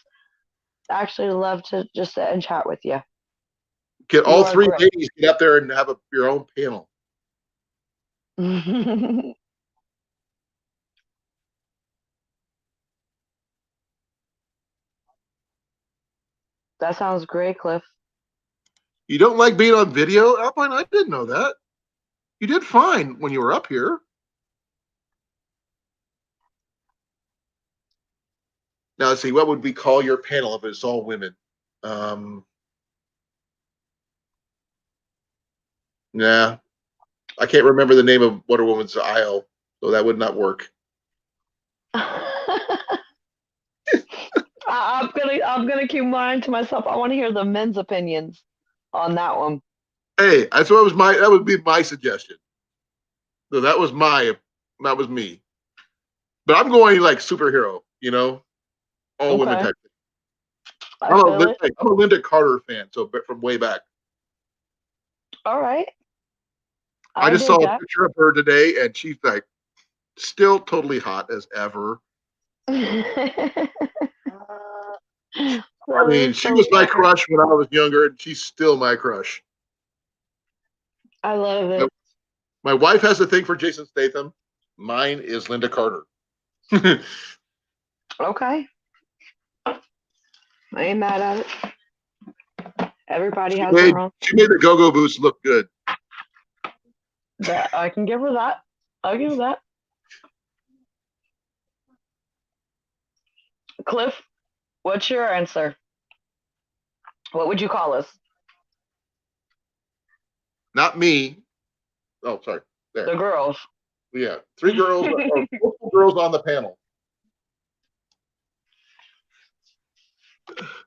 Actually love to just sit and chat with you. Get You all are three great. ladies get up there and have your own panel. That sounds great, Cliff. You don't like being on video, Alpine? I didn't know that. You did fine when you were up here. Now let's see, what would we call your panel if it's all women? Nah, I can't remember the name of Wonder Woman's aisle, so that would not work. I'm gonna keep mine to myself. I want to hear the men's opinions on that one. Hey, that's what was that would be my suggestion. So that was me. But I'm going like superhero, all women Okay. type. I feel it. I'm a Linda Carter fan, so from way back. All right. I just dig saw a that. picture of her today, and she's like still totally hot as ever. That I mean, is she so was my funny. crush when I was younger, and she's still my crush. I love it. My wife has a thing for Jason Statham. Mine is Linda Carter. Okay. I ain't mad at it. Everybody has their own. She made the Go-Go Boots look good. That I can give her that. I'll give her that. Cliff, what's your answer? What would you call us? Not me. Oh, sorry. There. The girls. Yeah, 3 girls or multiple girls on the panel.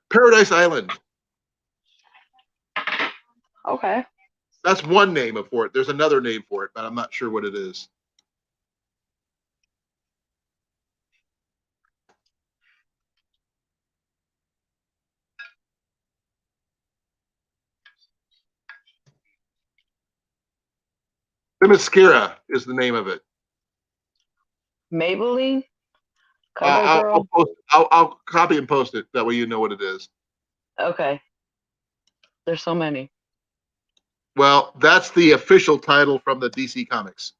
Paradise Island. Okay. That's one name for it. There's another name for it, but I'm not sure what it is. The Mascara is the name of it. Maybelline? CoverGirl? I'll copy and post it. That way you know what it is. Okay. There's so many. Well, that's the official title from the DC Comics.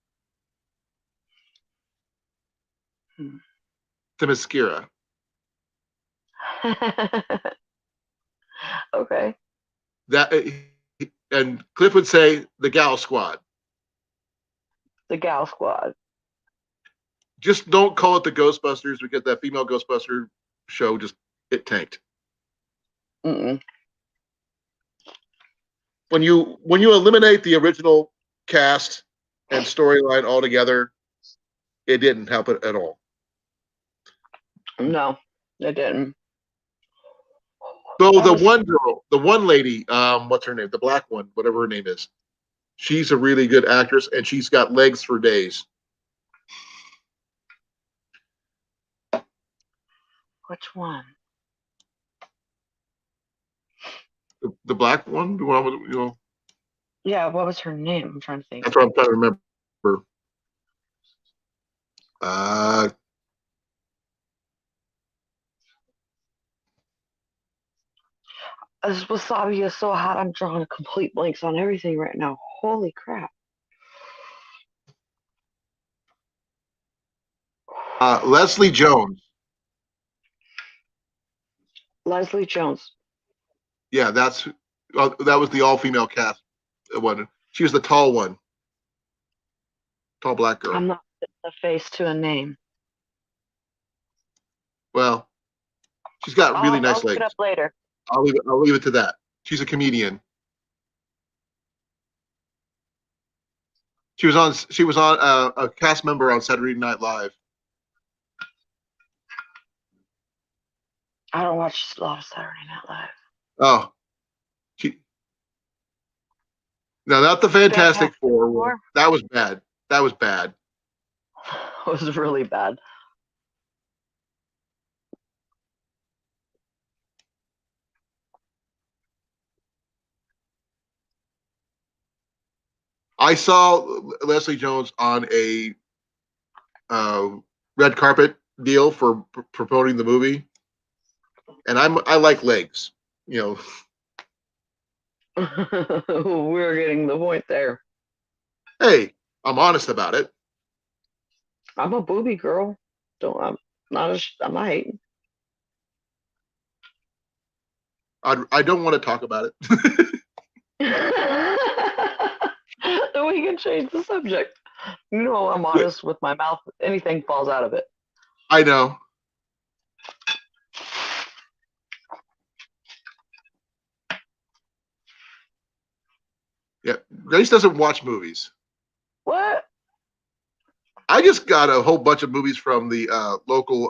The Mascara. Okay. And Cliff would say the Gal Squad. The Gal Squad. Just don't call it the Ghostbusters because that female Ghostbuster show it tanked. Mm-mm. When you eliminate the original cast and storyline altogether, it didn't help it at all. No, it didn't. So the one lady, what's her name? The black one, whatever her name is. She's a really good actress, and she's got legs for days. Which one? The black one, Yeah, what was her name? I'm trying to think. That's what I'm trying to remember. This wasabi is so hot, I'm drawing complete blanks on everything right now. Holy crap. Leslie Jones. Leslie Jones. Yeah, that was the all-female cast one. She was the tall one. Tall black girl. I'm not putting a face to a name. Well, she's got really nice I'll look legs. it up later. I'll leave it to that. She's a comedian. She was on a cast member on Saturday Night Live. I don't watch a lot of Saturday Night Live. Oh, No, not the Fantastic Fantastic Four. Four? That was bad. That was bad. It was really bad. I saw Leslie Jones on a uh, red carpet deal for promoting the movie, and I like legs. You know, We're getting the point there. hey, I'm honest about it. I'm a booby girl. I'm I'm not hating. I don't want to talk about it. Then we can change the subject. You know, I'm honest with my mouth. Anything falls out of it. I know. Yeah, Grace doesn't watch movies. What? I just got a whole bunch of movies from the local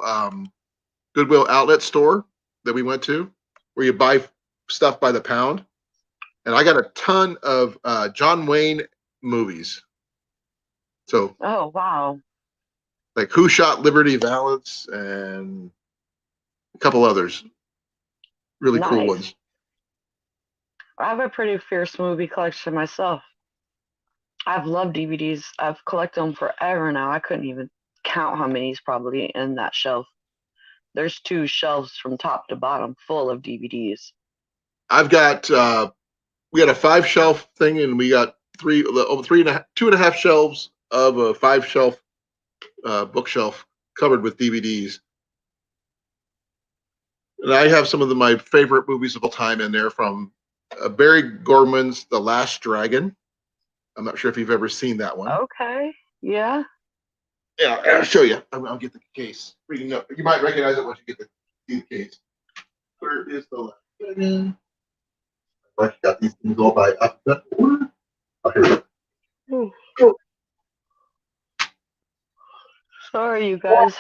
Goodwill outlet store that we went to, where you buy stuff by the pound. And I got a ton of John Wayne movies. So, Oh, wow. like Who Shot Liberty Valance and a couple others. Really cool Nice. ones. I have a pretty fierce movie collection myself. I've loved DVDs. I've collected them forever now. I couldn't even count how many's probably in that shelf. There's 2 shelves from top to bottom full of DVDs. I've got we got a 5 shelf thing, and we got three and a half, 2.5 shelves of a 5 shelf bookshelf covered with DVDs. And I have some of my favorite movies of all time in there, from Barry Gorman's The Last Dragon. I'm not sure if you've ever seen that one. Okay. Yeah. Yeah, I'll show you. I'll get the case. You might recognize it once you get see the case. Where is the Last Dragon? I got these things all by alphabetical order. Oh, here we go. Sorry, you guys.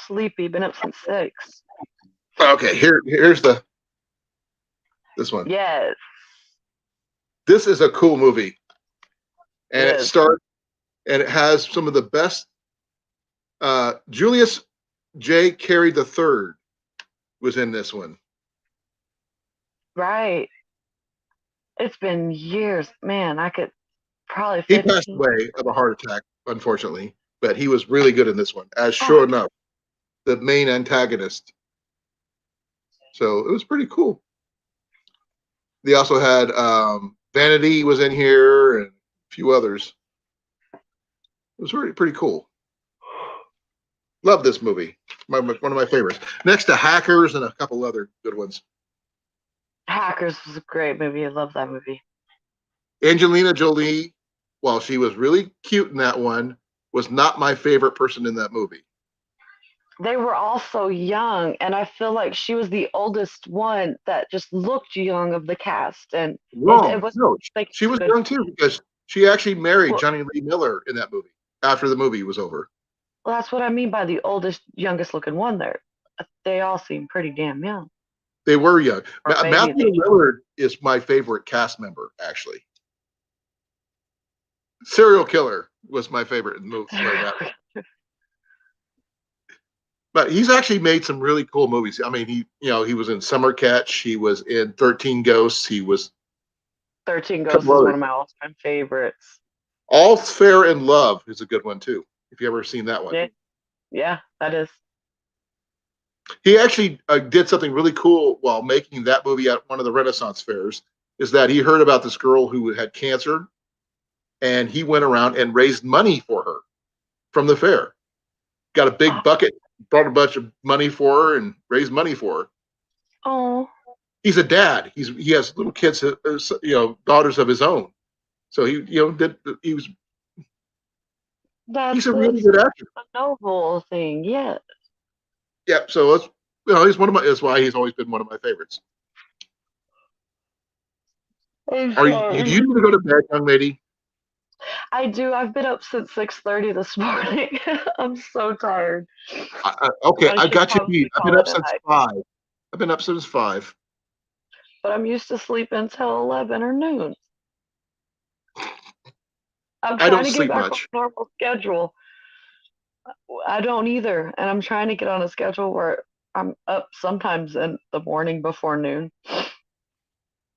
Sleepy. Been up since 6. Okay, here's this one. Yes. This is a cool movie, and It it is. starts and it has some of the best. Julius J. Carey III was in this one. Right. It's been years. Man, I could probably He 15. passed away of a heart attack, unfortunately, but he was really good in this one, as Oh. sure enough, the main antagonist. So it was pretty cool. They also had Vanity was in here and a few others. It was pretty cool. Love this movie. One of my favorites. Next to Hackers and a couple other good ones. Hackers was a great movie. I love that movie. Angelina Jolie, while she was really cute in that one, was not my favorite person in that movie. They were all so young, and I feel like she was the oldest one that just looked young of the cast. And it was No, like she was good. young too, because she actually married Well- Johnny Lee Miller in that movie after the movie was over. Well, that's what I mean by the oldest, youngest looking one there. They all seem pretty damn young. They were young. Or maybe Matthew they- Lillard is my favorite cast member, actually. Serial Killer was my favorite in the movie. But he's actually made some really cool movies. I mean, he was in Summer Catch. He was in 13 Ghosts. He was 13 Ghosts is one of my all-time favorites. All Fair in Love is a good one too, if you ever seen that one. Yeah, that is. He actually did something really cool while making that movie at one of the Renaissance fairs, is that he heard about this girl who had cancer, and he went around and raised money for her from the fair. Got a big bucket, brought a bunch of money for her, and raised money for her. Oh. He's a dad. He has little kids, daughters of his own. So he's a really good actor. A noble thing, yeah. Yeah. So he's that's why he's always been one of my favorites. Do you need to go to bed, young lady? I do. I've been up since 6:30 this morning. I'm so tired. Okay, I I should got you probably beat. I've call been up it a since night. 5. I've been up since 5. But I'm used to sleeping until 11 or noon. I'm I trying don't to get sleep back on much. a normal schedule. I don't either, and I'm trying to get on a schedule where I'm up sometimes in the morning before noon,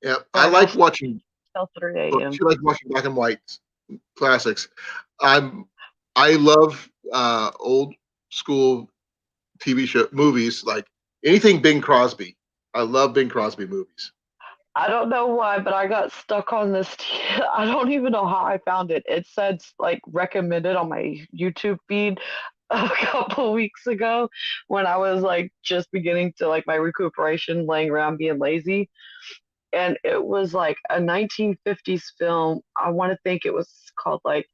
Yeah, or I I gotta like sleep watching. till 3 Well, a.m. she likes watching black and white classics. I'm I love old school TV show movies, like anything Bing Crosby. I love Bing Crosby movies. I don't know why, but I got stuck on this. I don't even know how I found it. It said like recommended on my YouTube feed a couple weeks ago when I was like just beginning to like my recuperation, laying around being lazy. And it was like a 1950s film. I want to think it was called like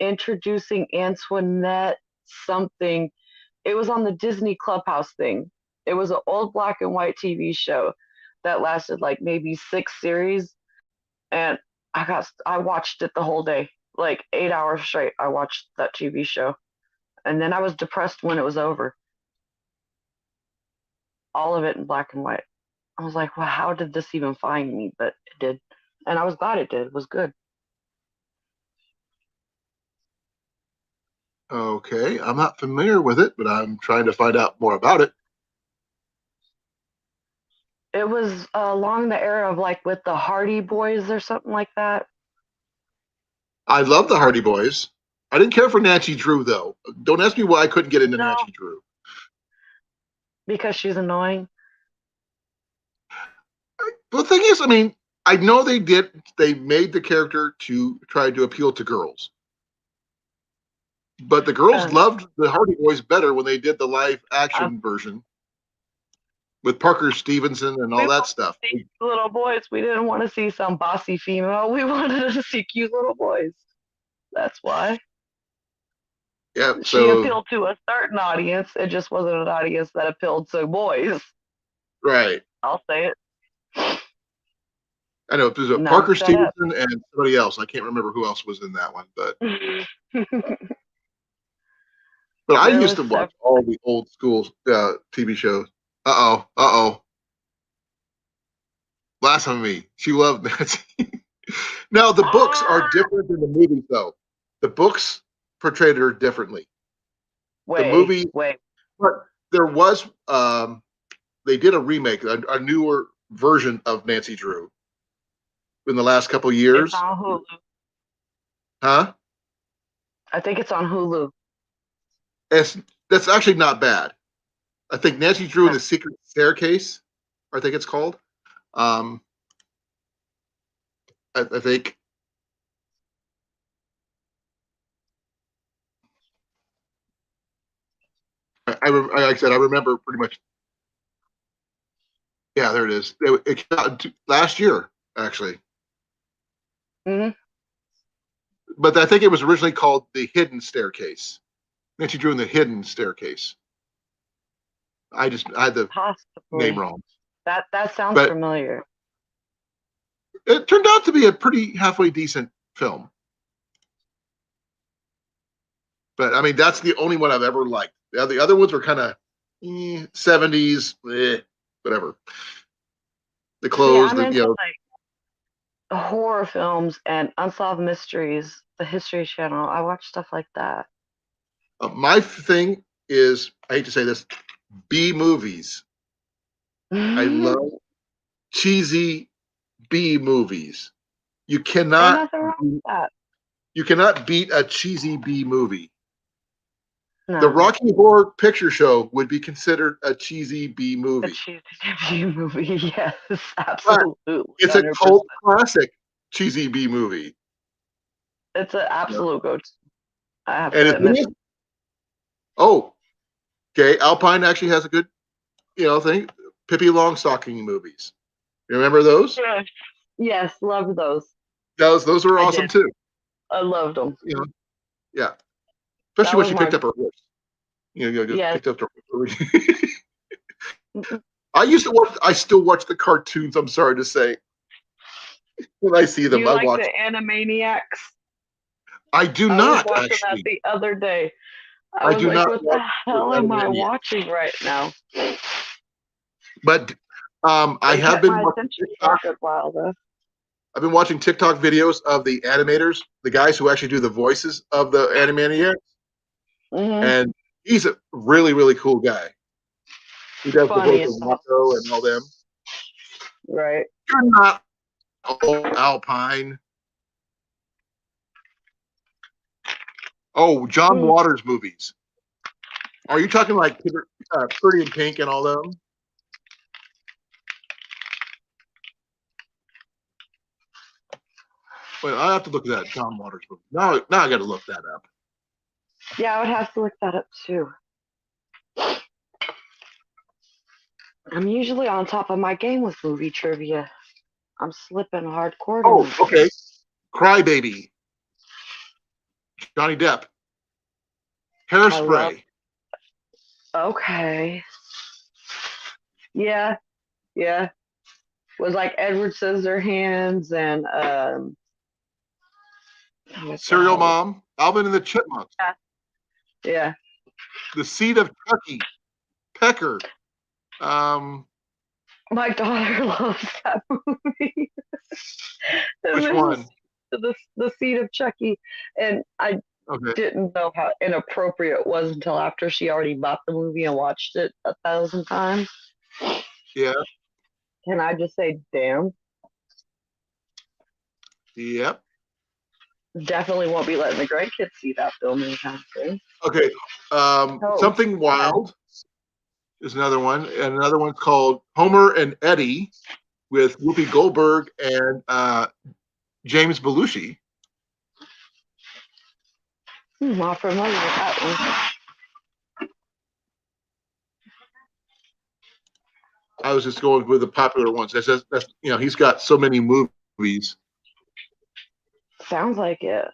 Introducing Antoinette something. It was on the Disney Clubhouse thing. It was an old black and white TV show that lasted like maybe 6 series, and I watched it the whole day, like 8 hours straight. I watched that TV show, and then I was depressed when it was over. All of it in black and white. I was like, well, how did this even find me? But it did, and I was glad it did. It was good. Okay, I'm not familiar with it, but I'm trying to find out more about it. It was along the era of like with the Hardy Boys or something like that. I love the Hardy Boys. I didn't care for Nancy Drew though. Don't ask me why I couldn't get into No, Nancy Drew. because she's annoying. The thing is, I mean, I know they made the character to try to appeal to girls, but the girls And loved the Hardy Boys better when they did the live I, action version with Parker Stevenson and we all that wanted stuff. to see cute little boys. We didn't want to see some bossy female. We wanted to see cute little boys. That's why. Yeah, She so appealed to a certain audience. It just wasn't an audience that appealed to boys. right. I'll say it. I know there's a Now Parker shut up. Stevenson and somebody else. I can't remember who else was in that one, but I There used was to watch several. all the old school TV shows. Uh oh. Last time me, she loved Nancy. Now the books are Ah, different than the movies, though. The books portrayed her differently. The wait, movie, wait. but there was they did a remake, a newer version of Nancy Drew in the last couple It's years, on Hulu. huh? I think it's on Hulu. It's that's actually not bad. I think Nancy Drew and No. the Secret Staircase, I think it's called. Um, I think like I said, I remember pretty much. Yeah, there it is. It came out last year, actually, Hmm. but I think it was originally called the Hidden Staircase. Nancy Drew and the Hidden Staircase. I had the name Possibly. wrong, That sounds but familiar. it turned out to be a pretty halfway decent film. But I mean, that's the only one I've ever liked. The other ones were kind of 70s, whatever. The See, clothes, I'm the you into know. like horror films and unsolved mysteries. The History Channel. I watch stuff like that. My thing is, I hate to say this, B movies. I Ain't love cheesy B movies. You nothing wrong with that. beat a cheesy B movie. The No, Rocky Horror Picture Show would be considered a cheesy B a movie, cheesy debut movie. Yes, but absolutely, it's a 100%. cult classic cheesy B movie. It's an You know? absolute go-to. I have And to it's admit. oh, okay. Alpine actually has a good, thing. Pippi Longstocking movies. You remember those? Yes, yes, love those. Those were I awesome did. too. I loved them. You know, yeah. That Especially when was she my picked up her horse. Just yes. picked up her. I used to watch. I still watch the cartoons. I'm sorry to say, when I see them, You I like watch. the Animaniacs? I do I was not watching that actually. the other day. I I was do like, not what the watch the hell am I Animaniacs, watching right now? but I They have kept been my watching attention for a TikTok. good while though. I've been watching TikTok videos of the animators, the guys who actually do the voices of the Animaniacs, and he's a really, really cool guy. He does the Funny voice as of fuck. Watto and all them. Right. You're not old Alpine. Oh, John Waters movies. Are you talking like Pretty in Pink and all them? Wait, I have to look at that John Waters movie. Now I got to look that up. Yeah, I would have to look that up too. I'm usually on top of my game with movie trivia. I'm slipping hardcore Oh, tonight. okay. Crybaby. Johnny Depp. Hairspray. Okay. Yeah. Was like Edward Scissorhands and Serial Mom. Alvin and the Chipmunks. Yeah. The Seed of Chucky. Pecker. My daughter loves that movie. Which one? The Seed of Chucky, and I didn't know how inappropriate it was until after she already bought the movie and watched it 1,000 times. Yeah. Can I just say, damn? Yep. Definitely won't be letting the grandkids see that film anytime soon. Okay. Something Wild is another one. And another one's called Homer and Eddie with Whoopi Goldberg and James Belushi. Not familiar with that one. I was just going with the popular ones. That's he's got so many movies. Sounds like it.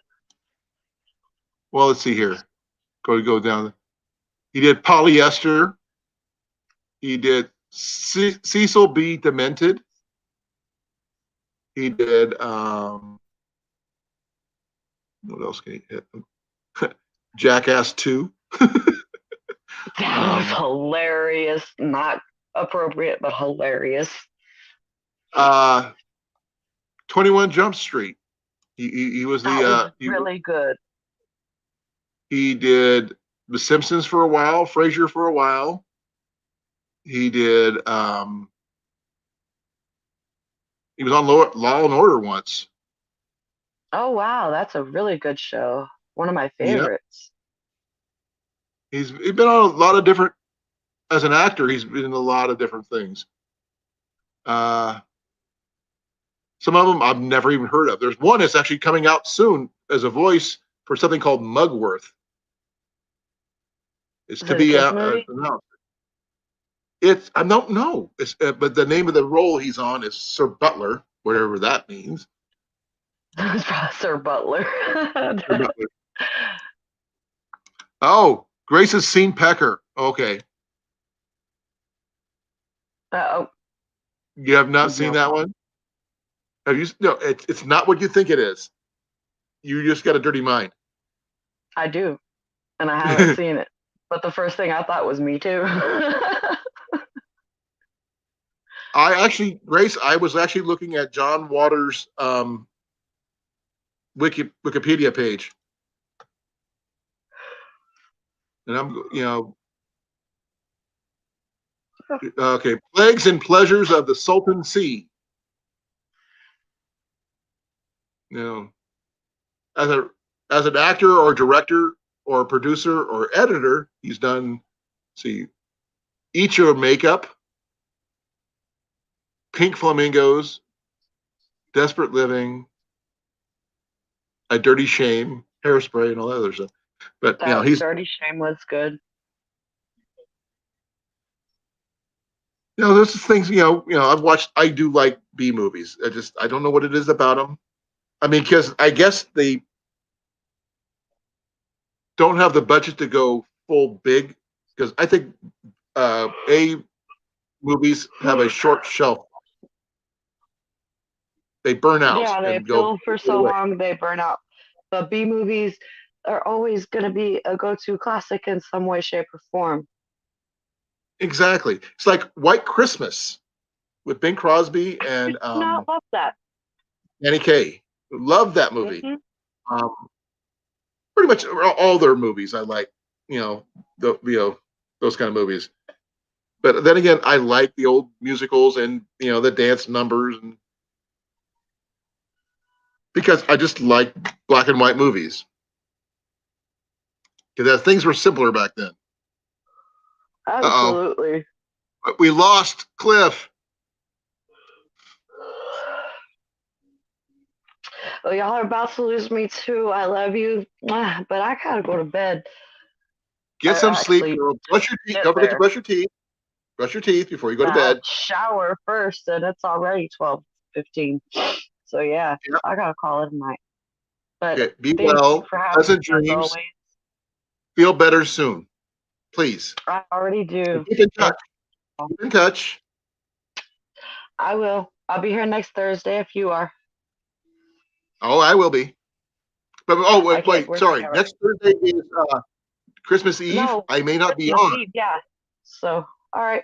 Well, let's see here. Go down. He did Polyester. He did Cecil B. Demented. He did what else can he hit? Jackass 2. That was hilarious. Not appropriate, but hilarious. 21 Jump Street. He was really good. He did The Simpsons for a while, Frasier for a while. He did he was on Law and Order once. Oh wow, that's a really good show. One of my favorites. Yep. He's been on a lot of different, as an actor, he's been in a lot of different things. Some of them I've never even heard of. There's one that's actually coming out soon as a voice for something called Mugworth. It's to be announced. I don't know. But the name of the role he's on is Sir Butler, whatever that means. Sir Butler. Sir Butler. Oh, Grace's seen Pecker. Okay. Oh. You have not seen that one? Have you? No, it's not what you think it is. You just got a dirty mind. I do, and I haven't seen it. But the first thing I thought was me too. Grace, I was actually looking at John Waters' Wikipedia page, and I'm, okay, Plagues and Pleasures of the Sultan Sea. As an actor or director or producer or editor, he's done, Eat Your Makeup, Pink Flamingos, Desperate Living, A Dirty Shame, Hairspray, and all that other stuff. But Dirty Shame was good. There's things, I've watched. I do like B movies. I don't know what it is about them. I mean, because I guess they don't have the budget to go full big. Because I think A movies have a short shelf. They burn out. Yeah, they film for so long they burn out. But B movies are always going to be a go-to classic in some way, shape, or form. Exactly. It's like White Christmas with Bing Crosby and. I love that. Danny Kaye. Love that movie. Hmm. Um, pretty much all their movies I like. Those kind of movies. But then again, I like the old musicals and the dance numbers, and because I just like black and white movies. Because things were simpler back then. Uh Absolutely. oh, we lost Cliff. Well, y'all are about to lose me too. I love you, but I gotta go to bed. Get I some sleep, actually girl. just Brush your teeth. get Don't forget to there. brush your teeth. Brush your teeth before you go to I'll bed. shower first, and it's already 12:15. So yeah, Yeah. I gotta call it a night. But Okay. Be thank you well. for having Pleasant me as dreams. always. Feel better soon, please. I already And do. keep in touch. Thank you. Keep in touch. I will. I'll be here next Thursday if you are. Oh, I will be. But I wait, can't wait. wait to Sorry. hear it. Next Thursday is Christmas Eve. No, I may not be Christmas on. Eve, yeah. So, all right,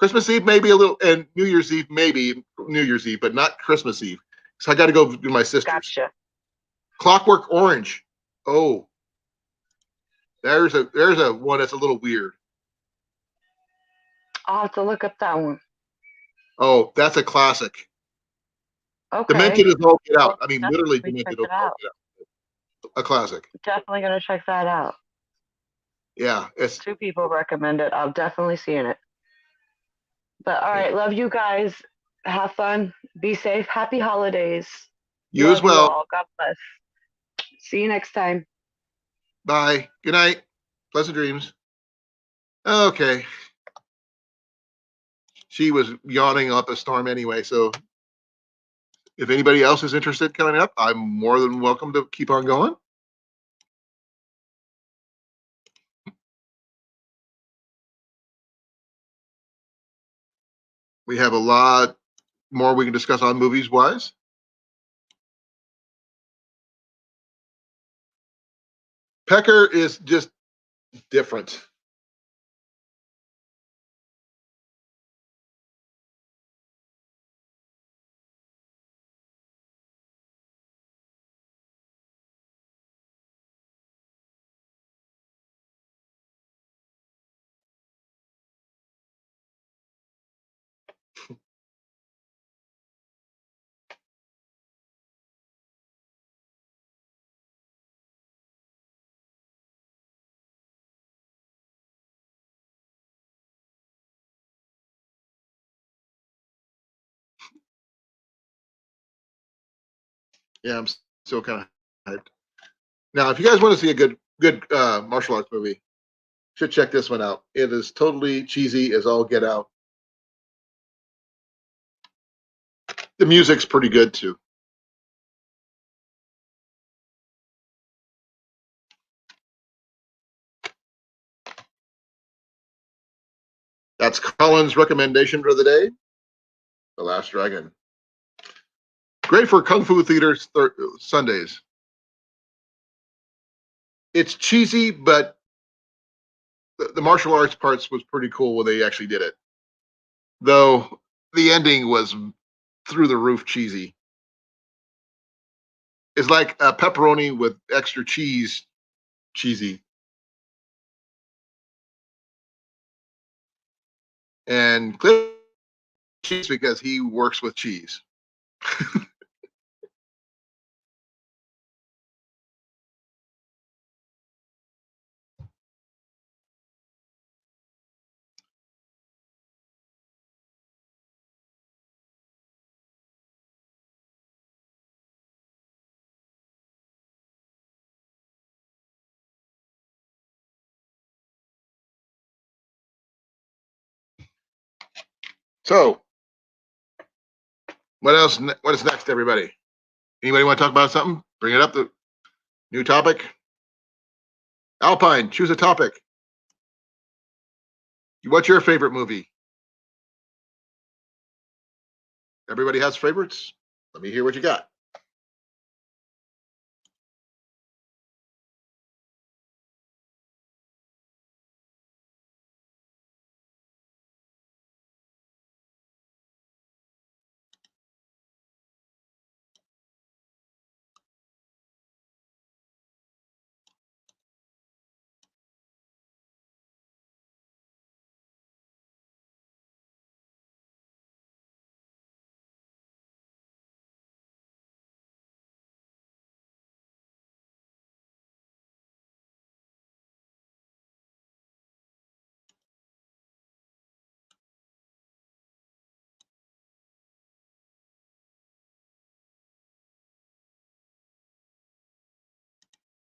Christmas Eve maybe a little, and New Year's Eve maybe New Year's Eve, but not Christmas Eve. So I got to go do my sister's. gotcha. Clockwork Orange. Oh, there's a one that's a little weird. I'll have to look up that one. Oh, that's a classic. Okay. Demented as all get out. Well, I mean, literally definitely check demented as it all out. get out. A classic. Definitely gonna check that out. Yeah, it's Two people recommend it. I'll definitely see in it. But all yeah. right, love you guys. Have fun. Be safe. Happy holidays. You as Love you well. all. God bless. See you next time. Bye. Good night. Pleasant dreams. Okay. She was yawning up a storm anyway, so if anybody else is interested coming up, I'm more than welcome to keep on going. We have a lot more we can discuss on movies wise. Pecker is just different. Yeah, I'm still kind of hyped. Now, if you guys want to see a good martial arts movie, should check this one out. It is totally cheesy as all get out. The music's pretty good too. That's Colin's recommendation for the day. The Last Dragon. Great for Kung Fu theaters Sundays. It's cheesy, but the martial arts parts was pretty cool when they actually did it. Though the ending was through the roof cheesy. It's like a pepperoni with extra cheese, cheesy. And Cliff cheese because he works with cheese. So, what else? What is next, everybody? Anybody want to talk about something? Bring it up. The new topic. Alpine, choose a topic. What's your favorite movie? Everybody has favorites. Let me hear what you got.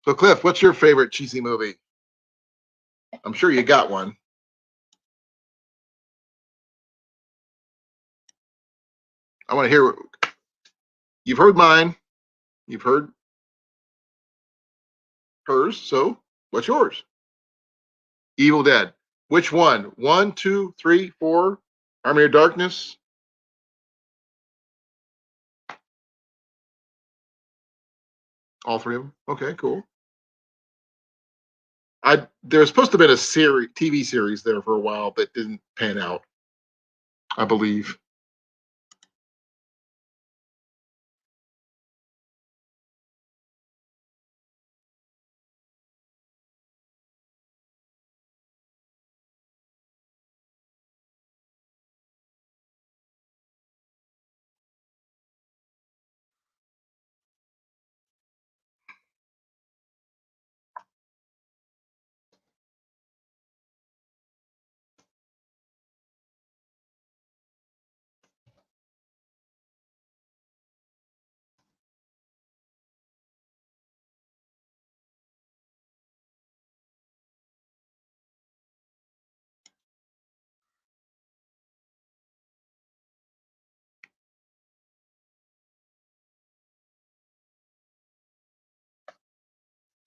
So, Cliff, what's your favorite cheesy movie? I'm sure you got one. I want to hear. You've heard mine. You've heard hers. So, what's yours? Evil Dead. Which one? 1, 2, 3, 4. Army of Darkness. All three of them. Okay, cool. There's supposed to have been a TV series there for a while that didn't pan out, I believe.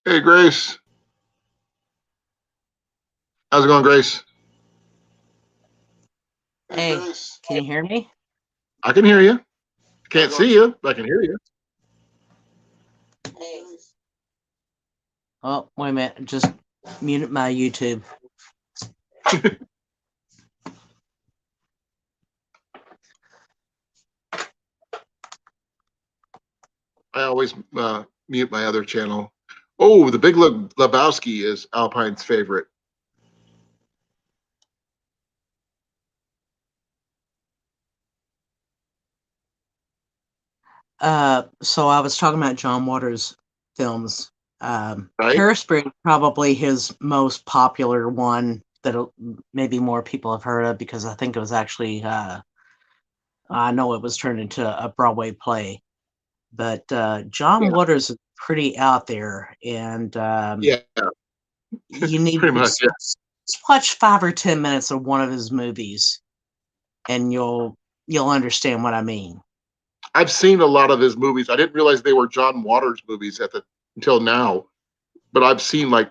Hey, Grace. How's it going, Grace? Hey, can you hear me? I can hear you. Can't see you, but I can hear you. Oh, wait a minute. Just muted my YouTube. I always mute my other channel. Oh, The Big Lebowski is Alpine's favorite. So I was talking about John Waters films. Right? Hairspray is probably his most popular one that maybe more people have heard of because I think it was actually, I know it was turned into a Broadway play. But John Waters is pretty out there, and Yeah, you need pretty to much. Yeah. just watch 5 or 10 minutes of one of his movies, and you'll understand what I mean. I've seen a lot of his movies. I didn't realize they were John Waters movies until now, but I've seen like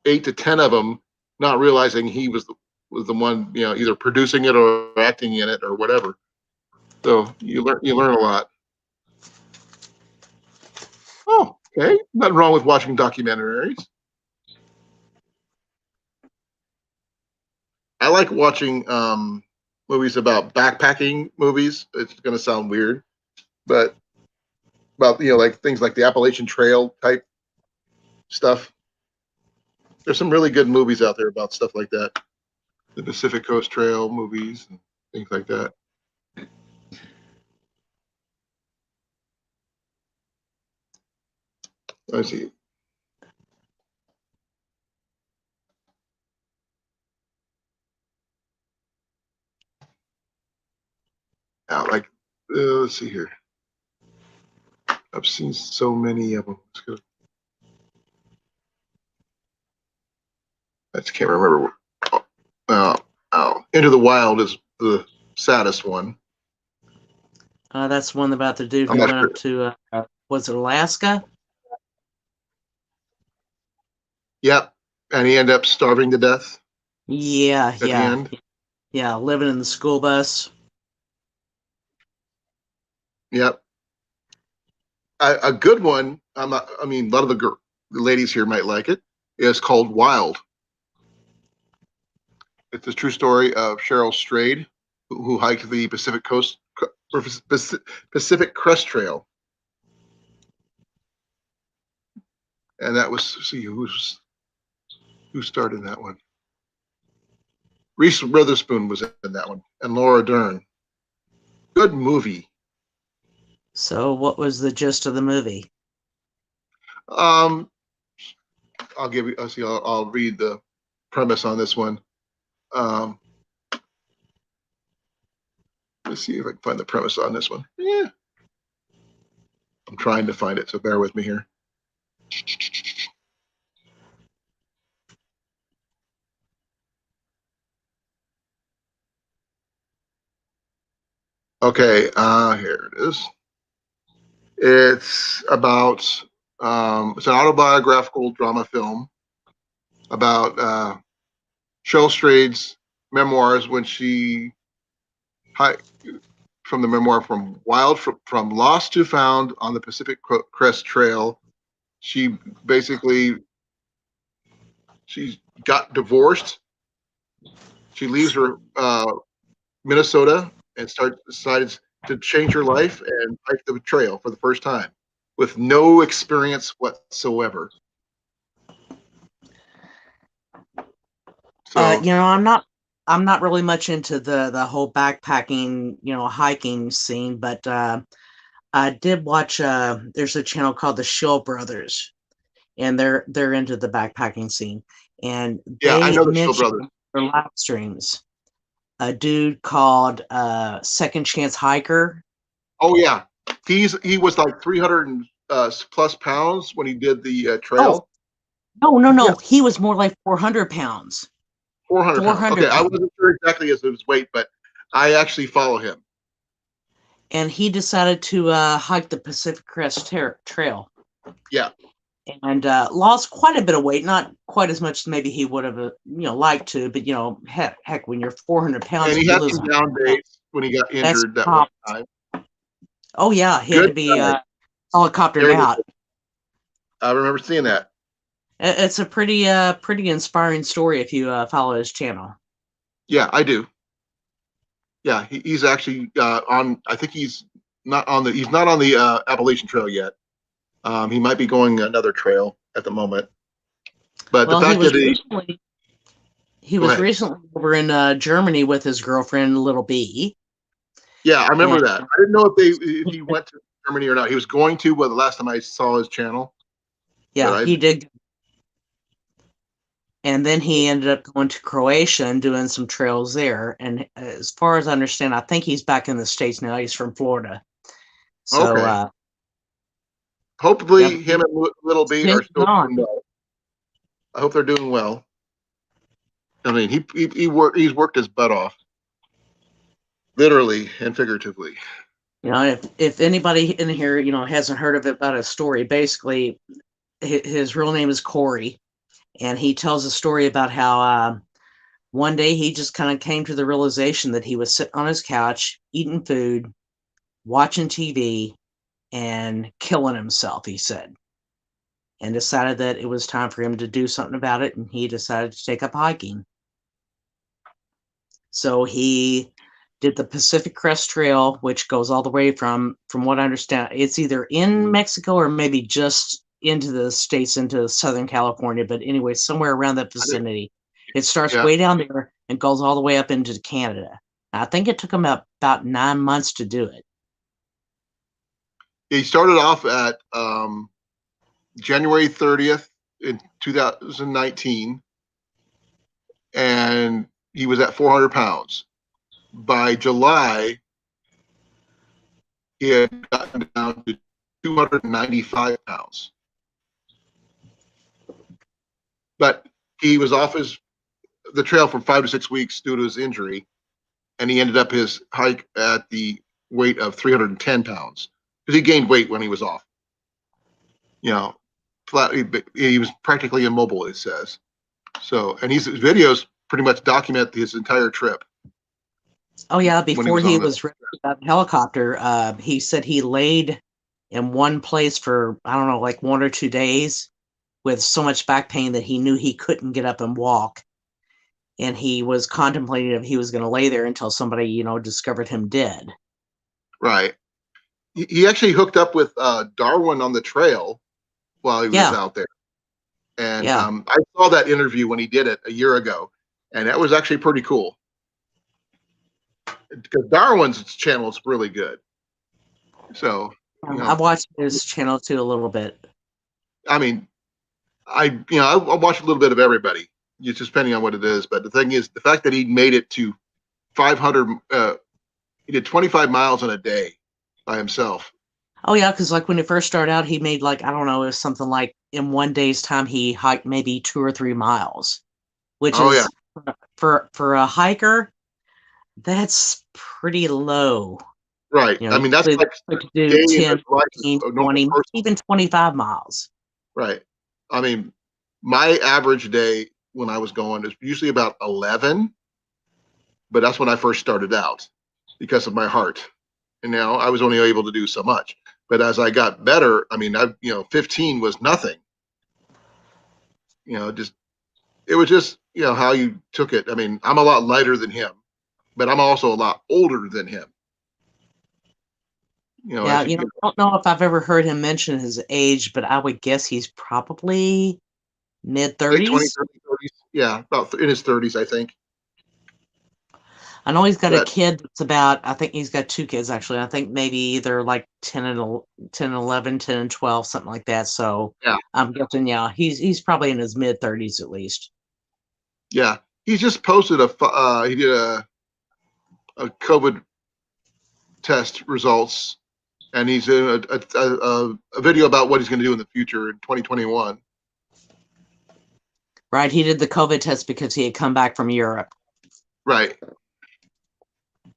8 to 10 of them, not realizing he was the one, either producing it or acting in it or whatever. So you learn a lot. Oh, okay. Nothing wrong with watching documentaries. I like watching movies about backpacking movies. It's going to sound weird, but about like things like the Appalachian Trail type stuff. There's some really good movies out there about stuff like that. The Pacific Coast Trail movies and things like that. Let's see. Like, let's see here. I've seen so many of them. I just can't remember. Into the Wild is the saddest one. That's one about the dude I'm who not went sure. up to, was it Alaska? Yep. And he ended up starving to death Yeah, at the end. yeah, living in the school bus. Yep. A good one. A lot of the ladies here might like it. Is called Wild. It's a true story of Cheryl Strayed, who hiked the Pacific Crest Trail, and that was who starred in that one. Reese Witherspoon was in that one, and Laura Dern. Good movie. So what was the gist of the movie? I'll give you. I'll read the premise on this one. Let's see if I can find the premise on this one. Yeah, I'm trying to find it, so bear with me here. Okay, here it is. It's about it's an autobiographical drama film about Cheryl Strayed's memoirs when she from the memoir from from Lost to Found on the Pacific Crest Trail. She basically she got divorced. She leaves her Minnesota and decided to change her life and hike the trail for the first time with no experience whatsoever. So I'm not really much into the whole backpacking, hiking scene, but I did watch. There's a channel called the Shill Brothers, and they're into the backpacking scene, and yeah, I they know the Shill mentioned Brothers. their live streams a dude called Second Chance Hiker. Oh yeah, he was like 300 plus pounds when he did the trail. No, Yeah. he was more like 400 pounds. 400 pounds. 400 Okay, I wasn't sure exactly as his weight, but I actually follow him. And he decided to hike the Pacific Crest Trail. Yeah. And lost quite a bit of weight, not quite as much as maybe he would have, liked to, but heck, when you're 400 pounds, And he you had lose some down days when he got injured that one time. Oh yeah, he had to be helicoptered out. I remember seeing that. It's a pretty inspiring story if you follow his channel. Yeah, I do. Yeah, he's actually on. I think he's not on the Appalachian Trail yet. He might be going another trail at the moment. But the fact that he was recently over in Germany with his girlfriend, Little B. Yeah, I remember that. I didn't know if he went to Germany or not. He was going to, but the last time I saw his channel. Yeah, he did. And then he ended up going to Croatia and doing some trails there. And as far as I understand, I think he's back in the States now. He's from Florida. So, okay. Hopefully him and Little B are still doing well. I hope they're doing well. I mean, he's worked his butt off, literally and figuratively. If anybody in here, hasn't heard of it about his story, basically, his real name is Corey, and he tells a story about how one day he just kind of came to the realization that he was sitting on his couch, eating food, watching TV, and killing himself, he said, and decided that it was time for him to do something about it, and he decided to take up hiking. So he did the Pacific Crest Trail, which goes all the way from what I understand, it's either in Mexico or maybe just into the States, into Southern California, but anyway, somewhere around that vicinity. It starts way down there and goes all the way up into Canada. I think it took him about 9 months to do it. He started off at January 30th in 2019, and he was at 400 pounds. By July, he had gotten down to 295 pounds. But he was off the trail for 5 to 6 weeks due to his injury, and he ended up his hike at the weight of 310 pounds because he gained weight when he was off. He was practically immobile, it says. So, and his videos pretty much document his entire trip. Oh yeah, before he was rescued by the helicopter, he said he laid in one place for, I don't know, like 1 or 2 days with so much back pain that he knew he couldn't get up and walk. And he was contemplating if he was going to lay there until somebody, discovered him dead. Right. He actually hooked up with Darwin on the trail while he was out there. And I saw that interview when he did it a year ago, and that was actually pretty cool. Because Darwin's channel is really good. So I've watched his channel too a little bit. I mean, I watch a little bit of everybody, just depending on what it is. But the thing is, the fact that he made it to 500, he did 25 miles in a day by himself. Oh yeah, because like when he first started out, he made like, I don't know, it was something like in 1 day's time he hiked maybe 2 or 3 miles, which is for a hiker, that's pretty low. Right. You know, I mean, that's they like like to a do day in 10, his life as 15, a normal 20, person. even 25 miles. Right. I mean, my average day when I was going is usually about 11, but that's when I first started out because of my heart. And now I was only able to do so much. But as I got better, I mean, 15 was nothing. Just it was just how you took it. I mean, I'm a lot lighter than him, but I'm also a lot older than him. Yeah, as you I get don't know if I've ever heard him mention his age, but I would guess he's probably mid late 20s, 30s. 30s, yeah, about in his 30s, I think. I know he's got a But kid that's about, I think he's got two kids actually. I think maybe either like 10 and 11, 10 and 12, something like that. So yeah, I'm guessing, yeah, he's probably in his mid 30s at least. yeah, he just posted he did a COVID test results, and he's in a video about what he's going to do in the future in 2021. Right, he did the COVID test because he had come back from Europe. Right.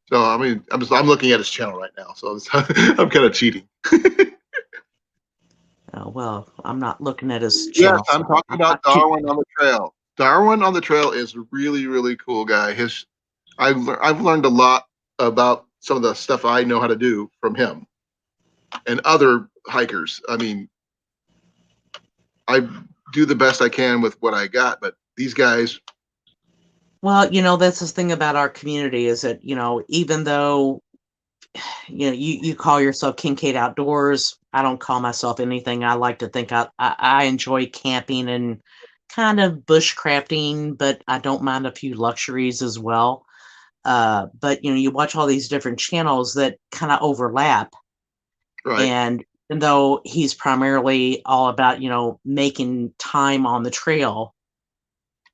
So I mean, I'm looking at his channel right now, so I'm kind of cheating. Oh, well, I'm not looking at his Yes, channel. I'm So talking I'm about not too- Darwin on the Trail. Darwin on the Trail is a really, really cool guy. I've learned a lot about some of the stuff I know how to do from him and other hikers. I mean, I do the best I can with what I got, but these guys, Well, that's the thing about our community is that, even though you call yourself Kincaid Outdoors. I don't call myself anything. I like to think I enjoy camping and kind of bushcrafting, but I don't mind a few luxuries as well. But you watch all these different channels that kind of overlap, right, and even though he's primarily all about making time on the trail,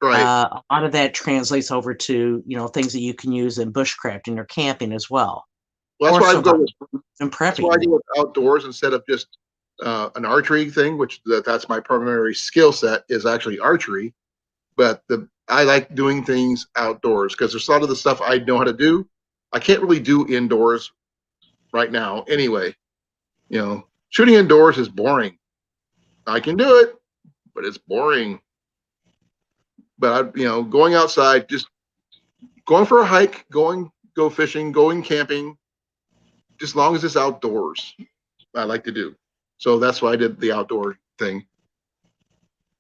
right. a lot of that translates over to things that you can use in bushcrafting or camping as well, Well, or survival and that's why I prepping. go with outdoors instead of just an archery thing, which that's my primary skill set is actually archery. But I like doing things outdoors because there's a lot of the stuff I know how to do. I can't really do indoors right now anyway. Shooting indoors is boring. I can do it, but it's boring. But going outside, just going for a hike, go fishing, going camping, just as long as it's outdoors, I like to do. So that's why I did the outdoor thing.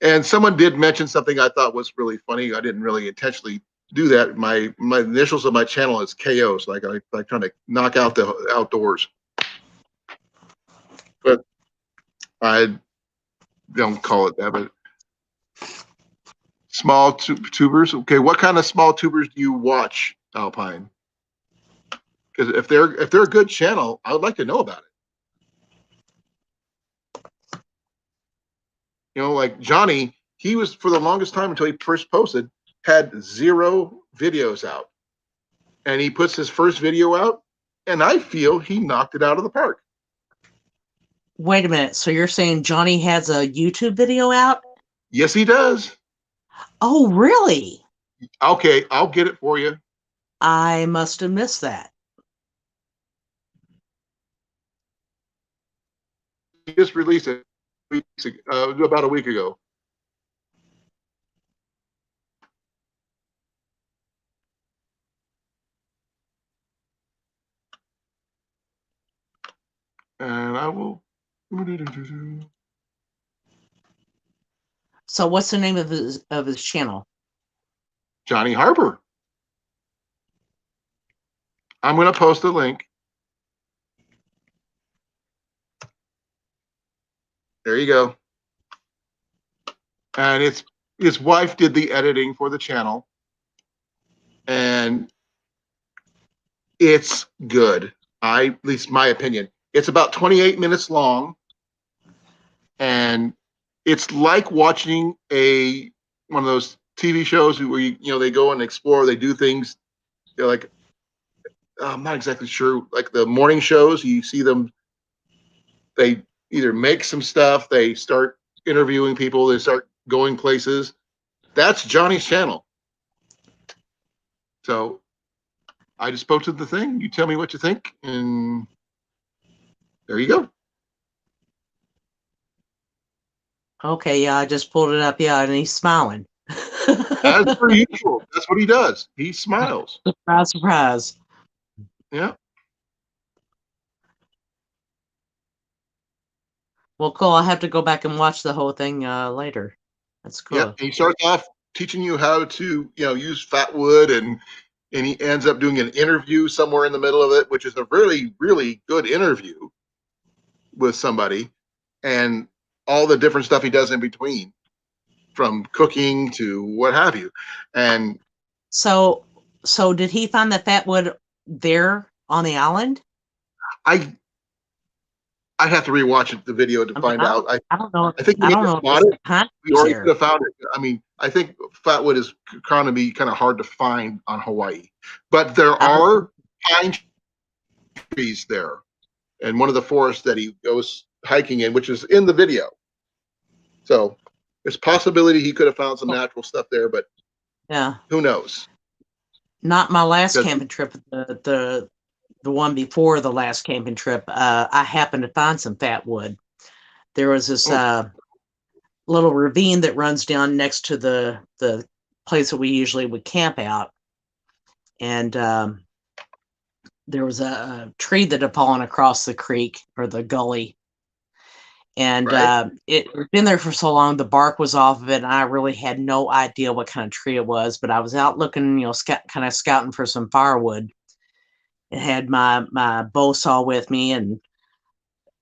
And someone did mention something I thought was really funny. I didn't really intentionally do that. My initials of my channel is KO, so I like trying to knock out the outdoors. But I don't call it that. But small tubers. Okay, what kind of small tubers do you watch, Alpine? Because if they're a good channel, I would like to know about it. Like Johnny, he was for the longest time until he first posted, had 0 videos out. And he puts his first video out, and I feel he knocked it out of the park. Wait a minute. So you're saying Johnny has a YouTube video out? Yes, he does. Oh, really? Okay, I'll get it for you. I must have missed that. He just released it about a week ago. And I will. So what's the name of his channel? Johnny Harper. I'm going to post a link. There you go. And his wife did the editing for the channel. And it's good. At least my opinion. It's about 28 minutes long. And it's like watching one of those TV shows where they go and explore, they do things. They're like, I'm not exactly sure, like the morning shows, you see them, they either make some stuff, they start interviewing people, they start going places. That's Johnny's channel. So I just posted the thing. You tell me what you think, and there you go. Okay, yeah, I just pulled it up. Yeah, and he's smiling. As per usual, that's what he does. He smiles. Surprise, surprise. Yeah. Well, cool. I'll have to go back and watch the whole thing later. That's cool. Yeah. And he starts off teaching you how to, use fat wood, and he ends up doing an interview somewhere in the middle of it, which is a really, really good interview with somebody, and all the different stuff he does in between, from cooking to what have you. And So did he find the fat wood there on the island? I have to rewatch the video to find out. I don't know. I think I we don't know if bought it's it. pine We trees already there. could have found it. I mean, I think fatwood is kind of hard to find on Hawaii, but there are pine trees there, and one of the forests that he goes hiking in, which is in the video. So there's possibility he could have found some natural stuff there, but Yeah. who knows? Not my last 'Cause- camping trip. The one before the last camping trip, I happened to find some fat wood. There was this little ravine that runs down next to the place that we usually would camp out, and there was a tree that had fallen across the creek or the gully, and Right. it had been there for so long, the bark was off of it, and I really had no idea what kind of tree it was. But I was out looking, kind of scouting for some firewood, and had my bow saw with me and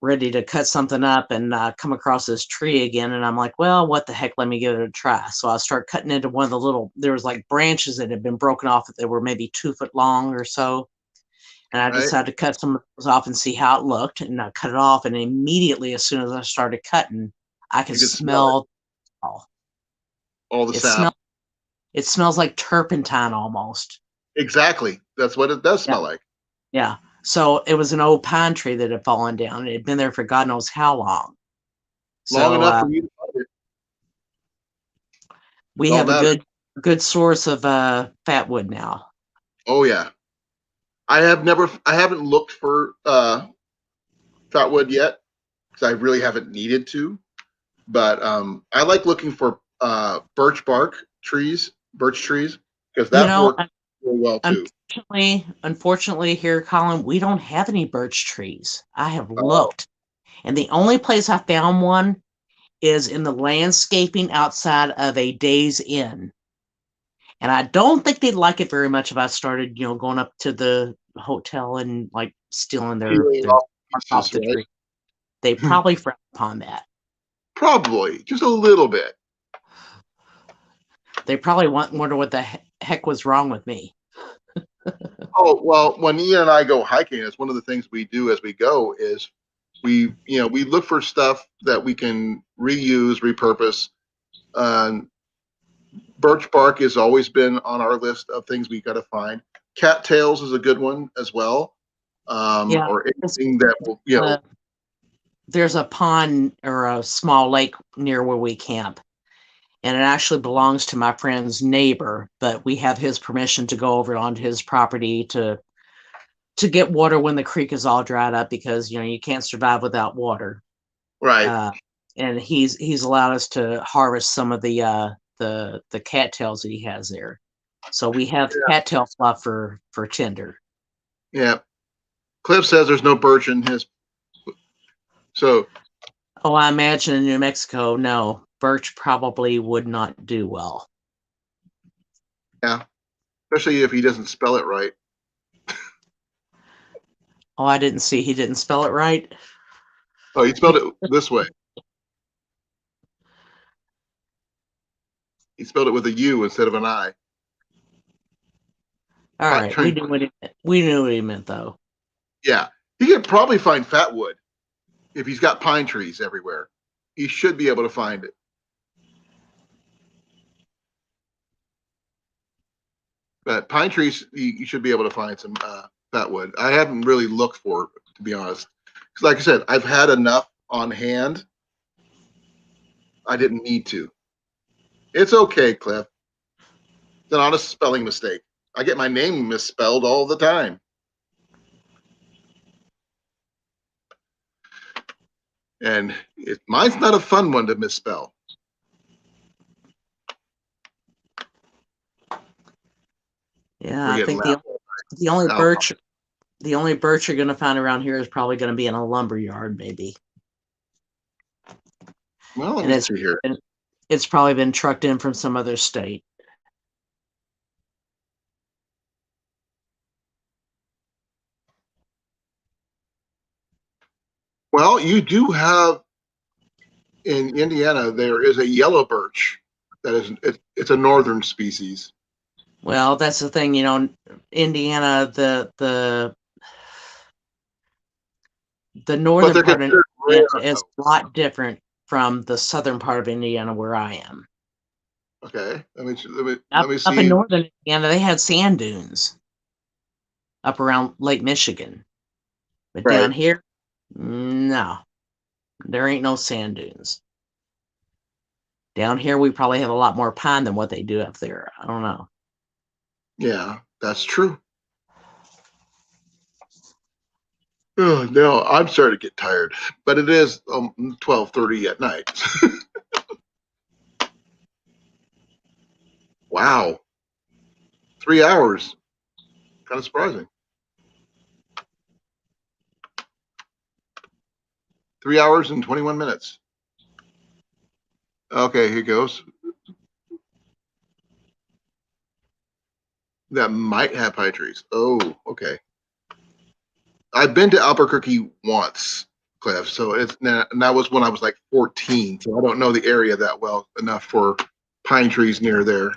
ready to cut something up, and come across this tree again, and I'm like, well, what the heck, let me give it a try. So I start cutting into one of the there was like branches that had been broken off that were maybe 2 foot long or so, and I Right. decided to cut some of those off and see how it looked, and I cut it off, and immediately as soon as I started cutting, I could You could smell smell all the it. sap. It smells like turpentine almost. Exactly. That's what it does smell like. Yeah. So it was an old pine tree that had fallen down. It had been there for God knows how long. Long So enough for you to find it. we all have a matters. good source of fat wood now. Oh yeah. I haven't looked for fat wood yet, because I really haven't needed to. But I like looking for birch trees, because that works really well too. Unfortunately here, Colin, we don't have any birch trees. I have Oh. looked, and the only place I found one is in the landscaping outside of a Days Inn. And I don't think they'd like it very much if I started, going up to the hotel and like stealing their Peeling bark off pieces, the right? tree. They probably frown upon that. Probably just a little bit. They probably wonder what the heck was wrong with me. Oh well, when Ian and I go hiking, it's one of the things we do as we go is we look for stuff that we can reuse, repurpose. Birch bark has always been on our list of things we got to find. Cattails is a good one as well. Yeah, or anything that will, there's a pond or a small lake near where we camp, and it actually belongs to my friend's neighbor, but we have his permission to go over onto his property to get water when the creek is all dried up, because you can't survive without water. right. And he's allowed us to harvest some of the cattails that he has there. So we have cattail fluff for tinder. Yeah. Cliff says there's no birch in his. So. Oh, I imagine in New Mexico, no, birch probably would not do well. Yeah. Especially if he doesn't spell it right. Oh, I didn't see. He didn't spell it right. Oh, he spelled it this way. He spelled it with a U instead of an I. All right, we knew what he meant, though. Yeah, he could probably find fat wood if he's got pine trees everywhere. He should be able to find it. But pine trees, you should be able to find some fat wood. I haven't really looked for it, to be honest. Because like I said, I've had enough on hand. I didn't need to. It's okay, Cliff. It's an honest spelling mistake. I get my name misspelled all the time. And mine's not a fun one to misspell. Yeah, We're I getting think laughed the only at. birch you're gonna find around here is probably gonna be in a lumber yard, maybe. Well, let And me see here. it's probably been trucked in from some other state. Well, you do have in Indiana, there is a yellow birch that is it's a northern species. Well, that's the thing, Indiana, the But northern they're part of considered rare, Indiana is a lot different from the southern part of Indiana where I am. Okay, let me Up in see. northern Indiana, they had sand dunes up around Lake Michigan, but Right. down here, no, there ain't no sand dunes. Down here, we probably have a lot more pine than what they do up there. I don't know. Yeah, that's true. Oh, no, I'm starting to get tired, but it is 12:30 at night. Wow, 3 hours. Kind of surprising. 3 hours and 21 minutes. Okay, here goes. That might have pine trees. Oh, okay. I've been to Albuquerque once, Cliff. So and that was when I was like 14. So I don't know the area that well enough for pine trees near there.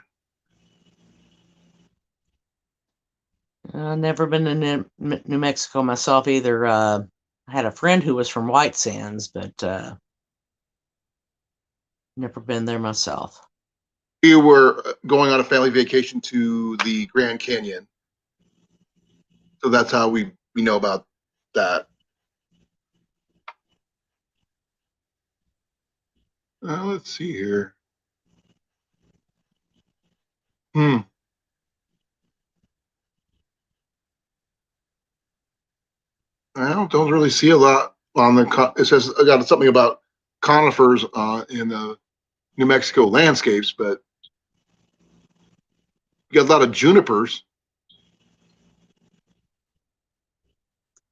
I've never been to New Mexico myself either. I had a friend who was from White Sands, but never been there myself. We were going on a family vacation to the Grand Canyon. So that's how we know about that. Let's see here. I don't really see a lot on the. It says I got something about conifers in the New Mexico landscapes, but you got a lot of junipers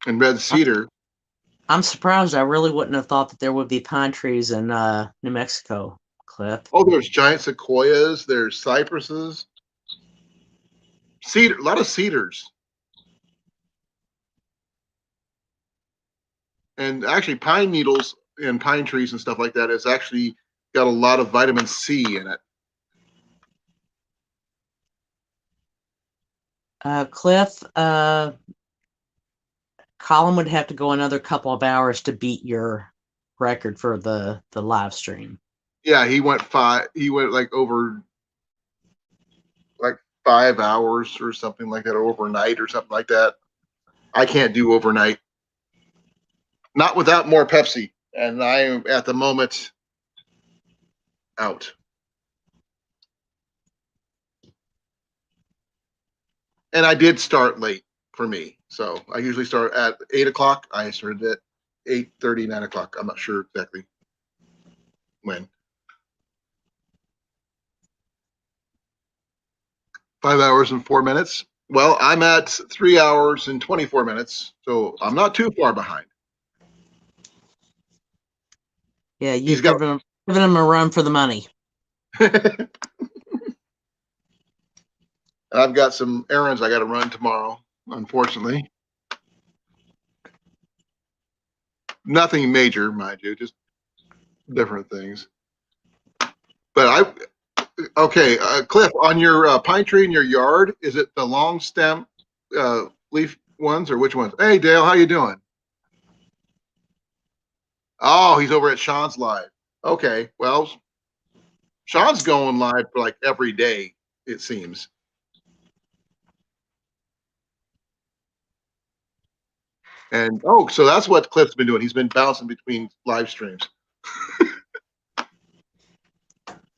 and red cedar. I'm surprised. I really wouldn't have thought that there would be pine trees in New Mexico, Cliff. Oh, there's giant sequoias. There's cypresses. Cedar, a lot of cedars. And actually, pine needles and pine trees and stuff like that is actually got a lot of vitamin C in it. Cliff, Colin would have to go another couple of hours to beat your record for the live stream. Yeah, he went like over like 5 hours or something like that, or overnight or something like that. I can't do overnight. Not without more Pepsi. And I am at the moment out. And I did start late for me. So I usually start at 8 o'clock. I started at 8:30, 9 o'clock. I'm not sure exactly when. 5 hours and 4 minutes. Well, I'm at 3 hours and 24 minutes. So I'm not too far behind. Yeah, you've given him a run for the money. I've got some errands I got to run tomorrow, unfortunately. Nothing major, mind you, just different things. But okay, Cliff, on your pine tree in your yard, is it the long stem leaf ones or which ones? Hey, Dale, how you doing? Oh, he's over at Sean's live. Okay, well, Sean's going live for like every day, it seems. And so that's what Cliff's been doing. He's been bouncing between live streams.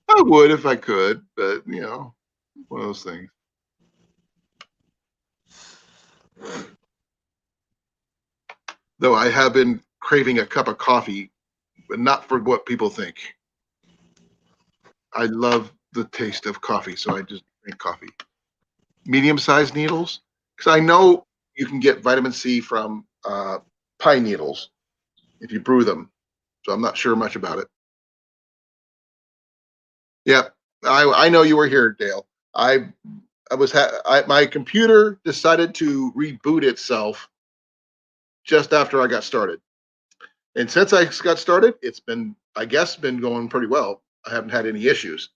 I would if I could, but one of those things. Though I have been craving a cup of coffee, but not for what people think. I love the taste of coffee, so I just drink coffee. Medium-sized needles, because I know you can get vitamin C from pine needles if you brew them. So I'm not sure much about it. Yeah, I know you were here, Dale. My computer decided to reboot itself just after I got started. And since I got started, it's been, I guess, been going pretty well. I haven't had any issues.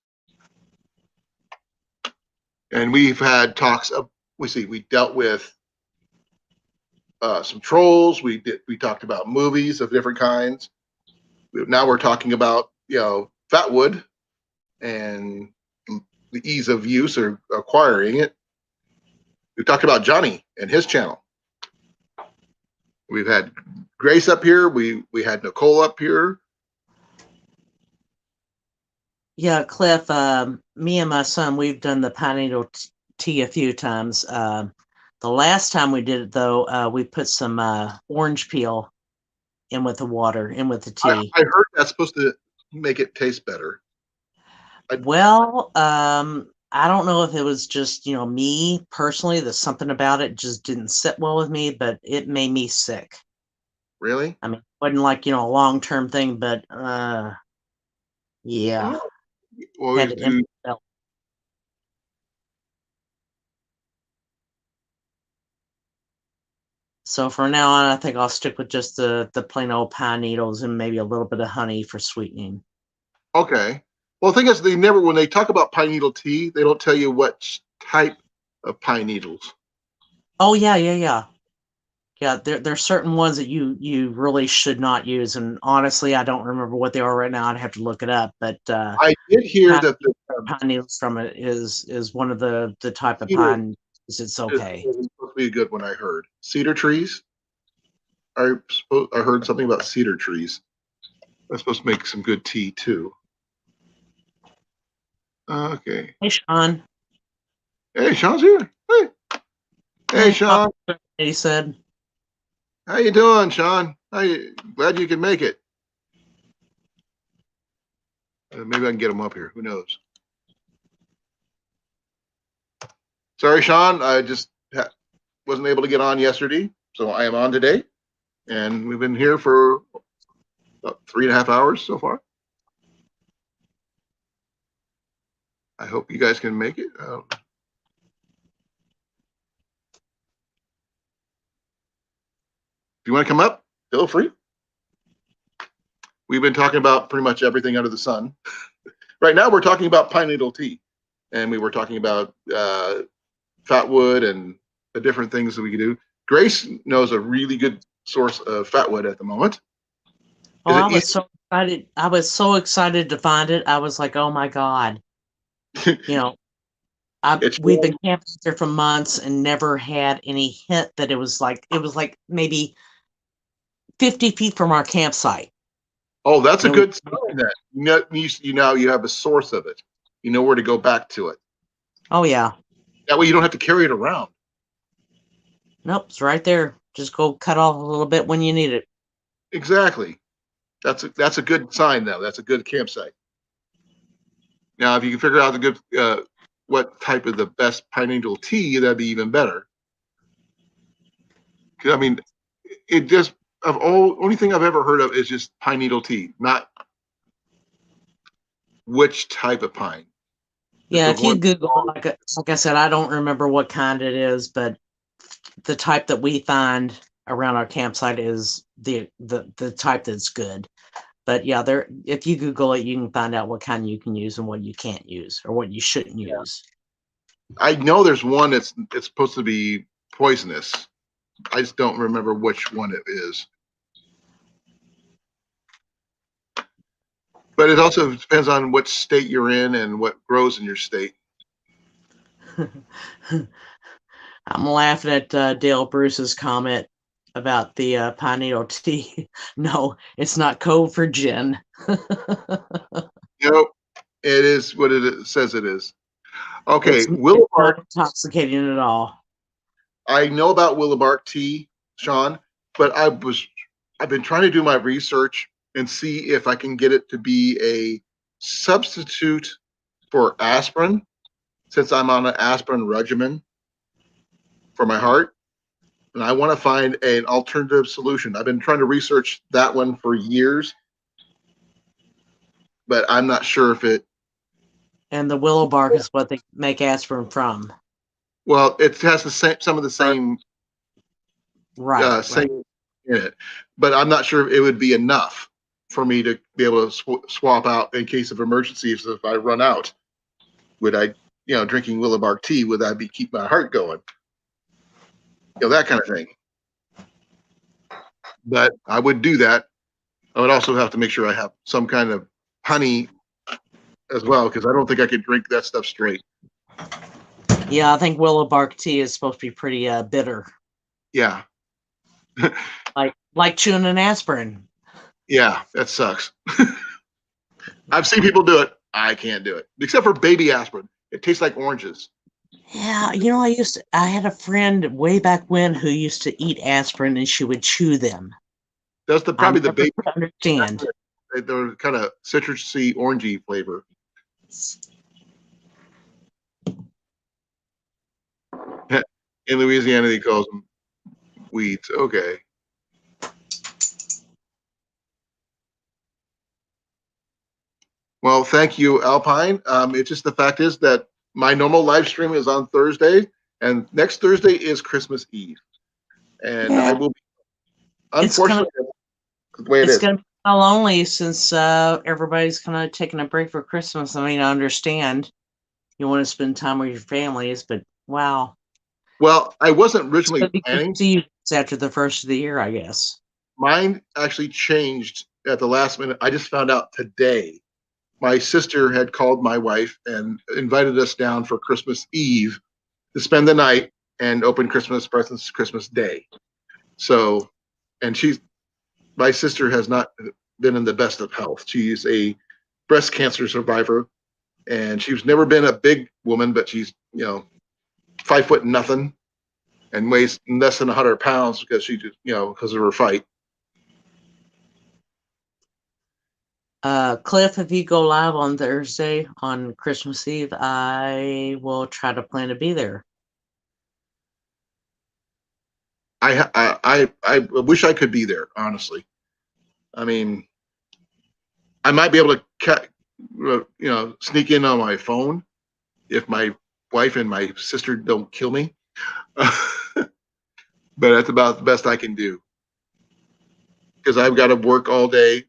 And we've had talks of, we dealt with some trolls. We talked about movies of different kinds. Now we're talking about, fatwood and the ease of use or acquiring it. We talked about Johnny and his channel. We've had Grace up here. We had Nicole up here. Yeah, Cliff, me and my son, we've done the pine needle tea a few times. The last time we did it, though, we put some orange peel in with the water, in with the tea. I heard that's supposed to make it taste better. Well, I don't know if it was just, me personally, there's something about it just didn't sit well with me, but it made me sick. Really? I mean, it wasn't like, a long-term thing, but yeah. Well, Had to So from now on, I think I'll stick with just the plain old pine needles and maybe a little bit of honey for sweetening. Okay. Well, the thing is, when they talk about pine needle tea, they don't tell you what type of pine needles. Oh, yeah. Yeah, there's certain ones that you really should not use, and honestly, I don't remember what they are right now. I'd have to look it up. But I did hear that the pine needles from it is one of the type of cedar pine. It's okay. is supposed to be a good one. I heard cedar trees. I heard something about cedar trees. That's supposed to make some good tea too. Okay. Hey, Sean. Hey, Sean's here. Hey, Sean. He said. How you doing, Sean? Glad you can make it. Maybe I can get him up here. Who knows? Sorry, Sean. I just wasn't able to get on yesterday, so I am on today. And we've been here for about 3.5 hours so far. I hope you guys can make it. If you want to come up, feel free. We've been talking about pretty much everything under the sun. Right now, we're talking about pine needle tea. And we were talking about fatwood and the different things that we can do. Grace knows a really good source of fatwood at the moment. Oh, I was so excited. I was so excited to find it. I was like, oh my God. We've been camping there for months and never had any hint that it was like maybe 50 feet from our campsite. Oh, that's a good sign that you have a source of it. You know where to go back to it. Oh yeah. That way you don't have to carry it around. Nope, it's right there. Just go cut off a little bit when you need it. Exactly. That's a good sign though. That's a good campsite. Now, if you can figure out the good what type of the best pine needle tea, that'd be even better. I mean, it just only thing I've ever heard of is just pine needle tea, not which type of pine. Yeah, if you Google, like I said, I don't remember what kind it is, but the type that we find around our campsite is the type that's good. But yeah, if you Google it, you can find out what kind you can use and what you can't use or what you shouldn't use. I know there's one it's supposed to be poisonous. I just don't remember which one it is. But it also depends on what state you're in and what grows in your state. I'm laughing at Dale Bruce's comment about the pine needle tea. No, it's not code for gin. Nope, it is what it says it is. Okay, it's not intoxicating at all. I know about Willowbark tea, Sean, but I've been trying to do my research and see if I can get it to be a substitute for aspirin, since I'm on an aspirin regimen for my heart. And I want to find an alternative solution. I've been trying to research that one for years, but I'm not sure if it. And the willow bark is what they make aspirin from. Well, it has the same, some of the same, Right. same in it, but I'm not sure if it would be enough for me to be able to swap out in case of emergencies. If I run out, would I, drinking Willowbark tea, would that be keep my heart going? That kind of thing. But I would do that. I would also have to make sure I have some kind of honey as well, because I don't think I could drink that stuff straight. Yeah, I think willow bark tea is supposed to be pretty bitter. Yeah. like chewing an aspirin. Yeah, that sucks. I've seen people do it. I can't do it, except for baby aspirin. It tastes like oranges. Yeah, I had a friend way back when who used to eat aspirin and she would chew them. That's probably the baby. Understand. They're kind of citrusy, orangey flavor. In Louisiana, they call them weeds. Okay. Well, thank you, Alpine. It's just the fact is that my normal live stream is on Thursday, and next Thursday is Christmas Eve, and I will be. Unfortunately, the way it it's is. gonna be lonely since everybody's kind of taking a break for Christmas. I mean, I understand you want to spend time with your families, but wow. Well, I wasn't originally planning. See you after the first of the year, I guess. Mine actually changed at the last minute. I just found out today. My sister had called my wife and invited us down for Christmas Eve to spend the night and open Christmas presents Christmas Day. So, and my sister has not been in the best of health. She's a breast cancer survivor, and she's never been a big woman, but she's 5 foot nothing and weighs less than 100 pounds because she just because of her fight. Cliff, if you go live on Thursday on Christmas Eve, I will try to plan to be there. I wish I could be there, honestly. I mean, I might be able to sneak in on my phone if my wife and my sister don't kill me. But that's about the best I can do, because I've got to work all day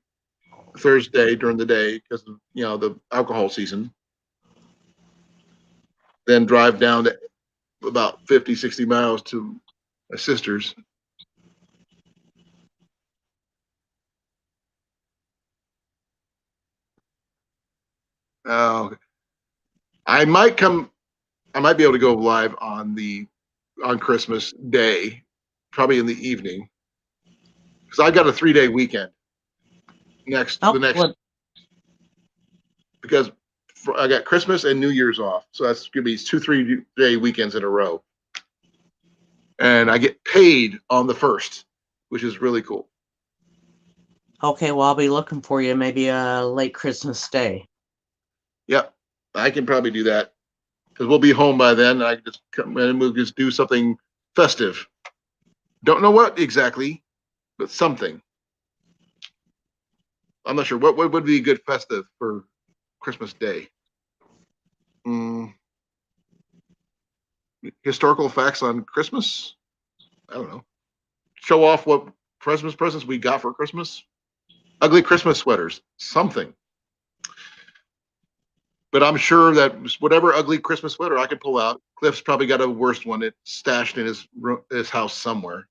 Thursday during the day because of the alcohol season, then drive down to about 50-60 miles to my sister's. I might be able to go live on Christmas Day, probably in the evening, because I've got a 3-day weekend because I got Christmas and New Year's off, so that's gonna be 2-3-day weekends in a row, and I get paid on the 1st, which is really cool. Okay, well, I'll be looking for you maybe late Christmas Day. Yep, I can probably do that because we'll be home by then. I can just come in and we'll just do something festive. Don't know what exactly, but something. I'm not sure what would be good festive for Christmas Day. Historical facts on Christmas. I don't know. Show off what Christmas presents we got for Christmas. Ugly Christmas sweaters. Something. But I'm sure that whatever ugly Christmas sweater I could pull out, Cliff's probably got a worse one. It's stashed in his house somewhere.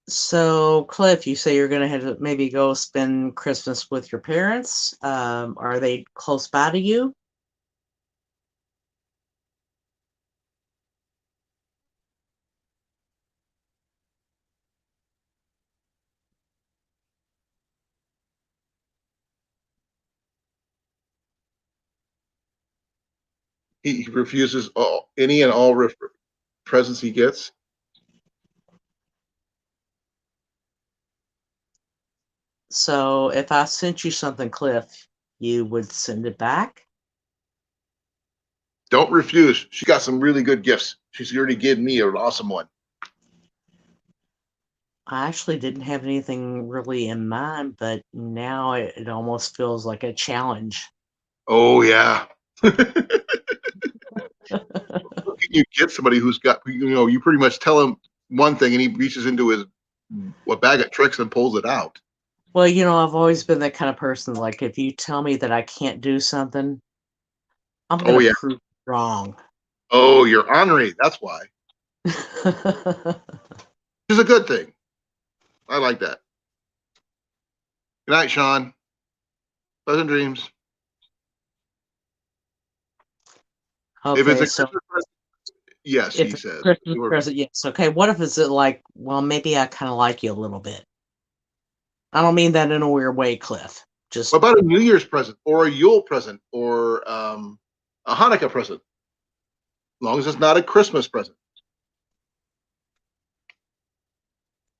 So, Cliff, you say you're going to have to maybe go spend Christmas with your parents. Are they close by to you? He refuses any and all presents he gets. So if I sent you something, Cliff, you would send it back? Don't refuse. She got some really good gifts. She's already given me an awesome one. I actually didn't have anything really in mind, but now it almost feels like a challenge. Oh yeah. You get somebody who's got, you pretty much tell him one thing and he reaches into his bag of tricks and pulls it out. Well, I've always been that kind of person. Like, if you tell me that I can't do something, I'm Oh going to yeah. prove wrong. Oh, you're ornery. That's why. Which is a good thing. I like that. Good night, Sean. Pleasant dreams. If it's Okay, a so Christmas present, yes, if he it's a says. Christmas present, yes. Okay, what if it's like, well, maybe I kind of like you a little bit. I don't mean that in a weird way, Cliff. Just What about a New Year's present or a Yule present or a Hanukkah present? As long as it's not a Christmas present.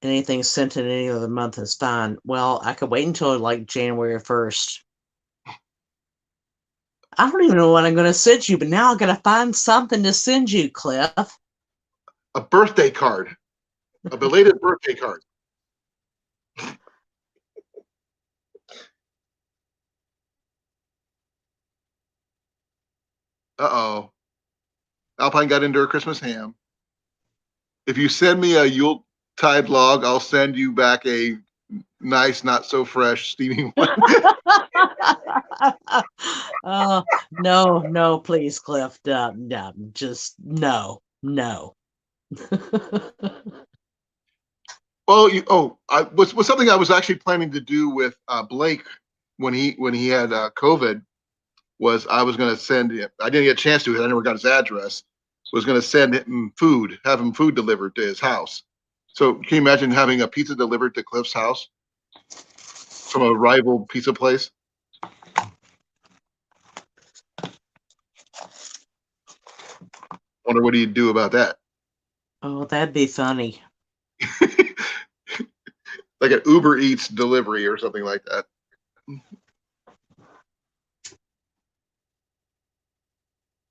anything sent in any other month is fine. Well, I could wait until like January 1st. I don't even know what I'm going to send you, but now I got to find something to send you, Cliff. A birthday card. A belated birthday card. Uh-oh. Alpine got into her Christmas ham. If you send me a Yuletide log, I'll send you back a nice, not so fresh, steaming one. Oh, no, please, Cliff. No, just no. Well, I was something I was actually planning to do with Blake when he had COVID. Was I was going to send him. I didn't get a chance to. I never got his address. Was going to send him food, have him food delivered to his house. So can you imagine having a pizza delivered to Cliff's house from a rival pizza place? Wonder what he'd do about that. Oh, that'd be funny. Like an Uber Eats delivery or something like that.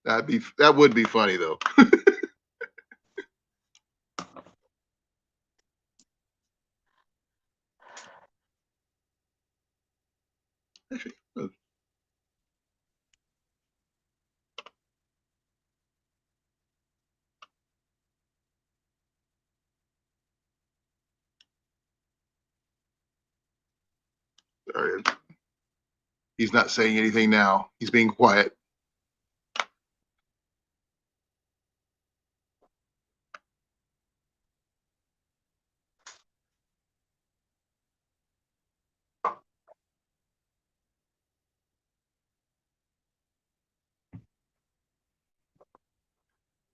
That would be funny though. Sorry. He's not saying anything now. He's being quiet.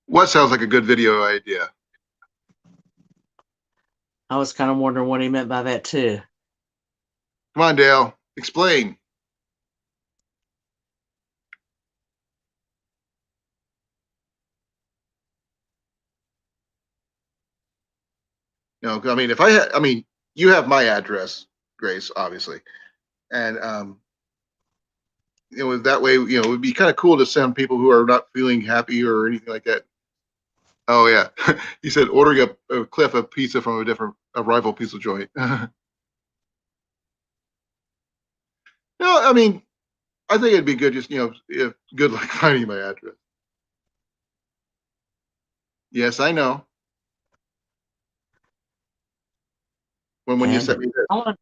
What sounds like a good video idea? I was kind of wondering what he meant by that too. Come on, Dale. Explain. I mean, you have my address, Grace, obviously, and that way, it would be kind of cool to send people who are not feeling happy or anything like that. Oh yeah, he said ordering a Cliff a pizza from a rival pizza joint. No, I mean, I think it'd be good. Just if good luck finding my address. Yes, I know. When you sent me that.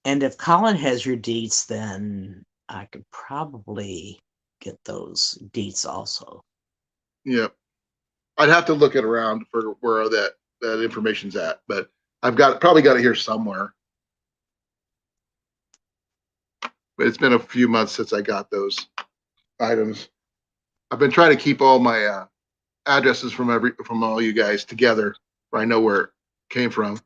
And if Colin has your deets, then I could probably get those deets also. Yeah, I'd have to look it around for where that information's at, but I've probably got it here somewhere. But it's been a few months since I got those items. I've been trying to keep all my addresses from all you guys together, where I know where it came from.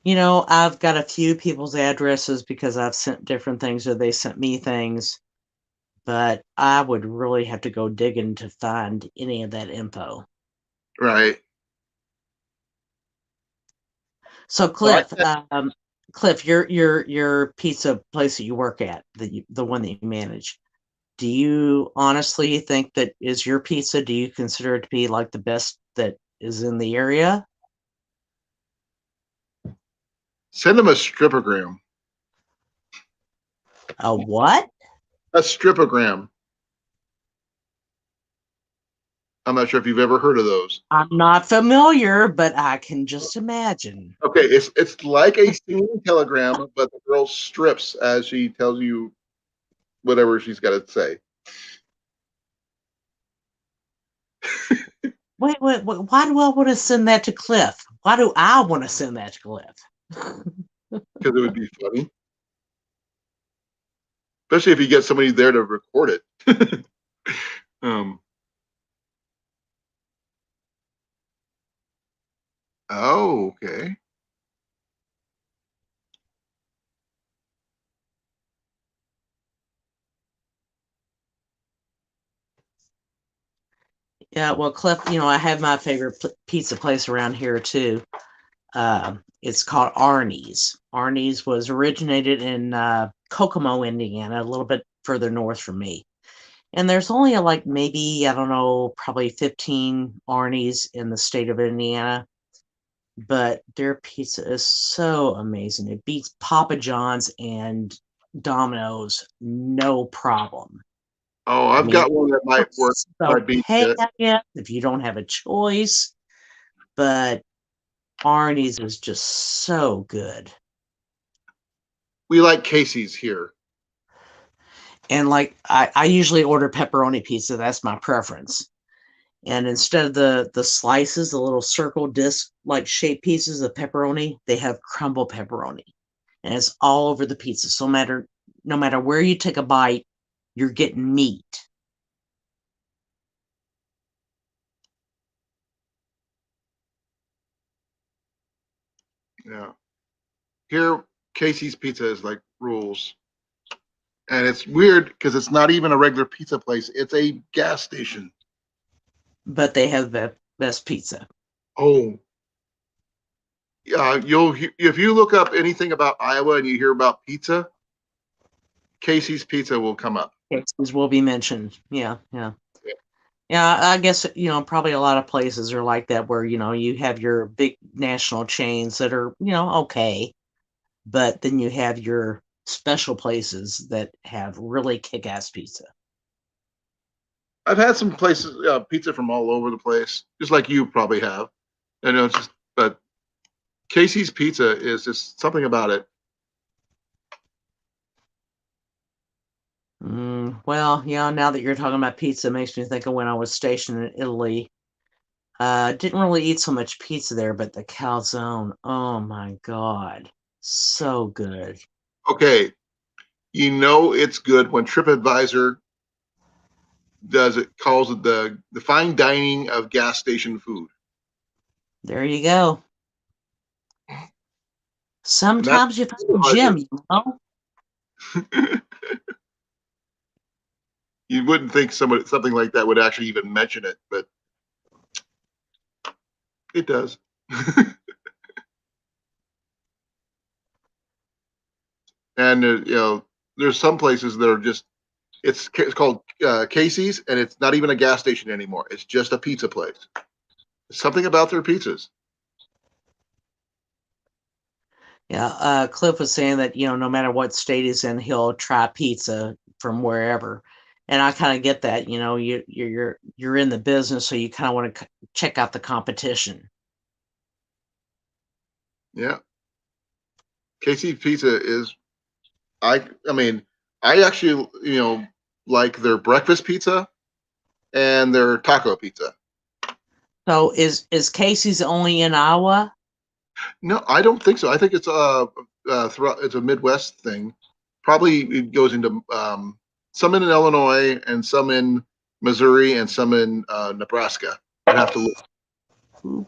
I've got a few people's addresses because I've sent different things or they sent me things. but I would really have to go digging to find any of that info. Right. So Well, Cliff, your pizza place that you work at, the one that you manage, do you honestly think that is your pizza? Do you consider it to be like the best that is in the area? send them a stripogram. A what? A stripogram. I'm not sure if you've ever heard of those. I'm not familiar, but I can just imagine. Okay, it's like a singing telegram, but the girl strips as she tells you whatever she's got to say. Wait, why do I want to send that to Cliff? Why do I want to send that to Cliff? Because it would be funny, especially if you get somebody there to record it. um, oh, okay. Yeah, well, Cliff, I have my favorite pizza place around here too. It's called Arnie's. Arnie's was originated in Kokomo, Indiana, a little bit further north from me. And there's only like maybe, I don't know, probably 15 Arnie's in the state of Indiana. But their pizza is so amazing. It beats Papa John's and Domino's, no problem. Oh, I I've mean, got one that might work. it's Might be okay, I guess, if you don't have a choice. But Arnie's is just so good. we like Casey's here. And like I usually order pepperoni pizza. That's my preference. And instead of the slices, the little circle disc like shaped pieces of pepperoni, they have crumble pepperoni. And it's all over the pizza. So no matter where you take a bite, you're getting meat. Yeah. Here, Casey's Pizza is like rules. And it's weird because it's not even a regular pizza place. It's a gas station. But they have the best pizza. Oh, if you look up anything about Iowa and you hear about pizza, Casey's Pizza will come up. Cases will be mentioned. Yeah. Yeah. Yeah, I guess, probably a lot of places are like that where, you have your big national chains that are, okay. But then you have your special places that have really kick-ass pizza. I've had some places, pizza from all over the place, just like you probably have. And it's just, but Casey's Pizza is just something about it. Well, now that you're talking about pizza, it makes me think of when I was stationed in Italy. Didn't really eat so much pizza there, but the calzone, oh my God, so good. Okay, it's good when TripAdvisor calls it the fine dining of gas station food. There you go. And that's Sometimes you find a gem, you wouldn't think something like that would actually even mention it, but it does. And there's some places that are just it's called Casey's, and it's not even a gas station anymore. It's just a pizza place. Something about their pizzas. Yeah, Cliff was saying that, no matter what state he's in, he'll try pizza from wherever. And I kind of get that, you're in the business, so you kind of want to check out the competition. Yeah, Casey's Pizza is. I mean, I actually like their breakfast pizza and their taco pizza. So is Casey's only in Iowa? No, I don't think so. I think it's throughout. It's a Midwest thing. Probably it goes into some in Illinois and some in Missouri and some in Nebraska. I'd have to look.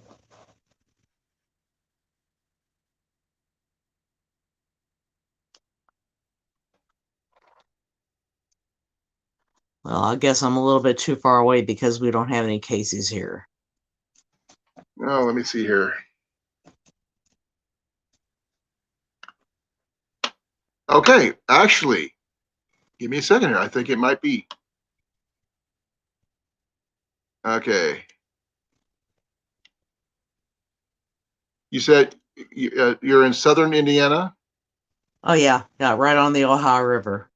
Well, I guess I'm a little bit too far away because we don't have any cases here. Oh, let me see here. Okay, actually, give me a second here. I think it might be. Okay. You said you're in southern Indiana? Oh, yeah, right on the Ohio River.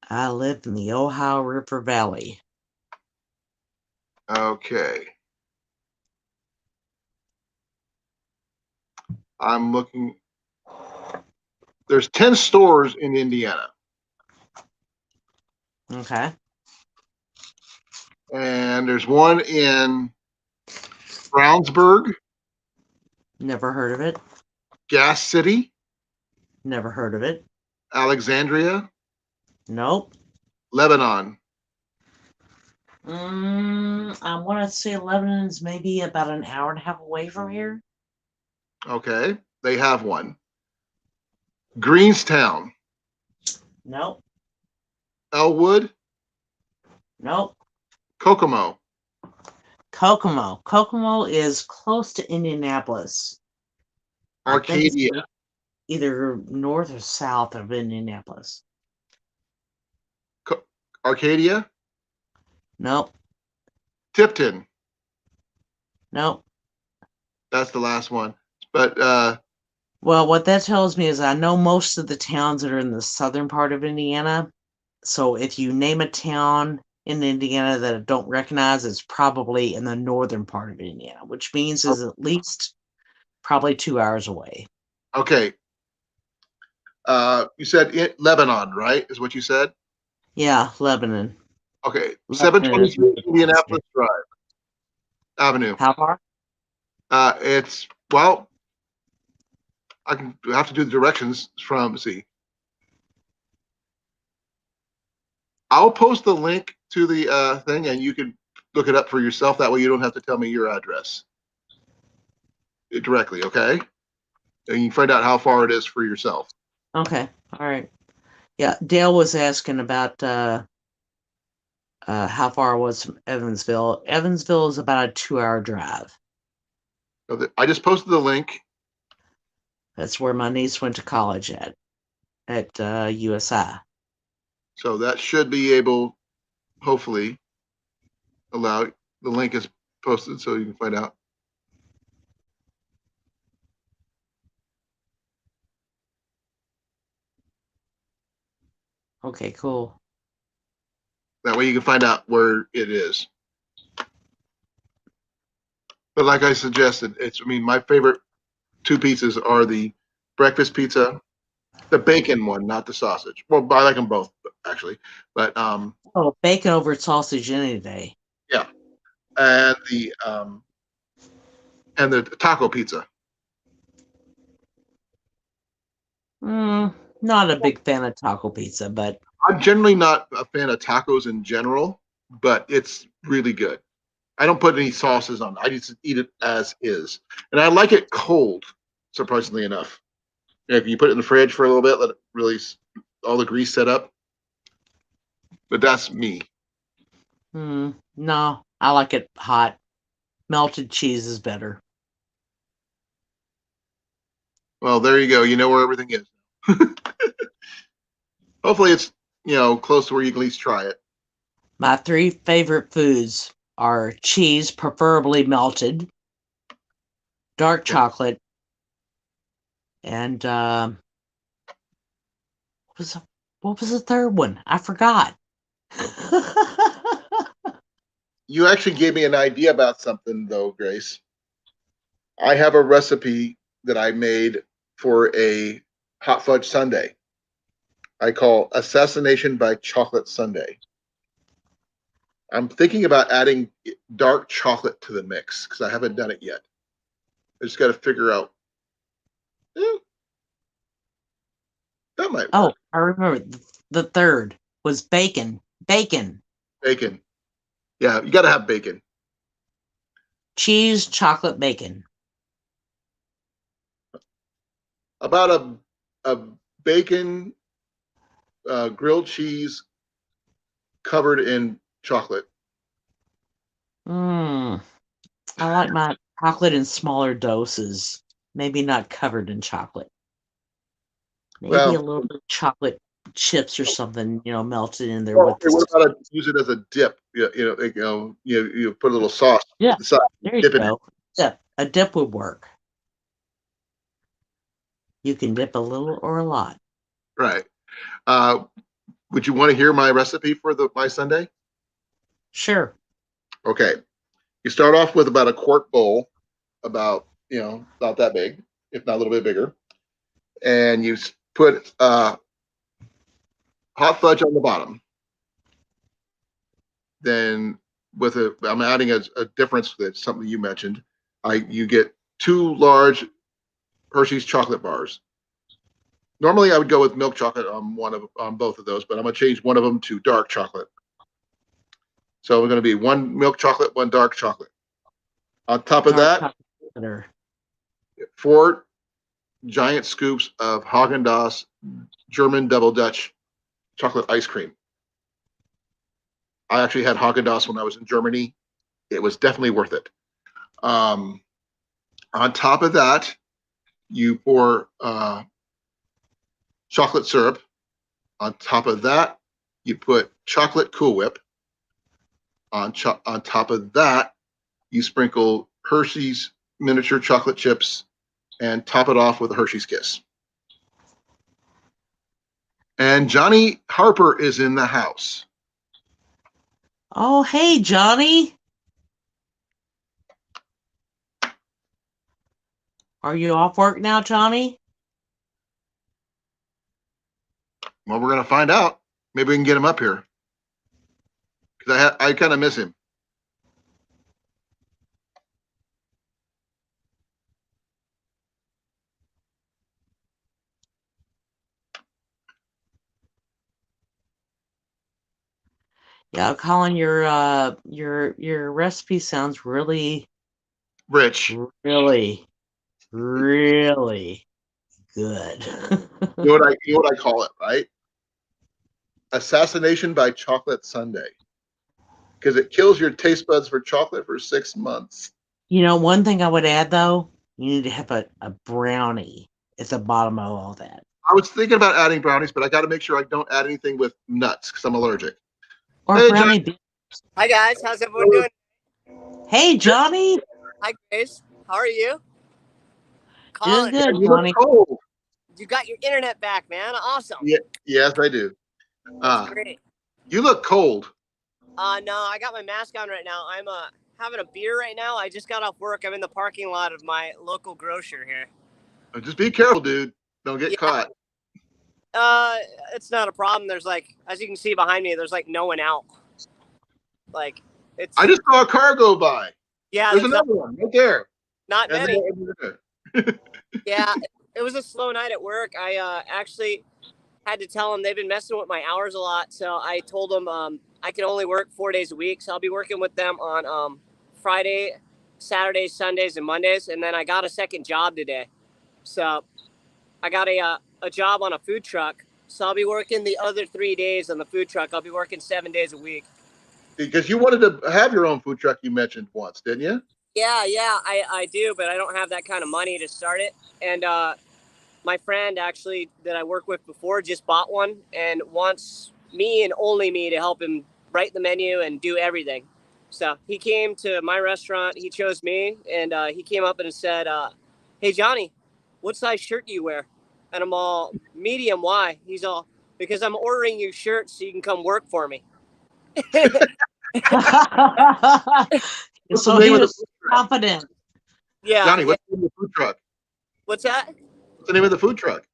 I live in the Ohio River Valley. Okay. I'm looking. There's 10 stores in Indiana. Okay. And there's one in Brownsburg, Never heard of it. Gas City, Never heard of it. Alexandria, Nope. Lebanon. I want to say Lebanon's maybe about an hour and a half away from here. Okay, they have one. Greenstown, Nope. Elwood, Nope. Kokomo. Kokomo. Kokomo is close to Indianapolis. I think it's Arcadia, either north or south of Indianapolis. Arcadia, Nope. Tipton. Nope. That's the last one. But Well, what that tells me is I know most of the towns that are in the southern part of Indiana. So if you name a town in Indiana that I don't recognize, it's probably in the northern part of Indiana, which means is at least probably 2 hours away. okay. You said Lebanon, right? Is what you said? Yeah, Lebanon. Okay. Lebanon is 723 Indianapolis Drive Avenue. how far? It's, well, I can have to do the directions from, see. I'll post the link to the thing and you can look it up for yourself. That way you don't have to tell me your address directly, okay? And you can find out how far it is for yourself. Okay, all right. Yeah, Dale was asking about how far it was from Evansville. Evansville is about a 2-hour drive. So I just posted the link. That's where my niece went to college at USI. So that should be able, hopefully, allow, the link is posted so you can find out. Okay, cool. That way you can find out where it is. But like I suggested, I mean, my favorite two pizzas are the breakfast pizza, the bacon one, not the sausage. Well, I like them both, actually. But Oh, bacon over sausage any day. yeah, and the taco pizza. Not a big fan of taco pizza, but I'm generally not a fan of tacos in general, but it's really good. I don't put any sauces on it. I just eat it as is. And I like it cold, surprisingly enough. If you put it in the fridge for a little bit, let it release all the grease set up. But that's me. no, I like it hot. Melted cheese is better. Well, there you go. You know where everything is. Hopefully it's, close to where you can at least try it. My 3 favorite foods are cheese, preferably melted, dark chocolate, and what was the third one? I forgot. You actually gave me an idea about something, though, Grace. I have a recipe that I made for a hot fudge sundae. I call Assassination by Chocolate Sundae. I'm thinking about adding dark chocolate to the mix because I haven't done it yet. I just got to figure out. That might work. Oh, I remember the third was bacon. Bacon. Bacon. Yeah, you got to have bacon. Cheese, chocolate, bacon. about a bacon grilled cheese covered in chocolate. I like my chocolate in smaller doses. Maybe not covered in chocolate. Maybe Well, a little bit of chocolate chips or something, melted in there well, with okay, what about use it as a dip? You put a little sauce Yeah, to the side, there you dip it in. go. Dip. A dip would work. You can dip a little or a lot. Right. Would you want to hear my recipe for my sundae? Sure. Okay. You start off with about a quart bowl, about that big, if not a little bit bigger, and you put hot fudge on the bottom. Then I'm adding a difference that's something you mentioned. You get 2 large Hershey's chocolate bars. Normally, I would go with milk chocolate on both of those, but I'm gonna change one of them to dark chocolate. So we're gonna be 1 milk chocolate, 1 dark chocolate. On top of that, 4 giant scoops of Haagen-Dazs German Double Dutch chocolate ice cream. I actually had Haagen-Dazs when I was in Germany. It was definitely worth it. On top of that, you pour chocolate syrup. On top of that, you put chocolate Cool Whip. On top of that, you sprinkle Hershey's miniature chocolate chips and top it off with a Hershey's Kiss. And Johnny Harper is in the house. Oh, hey, Johnny. Are you off work now, Johnny? Well, we're going to find out. Maybe we can get him up here. Because I kind of miss him. Yeah, Colin, your recipe sounds really Rich. really good. You know what I call it, right? Assassination by chocolate sundae. Because it kills your taste buds for chocolate for 6 months. One thing I would add though, you need to have a brownie at the bottom of all that. I was thinking about adding brownies, but I got to make sure I don't add anything with nuts because I'm allergic. Or Hey, brownie. Hi guys, how's everyone doing? Hey, Johnny. Hi Grace, how are you? Doing Colin, good, You Johnny. look cold. you got your internet back, man. Awesome. Yeah, yes, I do. That's great. You look cold. No, I got my mask on right now. I'm having a beer right now. I just got off work. I'm in the parking lot of my local grocer here. Just be careful, dude. Don't get caught. It's not a problem. There's as you can see behind me, there's no one out. It's. I just saw a car go by. Yeah, there's another one right there. Not And many. then- Yeah, it was a slow night at work. I actually had to tell them they've been messing with my hours a lot. So I told them I can only work 4 days a week. So I'll be working with them on Friday, Saturdays, Sundays, and Mondays. And then I got a second job today. So I got a job on a food truck. So I'll be working the other 3 days on the food truck. I'll be working 7 days a week. Because you wanted to have your own food truck, you mentioned once, didn't you? Yeah, I do, but I don't have that kind of money to start it. And my friend actually that I worked with before just bought one and wants me and only me to help him write the menu and do everything. So he came to my restaurant. He chose me, and he came up and said, "Hey Johnny, what size shirt do you wear?" And I'm all, "Medium." Why? He's all, "Because I'm ordering you shirts so you can come work for me." So he was confident. Yeah. Johnny, what's the name of the food truck? What's that? What's the name of the food truck?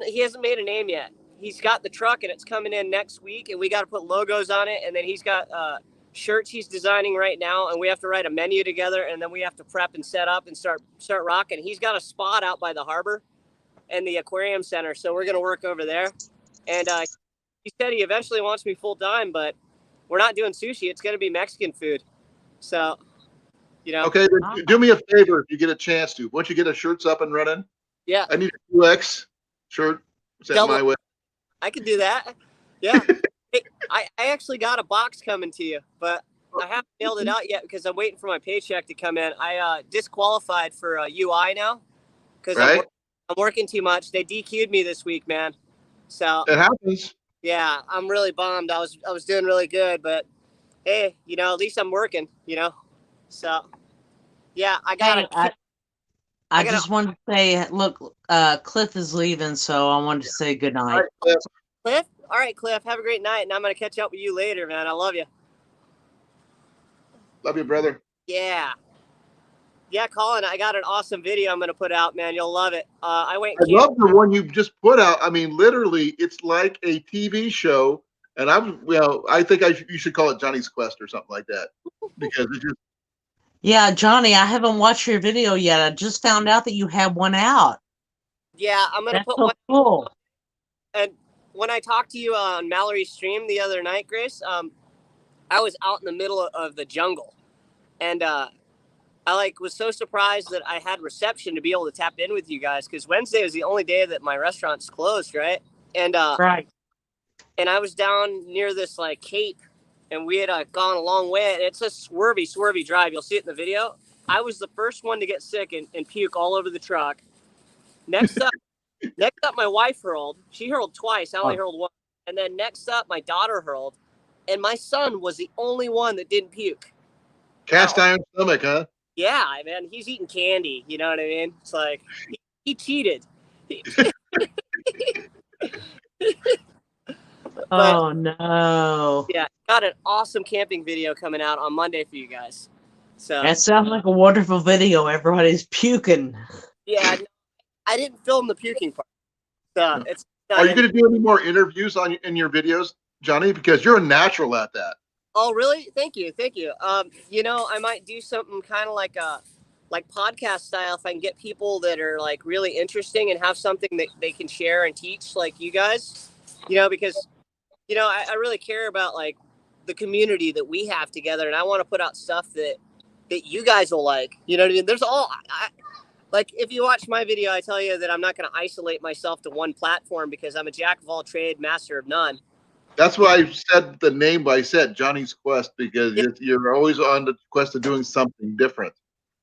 He hasn't made a name yet. He's got the truck and it's coming in next week, and we got to put logos on it. And then he's got shirts he's designing right now, and we have to write a menu together, and then we have to prep and set up and start rocking. He's got a spot out by the harbor and the aquarium center, so we're going to work over there. And he said he eventually wants me full time, but we're not doing sushi. It's going to be Mexican food. So, Okay, then do me a favor if you get a chance to. Once you get the shirts up and running, Yeah. I need a UX shirt sent my way. I could do that. Yeah. Hey, I actually got a box coming to you, but I haven't mailed it out yet because I'm waiting for my paycheck to come in. I disqualified for UI now because Right? I'm working too much. They DQ'd me this week, man. So It happens. yeah, I'm really bummed. I was doing really good, but hey, at least I'm working. So yeah, I got Hey, I just wanted to say, look, Cliff is leaving, so I wanted to say good night. All right, Cliff. All right, Cliff. Have a great night, and I'm gonna catch up with you later, man. I love you. love you, brother. Yeah. Yeah, Colin, I got an awesome video I'm going to put out, man. You'll love it. I went I love the one you just put out. I mean, literally, it's like a TV show. And I think you should call it Johnny's Quest or something like that, because it just. Yeah, Johnny, I haven't watched your video yet. I just found out that you had one out. Yeah, I'm going to That's put so one. cool. And when I talked to you on Mallory's stream the other night, Grace, I was out in the middle of the jungle. And I was so surprised that I had reception to be able to tap in with you guys, because Wednesday was the only day that my restaurant's closed, right? And Right. And I was down near this cape, and we had gone a long way. And it's a swervy drive. You'll see it in the video. I was the first one to get sick and puke all over the truck. Next up, my wife hurled. She hurled twice. I only hurled once. And then next up, my daughter hurled, and my son was the only one that didn't puke. Cast iron stomach, huh? Yeah, man, he's eating candy. You know what I mean? It's like he cheated. But, oh no! Yeah, got an awesome camping video coming out on Monday for you guys. So That sounds like a wonderful video. Everybody's puking. yeah, I didn't film the puking part. So it's. Are you going to do any more interviews in your videos, Johnny? Because you're a natural at that. Oh, really? Thank you. I might do something kind of like podcast style if I can get people that are really interesting and have something that they can share and teach, like you guys. Because I really care about the community that we have together, and I want to put out stuff that you guys will like. You know what I mean? There's if you watch my video, I tell you that I'm not going to isolate myself to one platform because I'm a jack of all trade, master of none. That's why I said the name I said, Johnny's Quest, because you're always on the quest of doing something different.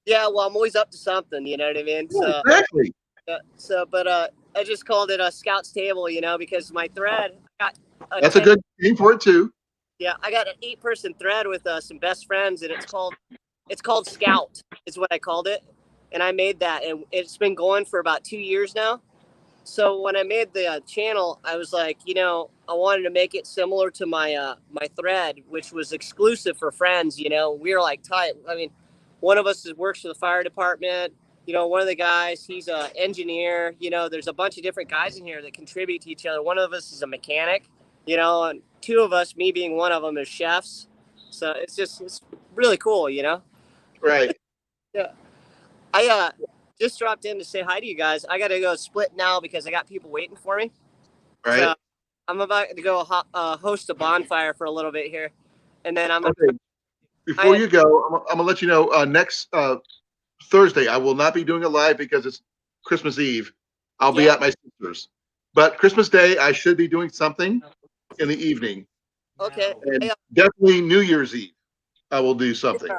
Yeah, well, I'm always up to something, you know what I mean? Yeah, exactly. But I just called it a Scout's Table, because my thread got That's a good name for it too. Yeah, I got an 8-person thread with some best friends, and it's called Scout is what I called it, and I made that, and it's been going for about 2 years now. So when I made the channel, I was like, I wanted to make it similar to my my thread, which was exclusive for friends. We were tight. I mean, one of us works for the fire department. One of the guys, he's an engineer. There's a bunch of different guys in here that contribute to each other. One of us is a mechanic. And 2 of us, me being one of them, is chefs. So it's really cool. Right. Yeah. I just dropped in to say hi to you guys. I got to go split now because I got people waiting for me. Right. So I'm about to go host a bonfire for a little bit here, and then I'm. Okay. Before you go, I'm gonna let you know. Next Thursday, I will not be doing a live because it's Christmas Eve. I'll be at my sister's, but Christmas Day I should be doing something in the evening. Okay. And definitely New Year's Eve, I will do something.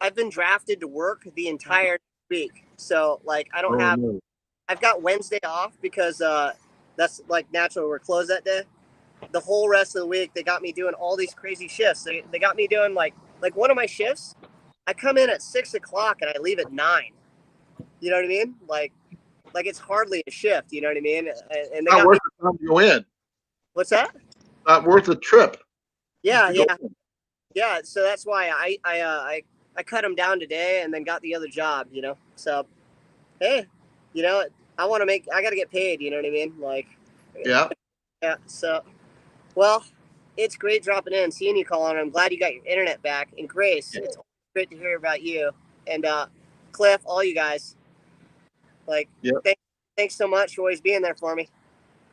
I've been drafted to work the entire week, so I don't have. No. I've got Wednesday off because that's natural. We're closed that day. The whole rest of the week, they got me doing all these crazy shifts. They got me doing like one of my shifts. I come in at 6 o'clock and I leave at 9. You know what I mean? Like it's hardly a shift. You know what I mean? And they Not got worth the time to go in. What's that? Not worth the trip. Yeah. So that's why I cut them down today and then got the other job. So hey, I got to get paid. You know what I mean? Yeah. Yeah. So, well, it's great dropping in, seeing you, Colin. I'm glad you got your internet back. And Grace, it's great to hear about you. And Cliff, all you guys. Thanks so much for always being there for me.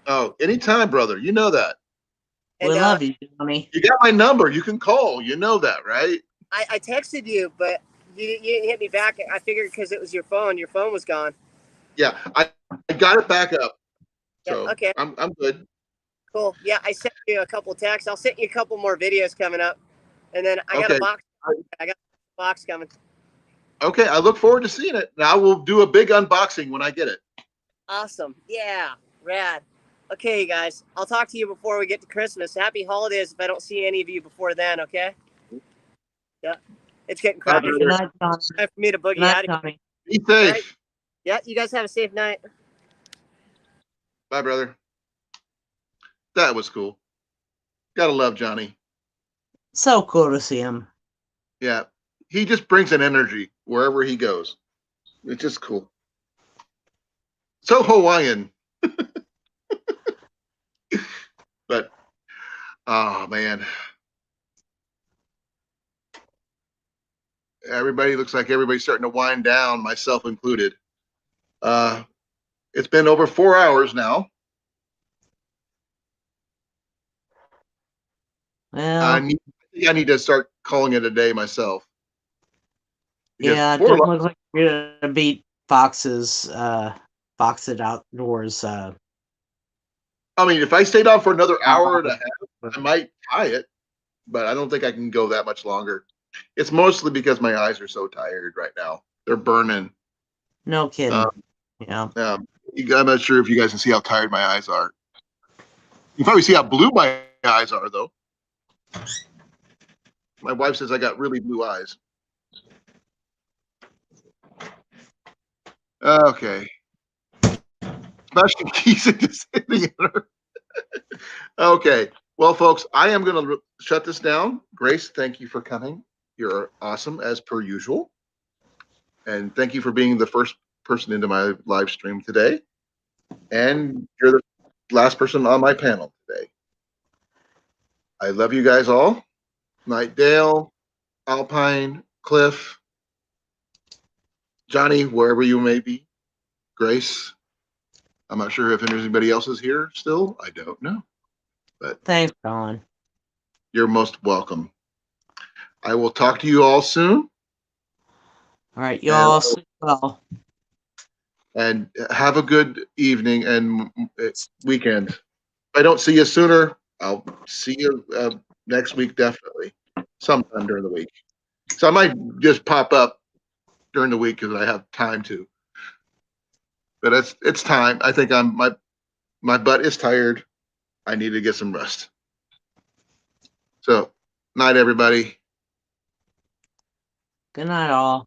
Oh, anytime, brother. You know that. And, we love you, Johnny. You got my number. You can call. You know that, right? I texted you, but you didn't hit me back. I figured because it was your phone was gone. Yeah, I got it back up. So Yeah, okay. I'm good. Cool. Yeah, I sent you a couple texts. I'll send you a couple more videos coming up, and then I got Okay. a box. I got a box coming. Okay, I look forward to seeing it. And I will do a big unboxing when I get it. Awesome. Yeah, rad. Okay, guys, I'll talk to you before we get to Christmas. Happy holidays if I don't see any of you before then, okay? Yeah. It's getting Bye, crappy. Good brother. night, Johnny. Time for me to Good boogie night, out of here. Johnny. Be safe. Right. Yeah, you guys have a safe night. Bye, brother. That was cool. Gotta love Johnny. So cool to see him. Yeah. He just brings an energy wherever he goes. It's just cool. So Hawaiian. But oh man. Everybody looks like everybody's starting to wind down, myself included. It's been over 4 hours now. Well, I think I need to start calling it a day myself. Because yeah, it four doesn't look like you're gonna beat Fox's Fox It Outdoors. I mean, if I stayed on for another hour and a half, I might tie it, but I don't think I can go that much longer. It's mostly because my eyes are so tired right now. They're burning. No kidding. Yeah. I'm not sure if you guys can see how tired my eyes are. You probably see how blue my eyes are, though. My wife says I got really blue eyes. Okay. Smashing keys into sitting in her. Okay. Well, folks, I am going to shut this down. Grace, thank you for coming. You're awesome as per usual. And thank you for being the first person into my live stream today. And you're the last person on my panel today. I love you guys all. Night Dale, Alpine, Cliff, Johnny, wherever you may be, Grace. I'm not sure if anybody else is here still. I don't know. But Thanks, Colin. you're most welcome. I will talk to you all soon. All right, you all sleep well. And have a good evening and weekend. If I don't see you sooner, I'll see you next week, definitely, sometime during the week. So I might just pop up during the week because I have time to. But it's time. I think my butt is tired. I need to get some rest. So, night, everybody. Good night, all.